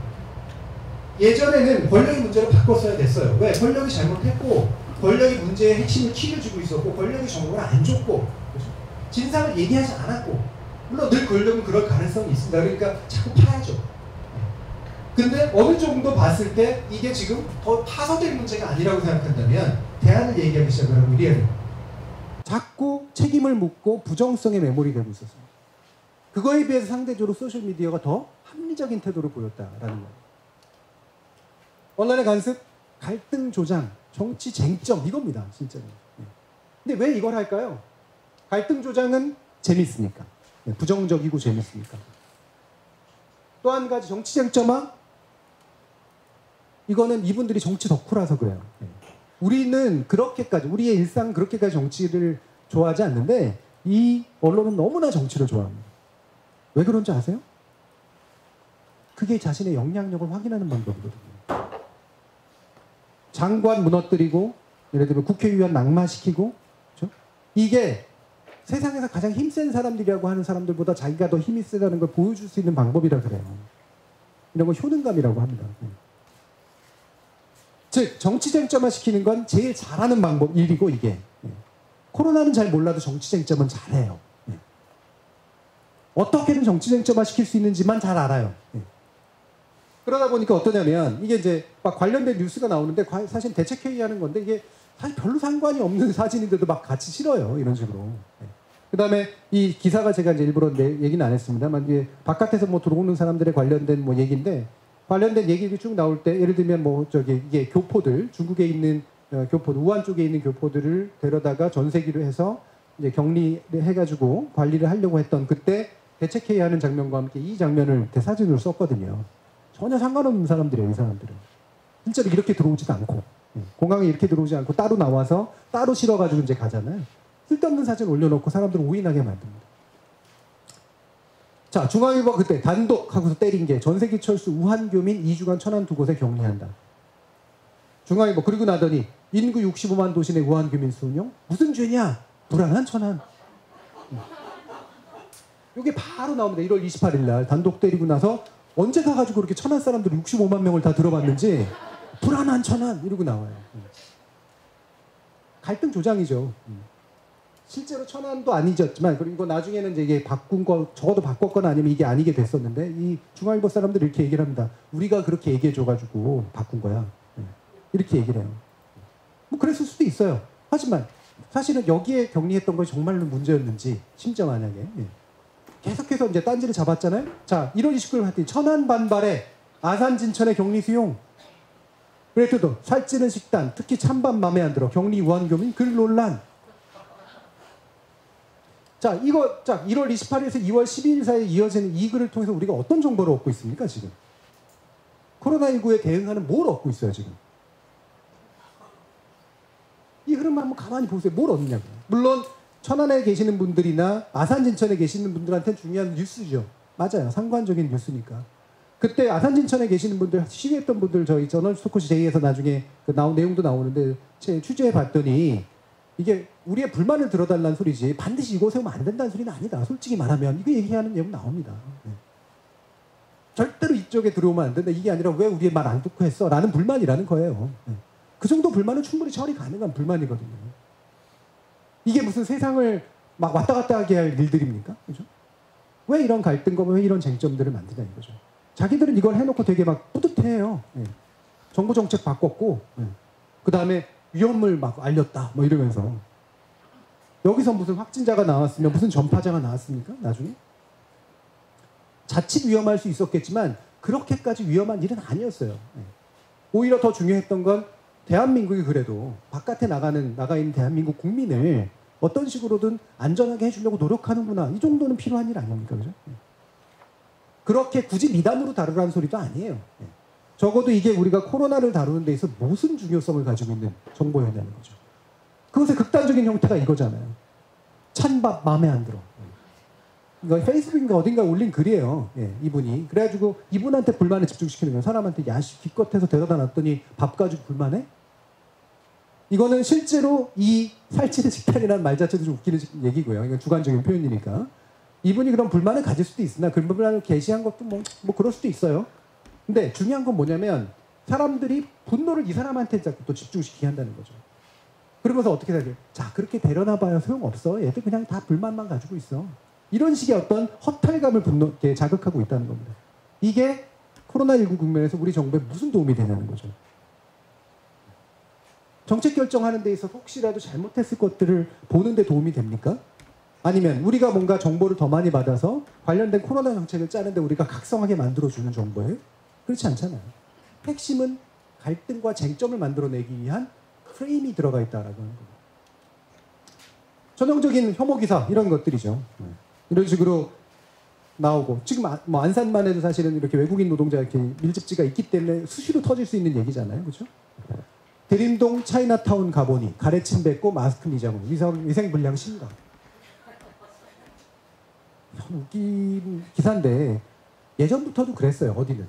[SPEAKER 3] 예전에는 권력의 문제로 바꿨어야 됐어요. 왜? 권력이 잘못했고 권력이 문제의 핵심을 키를 주고 있었고 권력이 정보를 안 줬고 그렇죠? 진상을 얘기하지 않았고 물론 늘 권력은 그럴 가능성이 있습니다. 그러니까 자꾸 파야죠. 근데 어느 정도 봤을 때 이게 지금 더 파서될 문제가 아니라고 생각한다면 대안을 얘기하기 시작을 하고 이래요. 자꾸 책임을 묻고 부정성에 매몰이 되고 있었습니다. 그거에 비해서 상대적으로 소셜미디어가 더 합리적인 태도를 보였다라는 거예요. 언론의 간섭, 갈등 조장, 정치 쟁점 이겁니다. 진짜로. 근데 왜 이걸 할까요? 갈등 조장은 재밌으니까. 부정적이고 재밌으니까. 또 한 가지 정치 쟁점화 이거는 이분들이 정치 덕후라서 그래요. 우리는 그렇게까지 우리의 일상 그렇게까지 정치를 좋아하지 않는데 이 언론은 너무나 정치를 좋아합니다. 왜 그런지 아세요? 그게 자신의 영향력을 확인하는 방법이거든요. 장관 무너뜨리고 예를 들면 국회의원 낙마시키고 그렇죠? 이게 세상에서 가장 힘센 사람들이라고 하는 사람들보다 자기가 더 힘이 세다는 걸 보여줄 수 있는 방법이라 그래요. 이런 걸 효능감이라고 합니다. 즉 정치 쟁점화 시키는 건 제일 잘하는 방법 일이고 이게 코로나는 잘 몰라도 정치 쟁점은 잘해요. 어떻게든 정치 쟁점화 시킬 수 있는지만 잘 알아요. 그러다 보니까 어떠냐면 이게 이제 막 관련된 뉴스가 나오는데 사실 대책회의하는 건데 이게 사실 별로 상관이 없는 사진인데도 막 같이 실어요. 이런 식으로. 그 다음에 이 기사가 제가 이제 일부러 얘기는 안 했습니다만 이게 바깥에서 뭐 들어오는 사람들에 관련된 뭐 얘기인데 관련된 얘기들이 쭉 나올 때 예를 들면 뭐 저기 이게 교포들 중국에 있는 교포들 우한 쪽에 있는 교포들을 데려다가 전세기로 해서 이제 격리를 해가지고 관리를 하려고 했던 그때 대책회의하는 장면과 함께 이 장면을 대사진으로 썼거든요. 전혀 상관없는 사람들이에요. 이 사람들은 실제로 이렇게 들어오지도 않고 공항에 이렇게 들어오지 않고 따로 나와서 따로 실어가지고 이제 가잖아요. 쓸데없는 사진 올려놓고 사람들을 오인하게 만듭니다. 자, 중앙일보 그때 단독 하고서 때린 게 전세기 철수 우한교민 2주간 천안 두 곳에 격리한다. 중앙일보 그리고 나더니 인구 65만 도시 내 우한교민 수운용 무슨 죄냐? 불안한 천안. 이게 바로 나옵니다. 1월 28일 날 단독 때리고 나서 언제 가가지고 그렇게 천안 사람들 65만 명을 다 들어봤는지 불안한 천안 이러고 나와요. 갈등 조장이죠. 실제로 천안도 아니졌지만 그리고 나중에는 이제 이게 바꾼 거 적어도 바꿨거나 아니면 이게 아니게 됐었는데 이 중앙일보 사람들이 이렇게 얘기를 합니다. 우리가 그렇게 얘기해줘가지고 바꾼 거야. 이렇게 얘기를 해요. 뭐 그랬을 수도 있어요. 하지만 사실은 여기에 격리했던 것이 정말로 문제였는지 심지어 만약에 계속해서 이제 딴지를 잡았잖아요. 자, 1월 29일 했더니 천안 반발에 아산 진천의 격리 수용. 그래도 살찌는 식단, 특히 찬밥 맘에 안 들어. 격리 우한교민 글 논란. 자, 이거 1월 28일에서 2월 12일 사이에 이어지는 이 글을 통해서 우리가 어떤 정보를 얻고 있습니까, 지금? 코로나19에 대응하는 뭘 얻고 있어요, 지금? 이 흐름만 한번 가만히 보세요. 뭘 얻느냐고요. 물론 천안에 계시는 분들이나 아산진천에 계시는 분들한테는 중요한 뉴스죠. 맞아요. 상관적인 뉴스니까. 그때 아산진천에 계시는 분들, 시위했던 분들 저희 저널리스트 토크쇼 제의에서 나중에 나온 내용도 나오는데 제 취재해 봤더니 이게 우리의 불만을 들어달라는 소리지 반드시 이거 세우면 안 된다는 소리는 아니다. 솔직히 말하면 이거 얘기하는 내용 나옵니다. 네. 절대로 이쪽에 들어오면 안 된다. 이게 아니라 왜 우리의 말 안 듣고 했어? 라는 불만이라는 거예요. 네. 그 정도 불만은 충분히 처리 가능한 불만이거든요. 이게 무슨 세상을 막 왔다 갔다 하게 할 일들입니까? 그죠? 왜 이런 갈등과 왜 이런 쟁점들을 만드냐 이거죠. 자기들은 이걸 해놓고 되게 막 뿌듯해요. 네. 정부 정책 바꿨고, 네. 그 다음에 위험을 막 알렸다, 뭐 이러면서. 여기서 무슨 확진자가 나왔으면 무슨 전파자가 나왔습니까? 나중에? 자칫 위험할 수 있었겠지만 그렇게까지 위험한 일은 아니었어요. 네. 오히려 더 중요했던 건 대한민국이 그래도 바깥에 나가 있는 대한민국 국민을 어떤 식으로든 안전하게 해주려고 노력하는구나. 이 정도는 필요한 일 아닙니까? 그죠? 네. 그렇게 굳이 미담으로 다루라는 소리도 아니에요. 네. 적어도 이게 우리가 코로나를 다루는 데 있어서 무슨 중요성을 가지고 있는 정보였냐는 거죠. 그것의 극단적인 형태가 이거잖아요. 찬밥 마음에 안 들어. 이거 페이스북인가 어딘가 올린 글이에요. 예, 이분이. 그래가지고 이분한테 불만을 집중시키는 거예요. 사람한테 야씨 기껏해서 데려다 놨더니 밥 가지고 불만해? 이거는 실제로 이 살찌는 식단이라는 말 자체도 좀 웃기는 얘기고요. 이건 주관적인 표현이니까. 이분이 그런 불만을 가질 수도 있으나 그 불만을 게시한 것도 뭐 그럴 수도 있어요. 근데 중요한 건 뭐냐면 사람들이 분노를 이 사람한테 자꾸 또 집중시키게 한다는 거죠. 그러면서 어떻게 생각해요? 자, 그렇게 데려놔봐야 소용없어. 얘들 그냥 다 불만만 가지고 있어. 이런 식의 어떤 허탈감을 자극하고 있다는 겁니다. 이게 코로나19 국면에서 우리 정부에 무슨 도움이 되냐는 거죠. 정책 결정하는 데 있어서 혹시라도 잘못했을 것들을 보는 데 도움이 됩니까? 아니면 우리가 뭔가 정보를 더 많이 받아서 관련된 코로나 정책을 짜는데 우리가 각성하게 만들어주는 정보예요? 그렇지 않잖아요. 핵심은 갈등과 쟁점을 만들어내기 위한 프레임이 들어가 있다라고 하는 겁니다. 전형적인 혐오 기사 이런 것들이죠. 이런 식으로 나오고 지금 뭐 안산만 해도 사실은 이렇게 외국인 노동자 이렇게 밀집지가 있기 때문에 수시로 터질 수 있는 얘기잖아요, 그렇죠? 대림동 차이나타운 가보니 가래침 뱉고 마스크 미장원 위생 불량 심각. 웃긴 기사인데 예전부터도 그랬어요. 어디는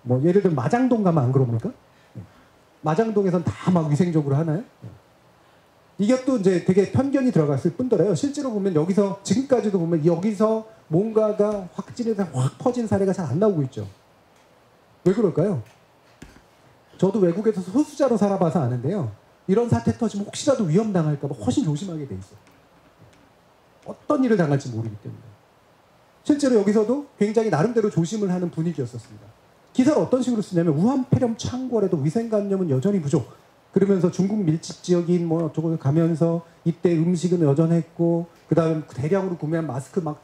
[SPEAKER 3] 뭐 예를 들면 마장동 가면 안 그럽니까? 마장동에선 다 막 위생적으로 하나요? 이게 또 이제 되게 편견이 들어갔을 뿐더러요. 실제로 보면 여기서 지금까지도 보면 여기서 뭔가가 확진이 확 퍼진 사례가 잘 안 나오고 있죠. 왜 그럴까요? 저도 외국에서 소수자로 살아봐서 아는데요. 이런 사태 터지면 혹시라도 위험당할까 봐 훨씬 조심하게 돼 있어요. 어떤 일을 당할지 모르기 때문에. 실제로 여기서도 굉장히 나름대로 조심을 하는 분위기였었습니다. 기사를 어떤 식으로 쓰냐면 우한 폐렴 창궐에도 위생관념은 여전히 부족. 그러면서 중국 밀집 지역인 뭐 어쩌고 가면서 이때 음식은 여전했고 그다음 대량으로 구매한 마스크 막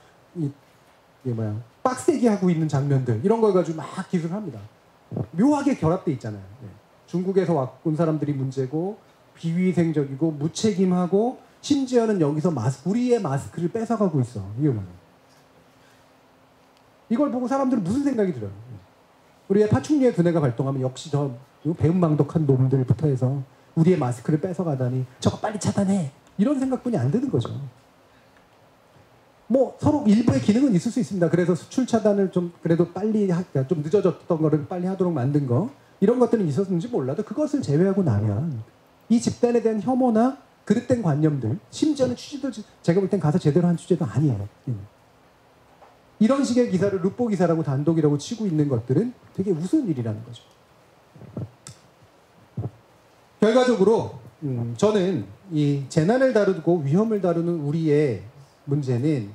[SPEAKER 3] 빡세게 하고 있는 장면들 이런 걸 가지고 막 기술을 합니다. 묘하게 결합돼 있잖아요. 네. 중국에서 온 사람들이 문제고 비위생적이고 무책임하고 심지어는 여기서 우리의 마스크를 뺏어가고 있어. 이걸 보고 사람들은 무슨 생각이 들어요? 우리의 파충류의 두뇌가 발동하면 역시 저 배은망덕한 놈들부터 해서 우리의 마스크를 뺏어가다니 저거 빨리 차단해 이런 생각뿐이 안 드는 거죠. 뭐 서로 일부의 기능은 있을 수 있습니다. 그래서 수출 차단을 좀 그래도 빨리 좀 늦어졌던 거를 빨리 하도록 만든 거 이런 것들은 있었는지 몰라도 그것을 제외하고 나면 이 집단에 대한 혐오나 그릇된 관념들 심지어는 취재도 제가 볼 땐 가서 제대로 한 취재도 아니에요. 이런 식의 기사를 루포 기사라고 단독이라고 치고 있는 것들은 되게 우스운 일이라는 거죠. 결과적으로 저는 이 재난을 다루고 위험을 다루는 우리의 문제는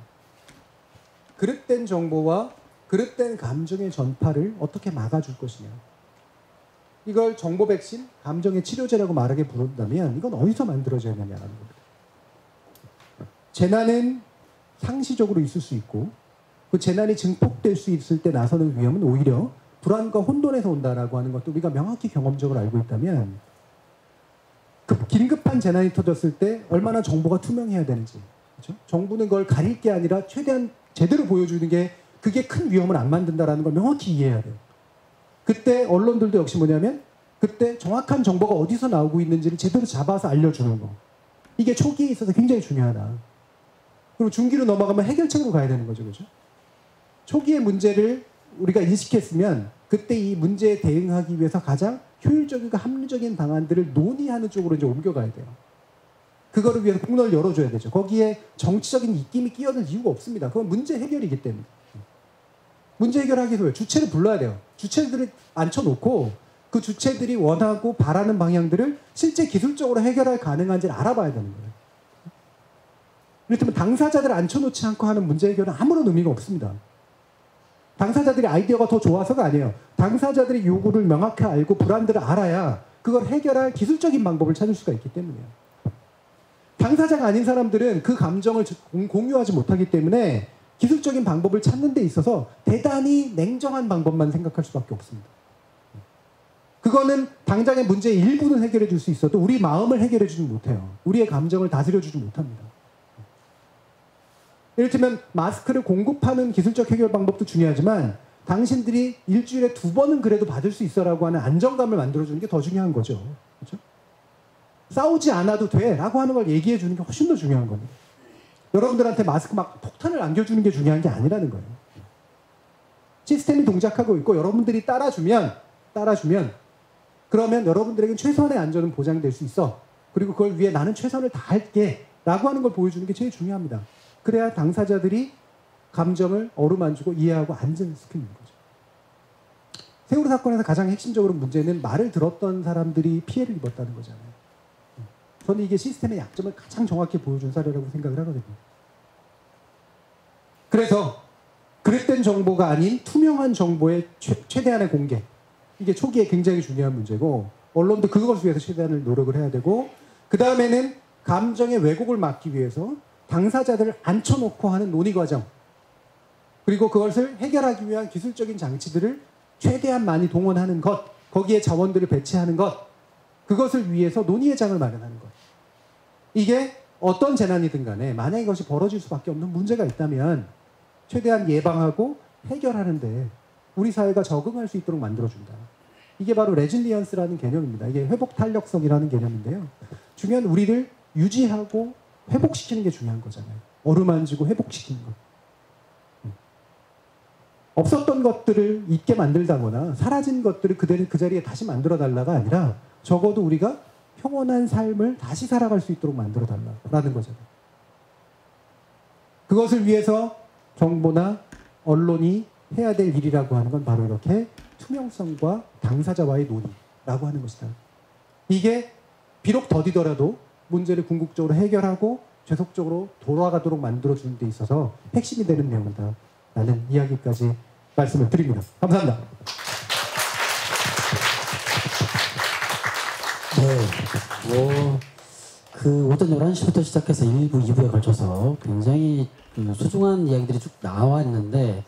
[SPEAKER 3] 그릇된 정보와 그릇된 감정의 전파를 어떻게 막아줄 것이냐. 이걸 정보 백신, 감정의 치료제라고 말하게 부른다면 이건 어디서 만들어져야 하느냐라는 겁니다. 재난은 상시적으로 있을 수 있고 그 재난이 증폭될 수 있을 때 나서는 위험은 오히려 불안과 혼돈에서 온다라고 하는 것도 우리가 명확히 경험적으로 알고 있다면 긴급한 재난이 터졌을 때 얼마나 정보가 투명해야 되는지 그렇죠? 정부는 그걸 가릴 게 아니라 최대한 제대로 보여주는 게 그게 큰 위험을 안 만든다라는 걸 명확히 이해해야 돼요. 그때 언론들도 역시 뭐냐면 그때 정확한 정보가 어디서 나오고 있는지를 제대로 잡아서 알려주는 거. 이게 초기에 있어서 굉장히 중요하다. 그리고 중기로 넘어가면 해결책으로 가야 되는 거죠. 그죠? 초기의 문제를 우리가 인식했으면 그때 이 문제에 대응하기 위해서 가장 효율적이고 합리적인 방안들을 논의하는 쪽으로 이제 옮겨가야 돼요. 그거를 위해서 폭로를 열어줘야 되죠. 거기에 정치적인 입김이 끼어들 이유가 없습니다. 그건 문제 해결이기 때문에. 문제 해결하기 위해서 주체를 불러야 돼요. 주체들을 앉혀놓고 그 주체들이 원하고 바라는 방향들을 실제 기술적으로 해결할 가능한지를 알아봐야 되는 거예요. 이를테면 당사자들을 앉혀놓지 않고 하는 문제 해결은 아무런 의미가 없습니다. 당사자들이 아이디어가 더 좋아서가 아니에요. 당사자들의 요구를 명확히 알고 불안들을 알아야 그걸 해결할 기술적인 방법을 찾을 수가 있기 때문이에요. 당사자가 아닌 사람들은 그 감정을 공유하지 못하기 때문에 기술적인 방법을 찾는 데 있어서 대단히 냉정한 방법만 생각할 수밖에 없습니다. 그거는 당장의 문제의 일부는 해결해 줄 수 있어도 우리 마음을 해결해 주지 못해요. 우리의 감정을 다스려 주지 못합니다. 이를테면 마스크를 공급하는 기술적 해결 방법도 중요하지만 당신들이 일주일에 2번은 그래도 받을 수 있어라고 하는 안정감을 만들어주는 게 더 중요한 거죠. 그렇죠? 싸우지 않아도 돼 라고 하는 걸 얘기해 주는 게 훨씬 더 중요한 겁니다. 여러분들한테 마스크 막 폭탄을 안겨주는 게 중요한 게 아니라는 거예요. 시스템이 동작하고 있고 여러분들이 따라주면 그러면 여러분들에겐 최소한의 안전은 보장될 수 있어. 그리고 그걸 위해 나는 최선을 다할게 라고 하는 걸 보여주는 게 제일 중요합니다. 그래야 당사자들이 감정을 어루만지고 이해하고 안전시키는 거죠. 세월호 사건에서 가장 핵심적으로 문제는 말을 들었던 사람들이 피해를 입었다는 거잖아요. 저는 이게 시스템의 약점을 가장 정확히 보여준 사례라고 생각을 하거든요. 그래서 그릇된 정보가 아닌 투명한 정보의 최대한의 공개. 이게 초기에 굉장히 중요한 문제고 언론도 그것을 위해서 최대한의 노력을 해야 되고 그 다음에는 감정의 왜곡을 막기 위해서 당사자들을 앉혀놓고 하는 논의 과정 그리고 그것을 해결하기 위한 기술적인 장치들을 최대한 많이 동원하는 것 거기에 자원들을 배치하는 것 그것을 위해서 논의의 장을 마련하는 것 이게 어떤 재난이든 간에 만약에 이것이 벌어질 수밖에 없는 문제가 있다면 최대한 예방하고 해결하는데 우리 사회가 적응할 수 있도록 만들어준다. 이게 바로 레질리언스라는 개념입니다. 이게 회복 탄력성이라는 개념인데요. 중요한 우리를 유지하고 회복시키는 게 중요한 거잖아요. 어루만지고 회복시키는 것. 없었던 것들을 있게 만들다거나 사라진 것들을 그 자리에 다시 만들어달라가 아니라 적어도 우리가 평온한 삶을 다시 살아갈 수 있도록 만들어달라는 거잖아요. 그것을 위해서 정보나 언론이 해야 될 일이라고 하는 건 바로 이렇게 투명성과 당사자와의 논의라고 하는 것이다. 이게 비록 더디더라도 문제를 궁극적으로 해결하고 계속적으로 돌아가도록 만들어주는 데 있어서 핵심이 되는 내용이다. 라는 이야기까지 말씀을 드립니다. 감사합니다.
[SPEAKER 1] 네. 그 오전 11시부터 시작해서 1부, 2부에 걸쳐서 굉장히 소중한 이야기들이 쭉 나와 있는데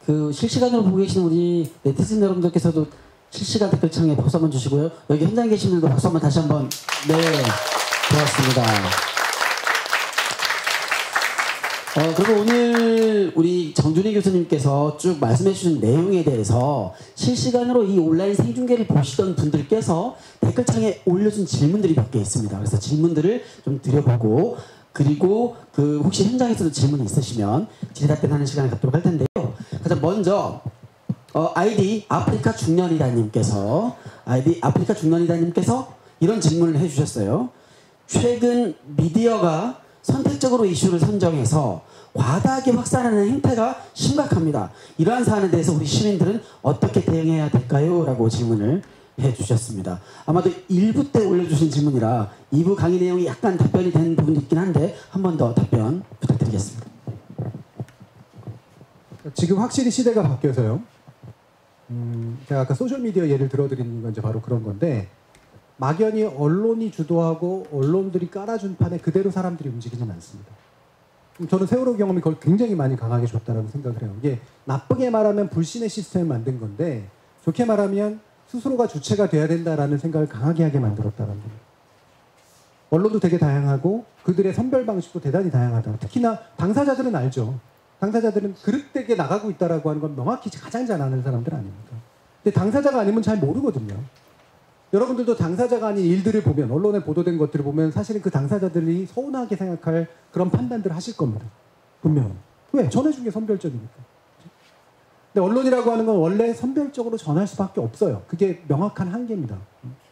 [SPEAKER 1] 그 실시간으로 보고 계신 우리 네티즌 여러분들께서도 실시간 댓글창에 박수 한번 주시고요. 여기 현장에 계신 분들도 박수 한번 다시 한번 네, 고맙습니다. 그리고 오늘 우리 정준희 교수님께서 쭉 말씀해 주신 내용에 대해서 실시간으로 이 온라인 생중계를 보시던 분들께서 댓글창에 올려준 질문들이 몇 개 있습니다. 그래서 질문들을 좀 드려보고 그리고 그 혹시 현장에서도 질문이 있으시면 질의답변하는 시간을 갖도록 할 텐데요. 가장 먼저 아이디 아프리카 중년이다님께서 이런 질문을 해주셨어요. 최근 미디어가 선택적으로 이슈를 선정해서 과다하게 확산하는 행태가 심각합니다. 이러한 사안에 대해서 우리 시민들은 어떻게 대응해야 될까요? 라고 질문을 해주셨습니다. 아마도 1부 때 올려주신 질문이라 2부 강의 내용이 약간 답변이 된 부분이 있긴 한데 한 번 더 답변 부탁드리겠습니다.
[SPEAKER 3] 지금 확실히 시대가 바뀌어서요. 제가 아까 소셜미디어 예를 들어드리는 건 이제 바로 그런 건데 막연히 언론이 주도하고 언론들이 깔아준 판에 그대로 사람들이 움직이진 않습니다. 저는 세월호 경험이 그걸 굉장히 많이 강하게 줬다라고 생각을 해요. 이게 나쁘게 말하면 불신의 시스템을 만든 건데 좋게 말하면 스스로가 주체가 돼야 된다라는 생각을 강하게 하게 만들었다는 겁니다. 언론도 되게 다양하고 그들의 선별 방식도 대단히 다양하다. 특히나 당사자들은 알죠. 당사자들은 그릇되게 나가고 있다라고 하는 건 명확히 가장 잘 아는 사람들 아닙니까? 근데 당사자가 아니면 잘 모르거든요. 여러분들도 당사자가 아닌 일들을 보면 언론에 보도된 것들을 보면 사실은 그 당사자들이 서운하게 생각할 그런 판단들을 하실 겁니다. 분명히. 왜? 전해준 게 선별적이니까. 근데 언론이라고 하는 건 원래 선별적으로 전할 수밖에 없어요. 그게 명확한 한계입니다.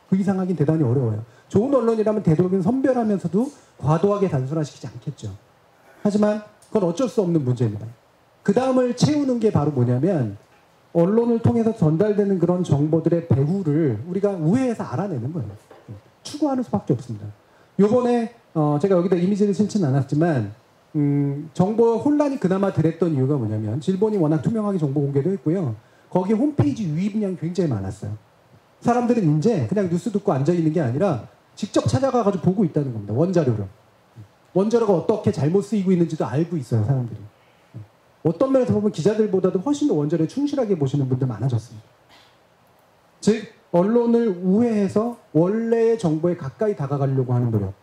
[SPEAKER 3] 그 이상 하긴 대단히 어려워요. 좋은 언론이라면 되도록이면 선별하면서도 과도하게 단순화시키지 않겠죠. 하지만 그건 어쩔 수 없는 문제입니다. 그 다음을 채우는 게 바로 뭐냐면 언론을 통해서 전달되는 그런 정보들의 배후를 우리가 우회해서 알아내는 거예요. 추구하는 수밖에 없습니다. 요번에 제가 여기다 이미지를 실지는 않았지만 정보 혼란이 그나마 덜했던 이유가 뭐냐면 질본이 워낙 투명하게 정보 공개도 했고요. 거기 홈페이지 유입량이 굉장히 많았어요. 사람들은 이제 그냥 뉴스 듣고 앉아있는 게 아니라 직접 찾아가가지고 보고 있다는 겁니다. 원자료를. 원자료가 어떻게 잘못 쓰이고 있는지도 알고 있어요, 사람들이. 어떤 면에서 보면 기자들보다도 훨씬 더 원자료에 충실하게 보시는 분들 많아졌습니다. 즉, 언론을 우회해서 원래의 정보에 가까이 다가가려고 하는 노력.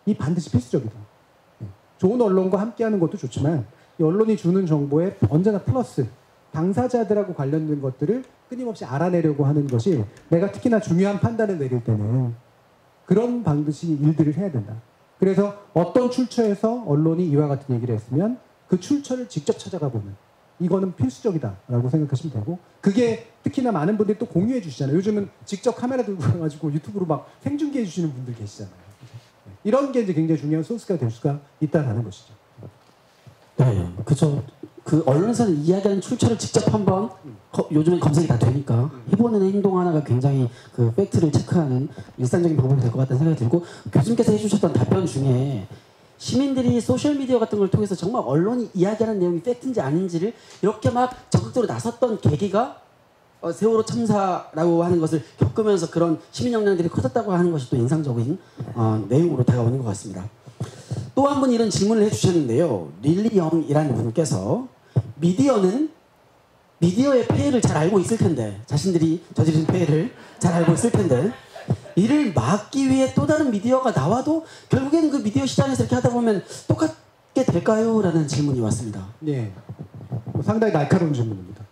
[SPEAKER 3] 이 반드시 필수적이다. 좋은 언론과 함께하는 것도 좋지만 이 언론이 주는 정보에 언제나 플러스 당사자들하고 관련된 것들을 끊임없이 알아내려고 하는 것이 내가 특히나 중요한 판단을 내릴 때는 그런 반드시 일들을 해야 된다. 그래서 어떤 출처에서 언론이 이와 같은 얘기를 했으면 그 출처를 직접 찾아가 보는 이거는 필수적이다라고 생각하시면 되고 그게 특히나 많은 분들이 또 공유해 주시잖아요. 요즘은 직접 카메라 들고 가가지고 유튜브로 막 생중계해 주시는 분들 계시잖아요. 이런 게 이제 굉장히 중요한 소스가 될 수가 있다는 것이죠.
[SPEAKER 1] 네, 그렇죠. 그 언론사는 이야기하는 출처를 직접 한번 요즘엔 검색이 다 되니까 해보는 행동 하나가 굉장히 그 팩트를 체크하는 일상적인 방법이 될 것 같다는 생각이 들고 교수님께서 해주셨던 답변 중에 시민들이 소셜미디어 같은 걸 통해서 정말 언론이 이야기하는 내용이 팩트인지 아닌지를 이렇게 막 적극적으로 나섰던 계기가 세월호 참사라고 하는 것을 겪으면서 그런 시민 역량들이 커졌다고 하는 것이 또 인상적인 내용으로 다가오는 것 같습니다. 또 한 분 이런 질문을 해주셨는데요. 릴리영이라는 분께서 미디어의 폐해를 잘 알고 있을 텐데 자신들이 저지른 폐해를 잘 알고 있을 텐데 이를 막기 위해 또 다른 미디어가 나와도 결국에는 그 미디어 시장에서 이렇게 하다 보면 똑같게 될까요? 라는 질문이 왔습니다.
[SPEAKER 3] 네, 상당히 날카로운 질문입니다.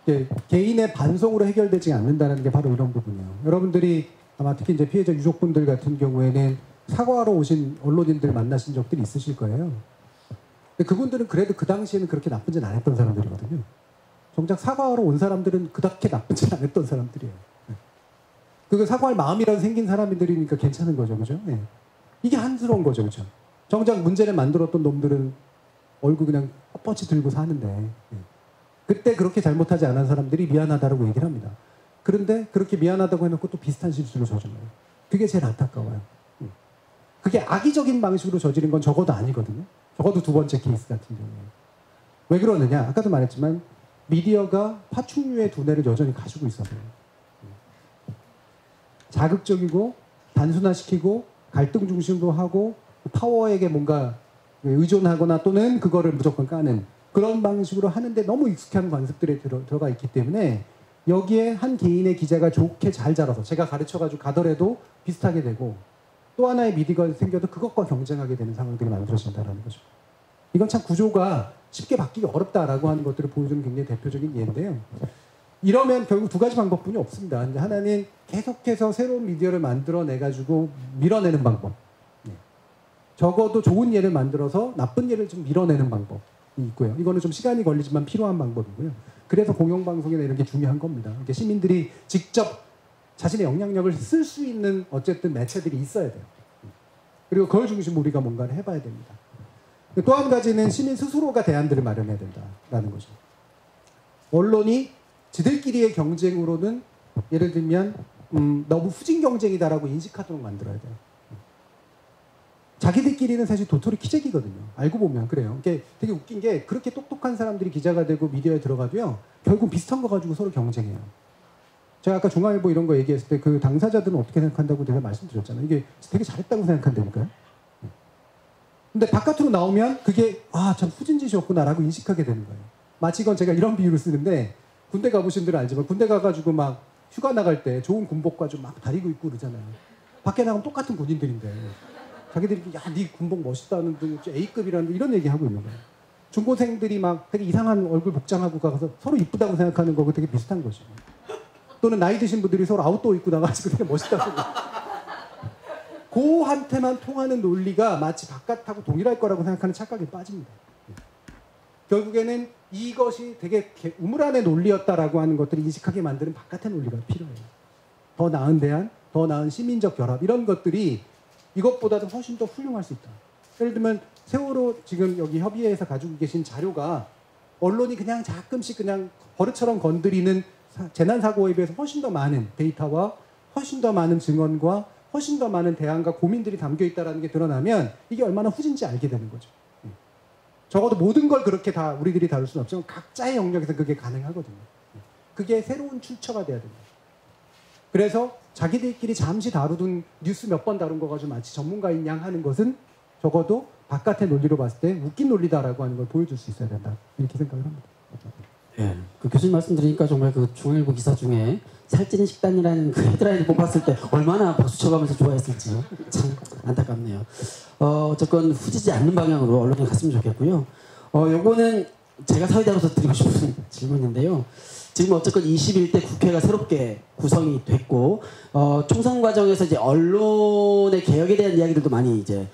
[SPEAKER 3] 네. 개인의 반성으로 해결되지 않는다는 게 바로 이런 부분이에요. 여러분들이 아마 특히 이제 피해자 유족분들 같은 경우에는 사과하러 오신 언론인들 만나신 적들이 있으실 거예요. 근데 그분들은 그래도 그 당시에는 그렇게 나쁜 짓 안 했던 사람들이거든요. 정작 사과하러 온 사람들은 그렇게 나쁜 짓 안 했던 사람들이에요. 그 사과할 마음이라도 생긴 사람들이니까 괜찮은 거죠, 그죠? 네. 이게 한스러운 거죠, 그죠? 정작 문제를 만들었던 놈들은 얼굴 그냥 뻣뻣이 들고 사는데 네. 그때 그렇게 잘못하지 않은 사람들이 미안하다라고 얘기를 합니다. 그런데 그렇게 미안하다고 해놓고 또 비슷한 실수를 저질러요. 그게 제일 안타까워요. 그게 악의적인 방식으로 저지른 건 적어도 아니거든요. 적어도 두 번째 케이스 같은 경우에. 왜 그러느냐? 아까도 말했지만 미디어가 파충류의 두뇌를 여전히 가지고 있어서요. 자극적이고 단순화시키고 갈등 중심으로 하고 파워에게 뭔가 의존하거나 또는 그거를 무조건 까는 그런 방식으로 하는데 너무 익숙한 관습들에 들어가 있기 때문에 여기에 한 개인의 기자가 좋게 잘 자라서 제가 가르쳐가지고 가더라도 비슷하게 되고 또 하나의 미디어가 생겨도 그것과 경쟁하게 되는 상황들이 만들어진다는 거죠. 이건 참 구조가 쉽게 바뀌기 어렵다라고 하는 것들을 보여주는 굉장히 대표적인 예인데요. 이러면 결국 두 가지 방법뿐이 없습니다. 이제 하나는 계속해서 새로운 미디어를 만들어내가지고 밀어내는 방법. 적어도 좋은 예를 만들어서 나쁜 예를 좀 밀어내는 방법이 있고요. 이거는 좀 시간이 걸리지만 필요한 방법이고요. 그래서 공영방송이나 이런 게 중요한 겁니다. 그러니까 시민들이 직접 자신의 영향력을 쓸 수 있는 어쨌든 매체들이 있어야 돼요. 그리고 그걸 중심으로 우리가 뭔가를 해봐야 됩니다. 또 한 가지는 시민 스스로가 대안들을 마련해야 된다라는 거죠. 언론이 지들끼리의 경쟁으로는 예를 들면 너무 후진 경쟁이다라고 인식하도록 만들어야 돼요. 자기들끼리는 사실 도토리 키재기거든요. 알고 보면 그래요. 이게 되게 웃긴 게 그렇게 똑똑한 사람들이 기자가 되고 미디어에 들어가도요. 결국 비슷한 거 가지고 서로 경쟁해요. 제가 아까 중앙일보 이런 거 얘기했을 때 그 당사자들은 어떻게 생각한다고 제가 말씀드렸잖아요. 이게 되게 잘했다고 생각한다니까요. 근데 바깥으로 나오면 그게 참 후진 짓이었구나라고 인식하게 되는 거예요. 마치 이건 제가 이런 비유를 쓰는데 군대 가보신 분들은 알지만 군대 가가지고 막 휴가 나갈 때 좋은 군복 가지고 막 다리고 있고 그러잖아요. 밖에 나가면 똑같은 군인들인데 자기들이 야, 네 군복 멋있다는 등 A급이라는 이런 얘기하고 있는 거예요. 중고생들이 막 되게 이상한 얼굴 복장하고 가서 서로 이쁘다고 생각하는 거고 되게 비슷한 거죠. 또는 나이 드신 분들이 서로 아웃도어 입고 나가지고 되게 멋있다고. 그한테만 통하는 논리가 마치 바깥하고 동일할 거라고 생각하는 착각에 빠집니다. 결국에는 이것이 되게 우물 안의 논리였다라고 하는 것들을 인식하게 만드는 바깥의 논리가 필요해요. 더 나은 대안, 더 나은 시민적 결합 이런 것들이 이것보다도 훨씬 더 훌륭할 수 있다. 예를 들면 세월호 지금 여기 협의회에서 가지고 계신 자료가 언론이 그냥 가끔씩 그냥 버릇처럼 건드리는 재난사고에 비해서 훨씬 더 많은 데이터와 훨씬 더 많은 증언과 훨씬 더 많은 대안과 고민들이 담겨있다는 게 드러나면 이게 얼마나 후진지 알게 되는 거죠. 적어도 모든 걸 그렇게 다 우리들이 다룰 수는 없지만 각자의 영역에서 그게 가능하거든요. 그게 새로운 출처가 돼야 됩니다. 그래서 자기들끼리 잠시 다루던 뉴스 몇 번 다룬 거 가지고 마치 전문가인 양 하는 것은 적어도 바깥의 논리로 봤을 때 웃긴 논리다라고 하는 걸 보여줄 수 있어야 된다. 이렇게 생각을 합니다.
[SPEAKER 1] 예, 그 교수님 말씀 들으니까 정말 그 중앙일보 기사 중에 살찌는 식단이라는 그 헤드라인을 뽑았을 때 얼마나 박수 쳐가면서 좋아했을지 참 안타깝네요. 어쨌건 후지지 않는 방향으로 언론이 갔으면 좋겠고요. 요거는 제가 사회자로서 드리고 싶은 질문인데요. 지금 어쨌건 21대 국회가 새롭게 구성이 됐고 총선 과정에서 이제 언론의 개혁에 대한 이야기들도 많이 이제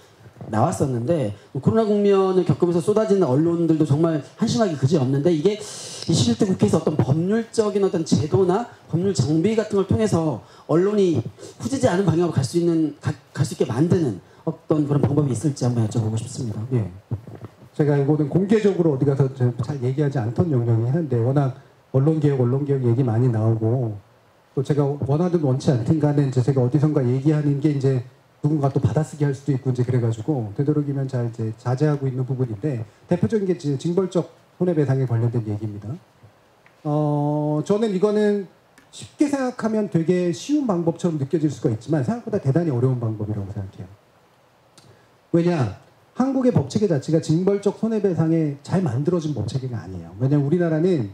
[SPEAKER 1] 나왔었는데 코로나 국면을 겪으면서 쏟아지는 언론들도 정말 한심하기 그지없는데 이게 21대 국회에서 어떤 법률적인 어떤 제도나 법률 장비 같은 걸 통해서 언론이 후지지 않은 방향으로 갈 수 있게 만드는 어떤 그런 방법이 있을지 한번 여쭤보고 싶습니다.
[SPEAKER 3] 예. 제가 이거는 공개적으로 어디 가서 잘 얘기하지 않던 영역이긴 한데 워낙 언론개혁 얘기 많이 나오고 또 제가 원하든 원치 않든 간에 이제 제가 어디선가 얘기하는 게 이제 누군가 또 받아쓰기 할 수도 있고 이제 그래가지고 되도록이면 잘 이제 자제하고 있는 부분인데 대표적인 게 이제 징벌적 손해배상에 관련된 얘기입니다. 저는 이거는 쉽게 생각하면 되게 쉬운 방법처럼 느껴질 수가 있지만 생각보다 대단히 어려운 방법이라고 생각해요. 왜냐? 한국의 법체계 자체가 징벌적 손해배상에 잘 만들어진 법체계가 아니에요. 왜냐하면 우리나라는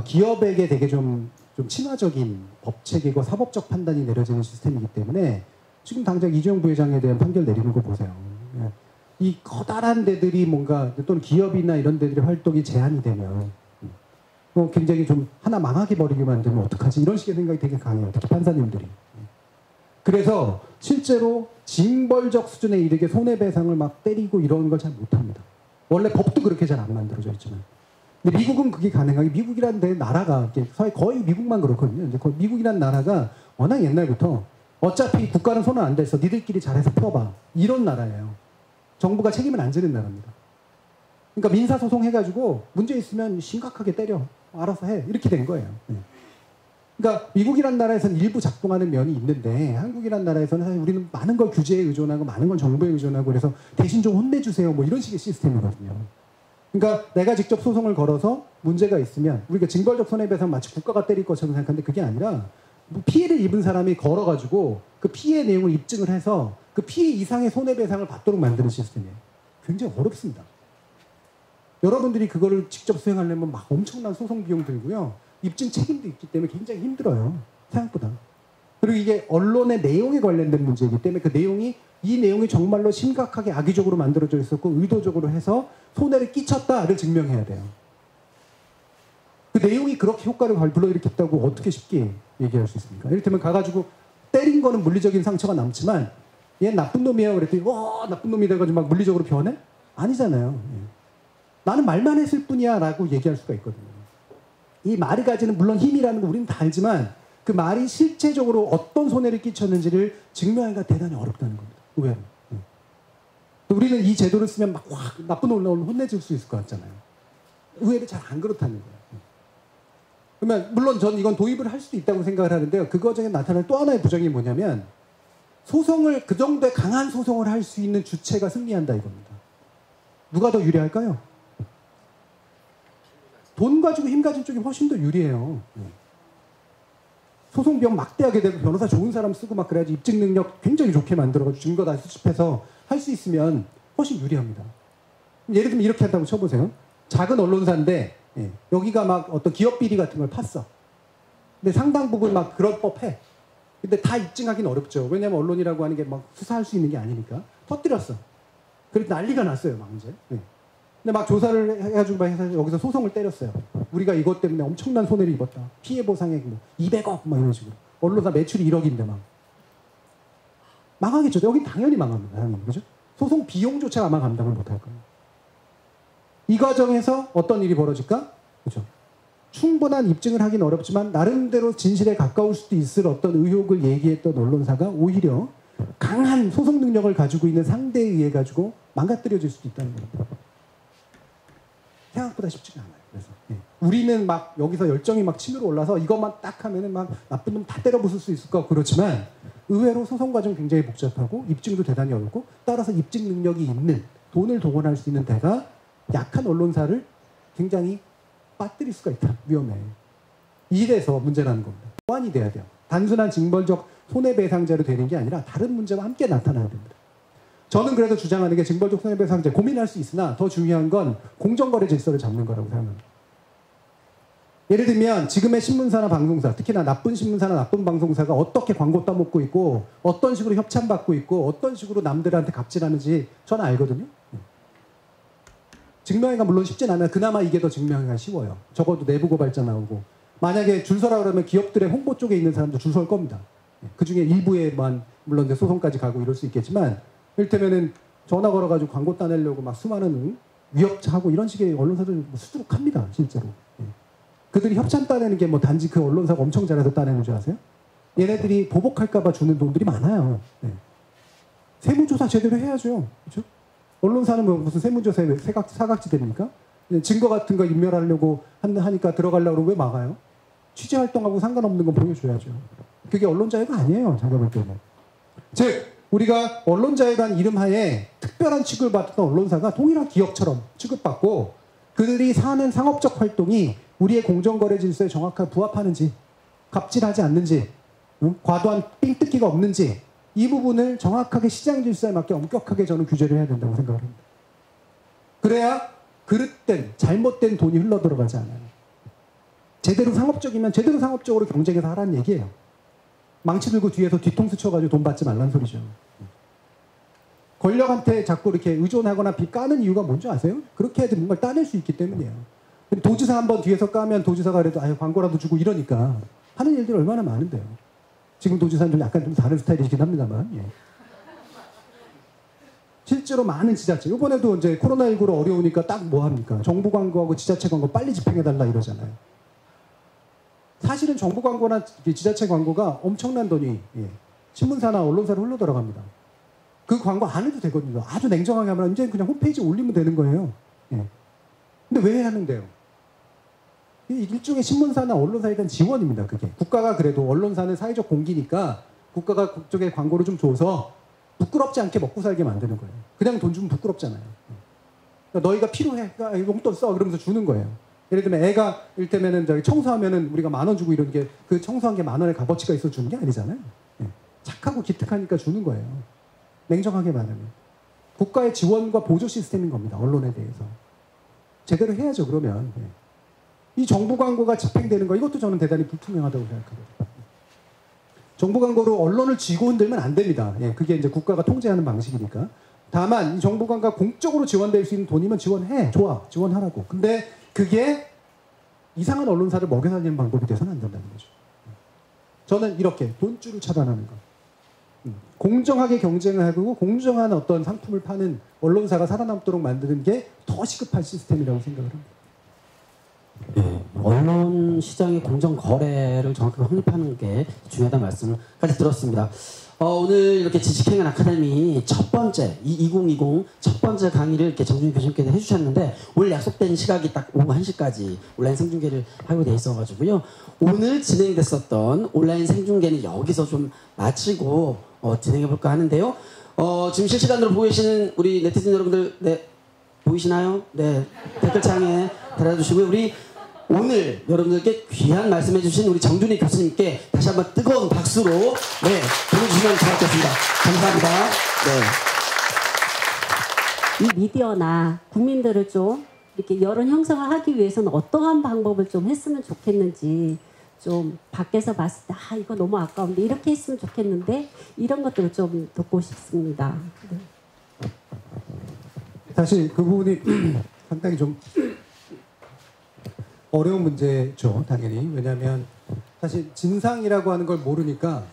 [SPEAKER 3] 기업에게 되게 좀 친화적인 법체계고 사법적 판단이 내려지는 시스템이기 때문에 지금 당장 이재용 부회장에 대한 판결 내리는 거 보세요. 이 커다란 데들이 뭔가 또는 기업이나 이런 데들의 활동이 제한이 되면 굉장히 좀 하나 망하게 버리게 만들면 어떡하지? 이런 식의 생각이 되게 강해요. 특히 판사님들이. 그래서 실제로 징벌적 수준에 이르게 손해배상을 막 때리고 이런 걸 잘 못합니다. 원래 법도 그렇게 잘 안 만들어져 있지만. 근데 미국은 그게 가능하게 미국이라는 나라가 거의 미국만 그렇거든요. 이제 미국이라는 나라가 워낙 옛날부터 어차피 국가는 손을 안 댔어. 니들끼리 잘해서 풀어봐. 이런 나라예요. 정부가 책임을 안 지는 나라입니다. 그러니까 민사소송 해가지고 문제 있으면 심각하게 때려. 알아서 해. 이렇게 된 거예요. 그러니까 미국이란 나라에서는 일부 작동하는 면이 있는데 한국이란 나라에서는 사실 우리는 많은 걸 규제에 의존하고 많은 걸 정부에 의존하고 그래서 대신 좀 혼내주세요. 뭐 이런 식의 시스템이거든요. 그러니까 내가 직접 소송을 걸어서 문제가 있으면 우리가 징벌적 손해배상 마치 국가가 때릴 것처럼 생각하는데 그게 아니라 피해를 입은 사람이 걸어가지고 그 피해 내용을 입증을 해서 그 피해 이상의 손해배상을 받도록 만드는 시스템이에요. 굉장히 어렵습니다. 여러분들이 그거를 직접 수행하려면 막 엄청난 소송 비용 들고요. 입증 책임도 있기 때문에 굉장히 힘들어요. 생각보다. 그리고 이게 언론의 내용에 관련된 문제이기 때문에 이 내용이 정말로 심각하게 악의적으로 만들어져 있었고 의도적으로 해서 손해를 끼쳤다를 증명해야 돼요. 그 내용이 그렇게 효과를 불러일으켰다고 어떻게 쉽게 얘기할 수 있습니까? 이를테면 가가지고 때린 거는 물리적인 상처가 남지만 얘 나쁜 놈이야 그랬더니 나쁜 놈이 돼가지고 막 물리적으로 변해? 아니잖아요. 나는 말만 했을 뿐이야 라고 얘기할 수가 있거든요. 이 말이 가지는 물론 힘이라는 거 우리는 다 알지만 그 말이 실제적으로 어떤 손해를 끼쳤는지를 증명하기가 대단히 어렵다는 겁니다. 의외로. 우리는 이 제도를 쓰면 막 나쁜 언론을 혼내줄 수 있을 것 같잖아요. 의외로 잘 안 그렇다는 거예요. 그러면 물론 저는 이건 도입을 할 수도 있다고 생각을 하는데요. 그 과정에 나타나는 또 하나의 부정이 뭐냐면 소송을 그 정도의 강한 소송을 할 수 있는 주체가 승리한다 이겁니다. 누가 더 유리할까요? 돈 가지고 힘 가진 쪽이 훨씬 더 유리해요. 소송 비용 막대하게 되고 변호사 좋은 사람 쓰고 막 그래야지 입증 능력 굉장히 좋게 만들어가지고 증거 다 수집해서 할 수 있으면 훨씬 유리합니다. 예를 들면 이렇게 한다고 쳐보세요. 작은 언론사인데 여기가 막 어떤 기업 비리 같은 걸 팠어. 근데 상당 부분 막 그럴 법해. 근데 다 입증하기는 어렵죠. 왜냐면 언론이라고 하는 게 막 수사할 수 있는 게 아니니까. 터뜨렸어. 그래서 난리가 났어요, 막 이제. 근데 막 조사를 해가지고 막 해서 여기서 소송을 때렸어요. 우리가 이것 때문에 엄청난 손해를 입었다. 피해 보상액 뭐 200억 막 이런 식으로. 언론사 매출이 1억인데 막. 망하겠죠. 여긴 당연히 망합니다. 당연히. 그죠? 소송 비용조차 아마 감당을 못할 거예요. 이 과정에서 어떤 일이 벌어질까? 그죠? 충분한 입증을 하긴 어렵지만 나름대로 진실에 가까울 수도 있을 어떤 의혹을 얘기했던 언론사가 오히려 강한 소송 능력을 가지고 있는 상대에 의해 가지고 망가뜨려질 수도 있다는 겁니다. 생각보다 쉽지가 않아요. 그래서 우리는 막 여기서 열정이 막 치밀어 올라서 이것만 딱 하면은 막 나쁜 놈 다 때려 부술 수 있을 것 같고 그렇지만 의외로 소송 과정 굉장히 복잡하고 입증도 대단히 어렵고 따라서 입증 능력이 있는 돈을 동원할 수 있는 데가 약한 언론사를 굉장히 빠뜨릴 수가 있다. 위험해. 이래서 문제라는 겁니다. 보완이 돼야 돼요. 단순한 징벌적 손해배상제로 되는 게 아니라 다른 문제와 함께 나타나야 됩니다. 저는 그래서 주장하는 게 징벌적 손해배상제 고민할 수 있으나 더 중요한 건 공정거래 질서를 잡는 거라고 생각합니다. 예를 들면 지금의 신문사나 방송사, 특히나 나쁜 신문사나 나쁜 방송사가 어떻게 광고 따먹고 있고 어떤 식으로 협찬받고 있고 어떤 식으로 남들한테 갑질하는지 저는 알거든요. 증명하기가 물론 쉽진 않아요. 그나마 이게 더 증명하기가 쉬워요. 적어도 내부 고발자 나오고 만약에 줄 서라 그러면 기업들의 홍보 쪽에 있는 사람도 줄 설 겁니다. 그중에 일부에만 물론 이제 소송까지 가고 이럴 수 있겠지만 이를테면은 전화 걸어가지고 광고 따내려고 막 수많은 위협하고 이런 식의 언론사들 수두룩합니다. 실제로. 그들이 협찬 따내는 게 뭐 단지 그 언론사가 엄청 잘해서 따내는 줄 아세요? 얘네들이 보복할까봐 주는 돈들이 많아요. 세무조사 제대로 해야죠. 그렇죠? 언론사는 뭐 무슨 세무조사에 사각지 됩니까? 증거 같은 거 인멸하려고 하니까 들어가려고 그러면 왜 막아요? 취재활동하고 상관없는 건 보여줘야죠. 그게 언론자유가 아니에요. 제가 볼 때는. 즉 우리가 언론자유라는 이름하에 특별한 취급을 받던 언론사가 동일한 기업처럼 취급받고 그들이 사는 상업적 활동이 우리의 공정거래 질서에 정확하게 부합하는지 갑질하지 않는지 과도한 삥뜯기가 없는지 이 부분을 정확하게 시장 질서에 맞게 엄격하게 저는 규제를 해야 된다고 생각을 합니다. 그래야 그릇된 잘못된 돈이 흘러들어가지 않아요. 제대로 상업적이면 제대로 상업적으로 경쟁해서 하라는 얘기예요. 망치 들고 뒤에서 뒤통수 쳐가지고 돈 받지 말라는 소리죠. 권력한테 자꾸 이렇게 의존하거나 까는 이유가 뭔지 아세요? 그렇게 해야지 뭔가를 따낼 수 있기 때문이에요. 도지사 한번 뒤에서 까면 도지사가 그래도 아유 광고라도 주고 이러니까 하는 일들이 얼마나 많은데요. 지금 도지사는 좀 약간 좀 다른 스타일이긴 합니다만. 예. 실제로 많은 지자체 이번에도 이제 코로나19로 어려우니까 딱 뭐 합니까? 정부 광고하고 지자체 광고 빨리 집행해달라 이러잖아요. 사실은 정부 광고나 지자체 광고가 엄청난 돈이 신문사나 언론사로 흘러 들어갑니다. 그 광고 안 해도 되거든요. 아주 냉정하게 하면 이제 그냥 홈페이지에 올리면 되는 거예요. 근데 왜 하는데요? 일종의 신문사나 언론사에 대한 지원입니다. 그게 국가가 그래도 언론사는 사회적 공기니까 국가가 그쪽에 광고를 좀 줘서 부끄럽지 않게 먹고 살게 만드는 거예요. 그냥 돈 주면 부끄럽잖아요. 그러니까 너희가 필요해, 그러니까 용돈 써 그러면서 주는 거예요. 예를 들면 애가 일테면은 저기 청소하면은 우리가 10,000원 주고 이런 게 그 청소한 게 10,000원의 값어치가 있어 주는 게 아니잖아요. 착하고 기특하니까 주는 거예요. 냉정하게 말하면 국가의 지원과 보조 시스템인 겁니다. 언론에 대해서 제대로 해야죠. 그러면 이 정부 광고가 집행되는 거 이것도 저는 대단히 불투명하다고 생각하거든요. 정부 광고로 언론을 쥐고 흔들면 안 됩니다. 그게 이제 국가가 통제하는 방식이니까. 다만 이 정부 광고가 공적으로 지원될 수 있는 돈이면 지원해. 좋아. 지원하라고. 근데 그게 이상한 언론사를 먹여 살리는 방법이 돼서는 안 된다는 거죠. 저는 이렇게 돈줄을 차단하는 거. 공정하게 경쟁을 하고 공정한 어떤 상품을 파는 언론사가 살아남도록 만드는 게 더 시급한 시스템이라고 생각을 합니다.
[SPEAKER 1] 네, 언론 시장의 공정 거래를 정확하게 확립하는 게 중요하다는 말씀을까지 들었습니다. 오늘 이렇게 지식행연 아카데미 첫 번째 2020 첫 번째 강의를 이렇게 정준희 교수님께서 해주셨는데 오늘 약속된 시각이 딱 오후 1시까지 온라인 생중계를 하고 돼 있어가지고요. 오늘 진행됐었던 온라인 생중계는 여기서 좀 마치고 진행해볼까 하는데요. 지금 실시간으로 보고 계시는 우리 네티즌 여러분들, 네, 보이시나요? 네, 댓글창에 달아주시고요. 우리 오늘 여러분들께 귀한 말씀해주신 우리 정준희 교수님께 다시 한번 뜨거운 박수로 보내주시면 고맙겠습니다. 감사합니다. 네.
[SPEAKER 2] 이 미디어나 국민들을 좀 이렇게 여론 형성을 하기 위해서는 어떠한 방법을 좀 했으면 좋겠는지 좀 밖에서 봤을 때 이거 너무 아까운데 이렇게 했으면 좋겠는데 이런 것들을 좀 듣고 싶습니다. 네.
[SPEAKER 3] 사실 그 부분이 상당히 좀 어려운 문제죠, 당연히. 왜냐하면 사실 진상이라고 하는 걸 모르니까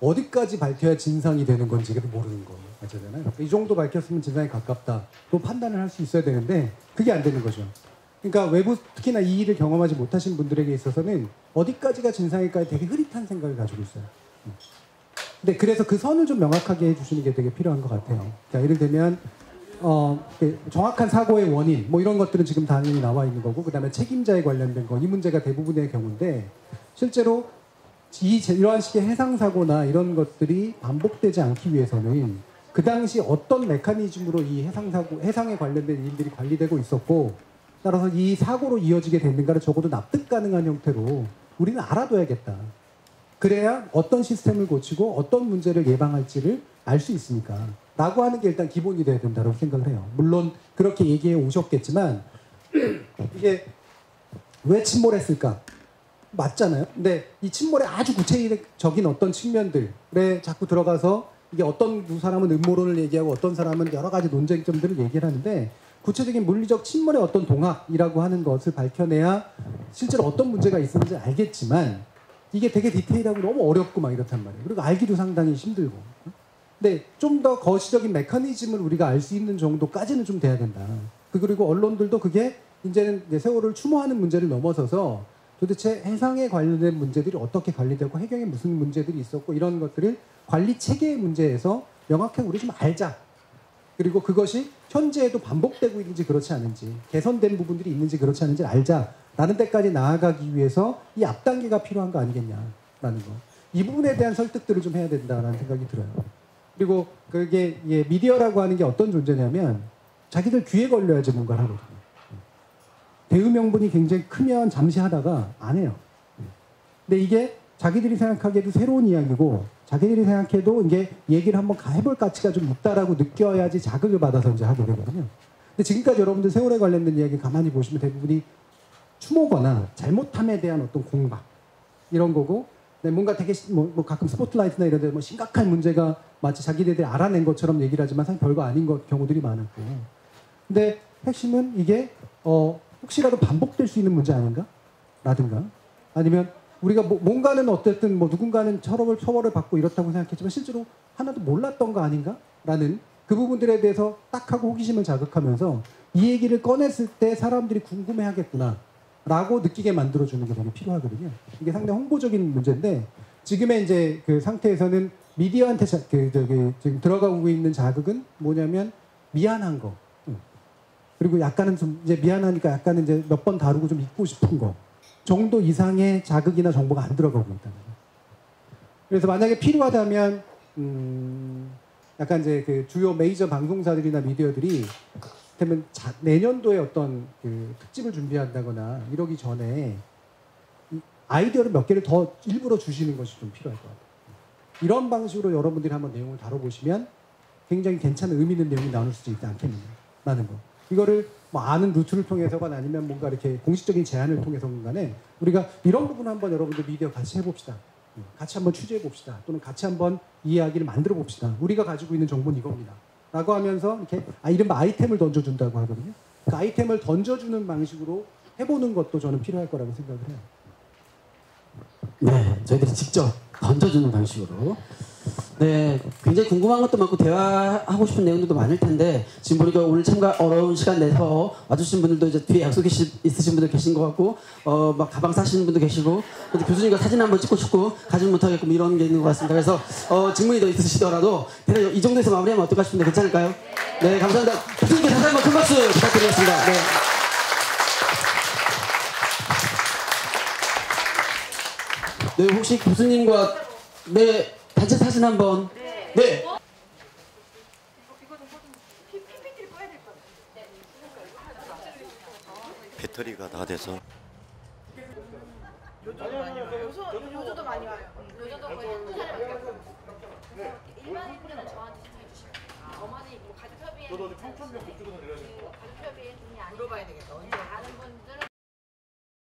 [SPEAKER 3] 어디까지 밝혀야 진상이 되는 건지를 모르는 거잖아요. 이 정도 밝혔으면 진상에 가깝다. 또 판단을 할 수 있어야 되는데 그게 안 되는 거죠. 그러니까 외부 특히나 이 일을 경험하지 못하신 분들에게 있어서는 어디까지가 진상일까에 되게 흐릿한 생각을 가지고 있어요. 근데 그래서 그 선을 좀 명확하게 해주시는 게 되게 필요한 것 같아요. 그러니까 예를 들면 정확한 사고의 원인 뭐 이런 것들은 지금 당연히 나와 있는 거고 그다음에 책임자에 관련된 거 이 문제가 대부분의 경우인데 실제로 이러한 식의 해상사고나 이런 것들이 반복되지 않기 위해서는 그 당시 어떤 메커니즘으로 이 해상에 관련된 일들이 관리되고 있었고 따라서 이 사고로 이어지게 됐는가를 적어도 납득 가능한 형태로 우리는 알아둬야겠다. 그래야 어떤 시스템을 고치고 어떤 문제를 예방할지를 알 수 있으니까 라고 하는 게 일단 기본이 돼야 된다고 생각을 해요. 물론 그렇게 얘기해 오셨겠지만 이게 왜 침몰했을까? 맞잖아요. 근데 이 침몰의 아주 구체적인 어떤 측면들에 자꾸 들어가서 이게 어떤 두 사람은 음모론을 얘기하고 어떤 사람은 여러 가지 논쟁점들을 얘기를 하는데 구체적인 물리적 침몰의 어떤 동학이라고 하는 것을 밝혀내야 실제로 어떤 문제가 있었는지 알겠지만 이게 되게 디테일하고 너무 어렵고 막 이렇단 말이에요. 그리고 알기도 상당히 힘들고. 근데 좀 더 거시적인 메커니즘을 우리가 알 수 있는 정도까지는 좀 돼야 된다. 그리고 언론들도 그게 이제는 세월을 추모하는 문제를 넘어서서 도대체 해상에 관련된 문제들이 어떻게 관리되고 해경에 무슨 문제들이 있었고 이런 것들을 관리 체계의 문제에서 명확하게 우리 좀 알자. 그리고 그것이 현재에도 반복되고 있는지 그렇지 않은지 개선된 부분들이 있는지 그렇지 않은지 알자라는 데까지 나아가기 위해서 이 앞단계가 필요한 거 아니겠냐라는 거. 이 부분에 대한 설득들을 좀 해야 된다라는 생각이 들어요. 그리고 그게 미디어라고 하는 게 어떤 존재냐면 자기들 귀에 걸려야지 뭔가를 하거든요. 대의명분이 굉장히 크면 잠시 하다가 안 해요. 근데 이게 자기들이 생각하기에도 새로운 이야기고 자기들이 생각해도 이게 얘기를 한번 해볼 가치가 좀 있다라고 느껴야지 자극을 받아서 이제 하게 되거든요. 근데 지금까지 여러분들 세월에 관련된 이야기 가만히 보시면 대부분이 추모거나 잘못함에 대한 어떤 공박 이런 거고 뭔가 되게 가끔 스포트라이트나 이런 데 뭐 심각한 문제가 마치 자기들이 알아낸 것처럼 얘기를 하지만 사실 별거 아닌 경우들이 많았고 근데 핵심은 이게 혹시라도 반복될 수 있는 문제 아닌가? 라든가 아니면 우리가 뭔가는 어쨌든 누군가는 처벌을 받고 이렇다고 생각했지만 실제로 하나도 몰랐던 거 아닌가? 라는 그 부분들에 대해서 딱 하고 호기심을 자극하면서 이 얘기를 꺼냈을 때 사람들이 궁금해하겠구나 라고 느끼게 만들어주는 게 되게 필요하거든요. 이게 상당히 홍보적인 문제인데 지금의 이제 그 상태에서는 미디어한테 지금 들어가고 있는 자극은 뭐냐면 미안한 거. 그리고 약간은 좀 이제 미안하니까 약간은 이제 몇 번 다루고 좀 잊고 싶은 거 정도 이상의 자극이나 정보가 안 들어가고 있다는 거예요. 그래서 만약에 필요하다면 약간 이제 그 주요 메이저 방송사들이나 미디어들이 그러면 내년도에 어떤 그 특집을 준비한다거나 이러기 전에 아이디어를 몇 개를 더 일부러 주시는 것이 좀 필요할 것 같아요. 이런 방식으로 여러분들이 한번 내용을 다뤄보시면 굉장히 괜찮은 의미 있는 내용이 나올 수 있지 않겠느냐라는 거. 이거를 아는 루트를 통해서건 아니면 뭔가 이렇게 공식적인 제안을 통해서건 간에 우리가 이런 부분 한번 여러분들 미디어 같이 해봅시다. 같이 한번 취재해봅시다. 또는 같이 한번 이 이야기를 만들어 봅시다. 우리가 가지고 있는 정보는 이겁니다. 라고 하면서 이렇게 이른바 아이템을 던져준다고 하거든요. 그 아이템을 던져주는 방식으로 해보는 것도 저는 필요할 거라고 생각을 해요.
[SPEAKER 1] 네, 저희들이 직접 던져주는 방식으로. 네, 굉장히 궁금한 것도 많고 대화하고 싶은 내용들도 많을 텐데 지금 보니까 오늘 참가 어려운 시간 내서 와주신 분들도 이제 뒤에 약속 있으신 분들 계신 것 같고 막 가방 싸시는 분도 계시고 근데 교수님과 사진 한번 찍고 싶고 가지 못하겠고 이런 게 있는 것 같습니다. 그래서 질문이 더 있으시더라도 이 정도에서 마무리하면 어떨까 싶은데 괜찮을까요? 네, 감사합니다. 교수님께 다시 한번 큰 박수 부탁드리겠습니다. 네. 네, 혹시 교수님과 단체 사진 한번. 네.
[SPEAKER 6] 배터리가 다 돼서.
[SPEAKER 4] 요조도 많이 와요.
[SPEAKER 5] 요즘도 거의 한 사람밖에 없어요. 일반인들은 저한테 신청해 주시면 어머니 가족협의회 가족협의회 돈이 아니고
[SPEAKER 4] 물어봐야 되겠다.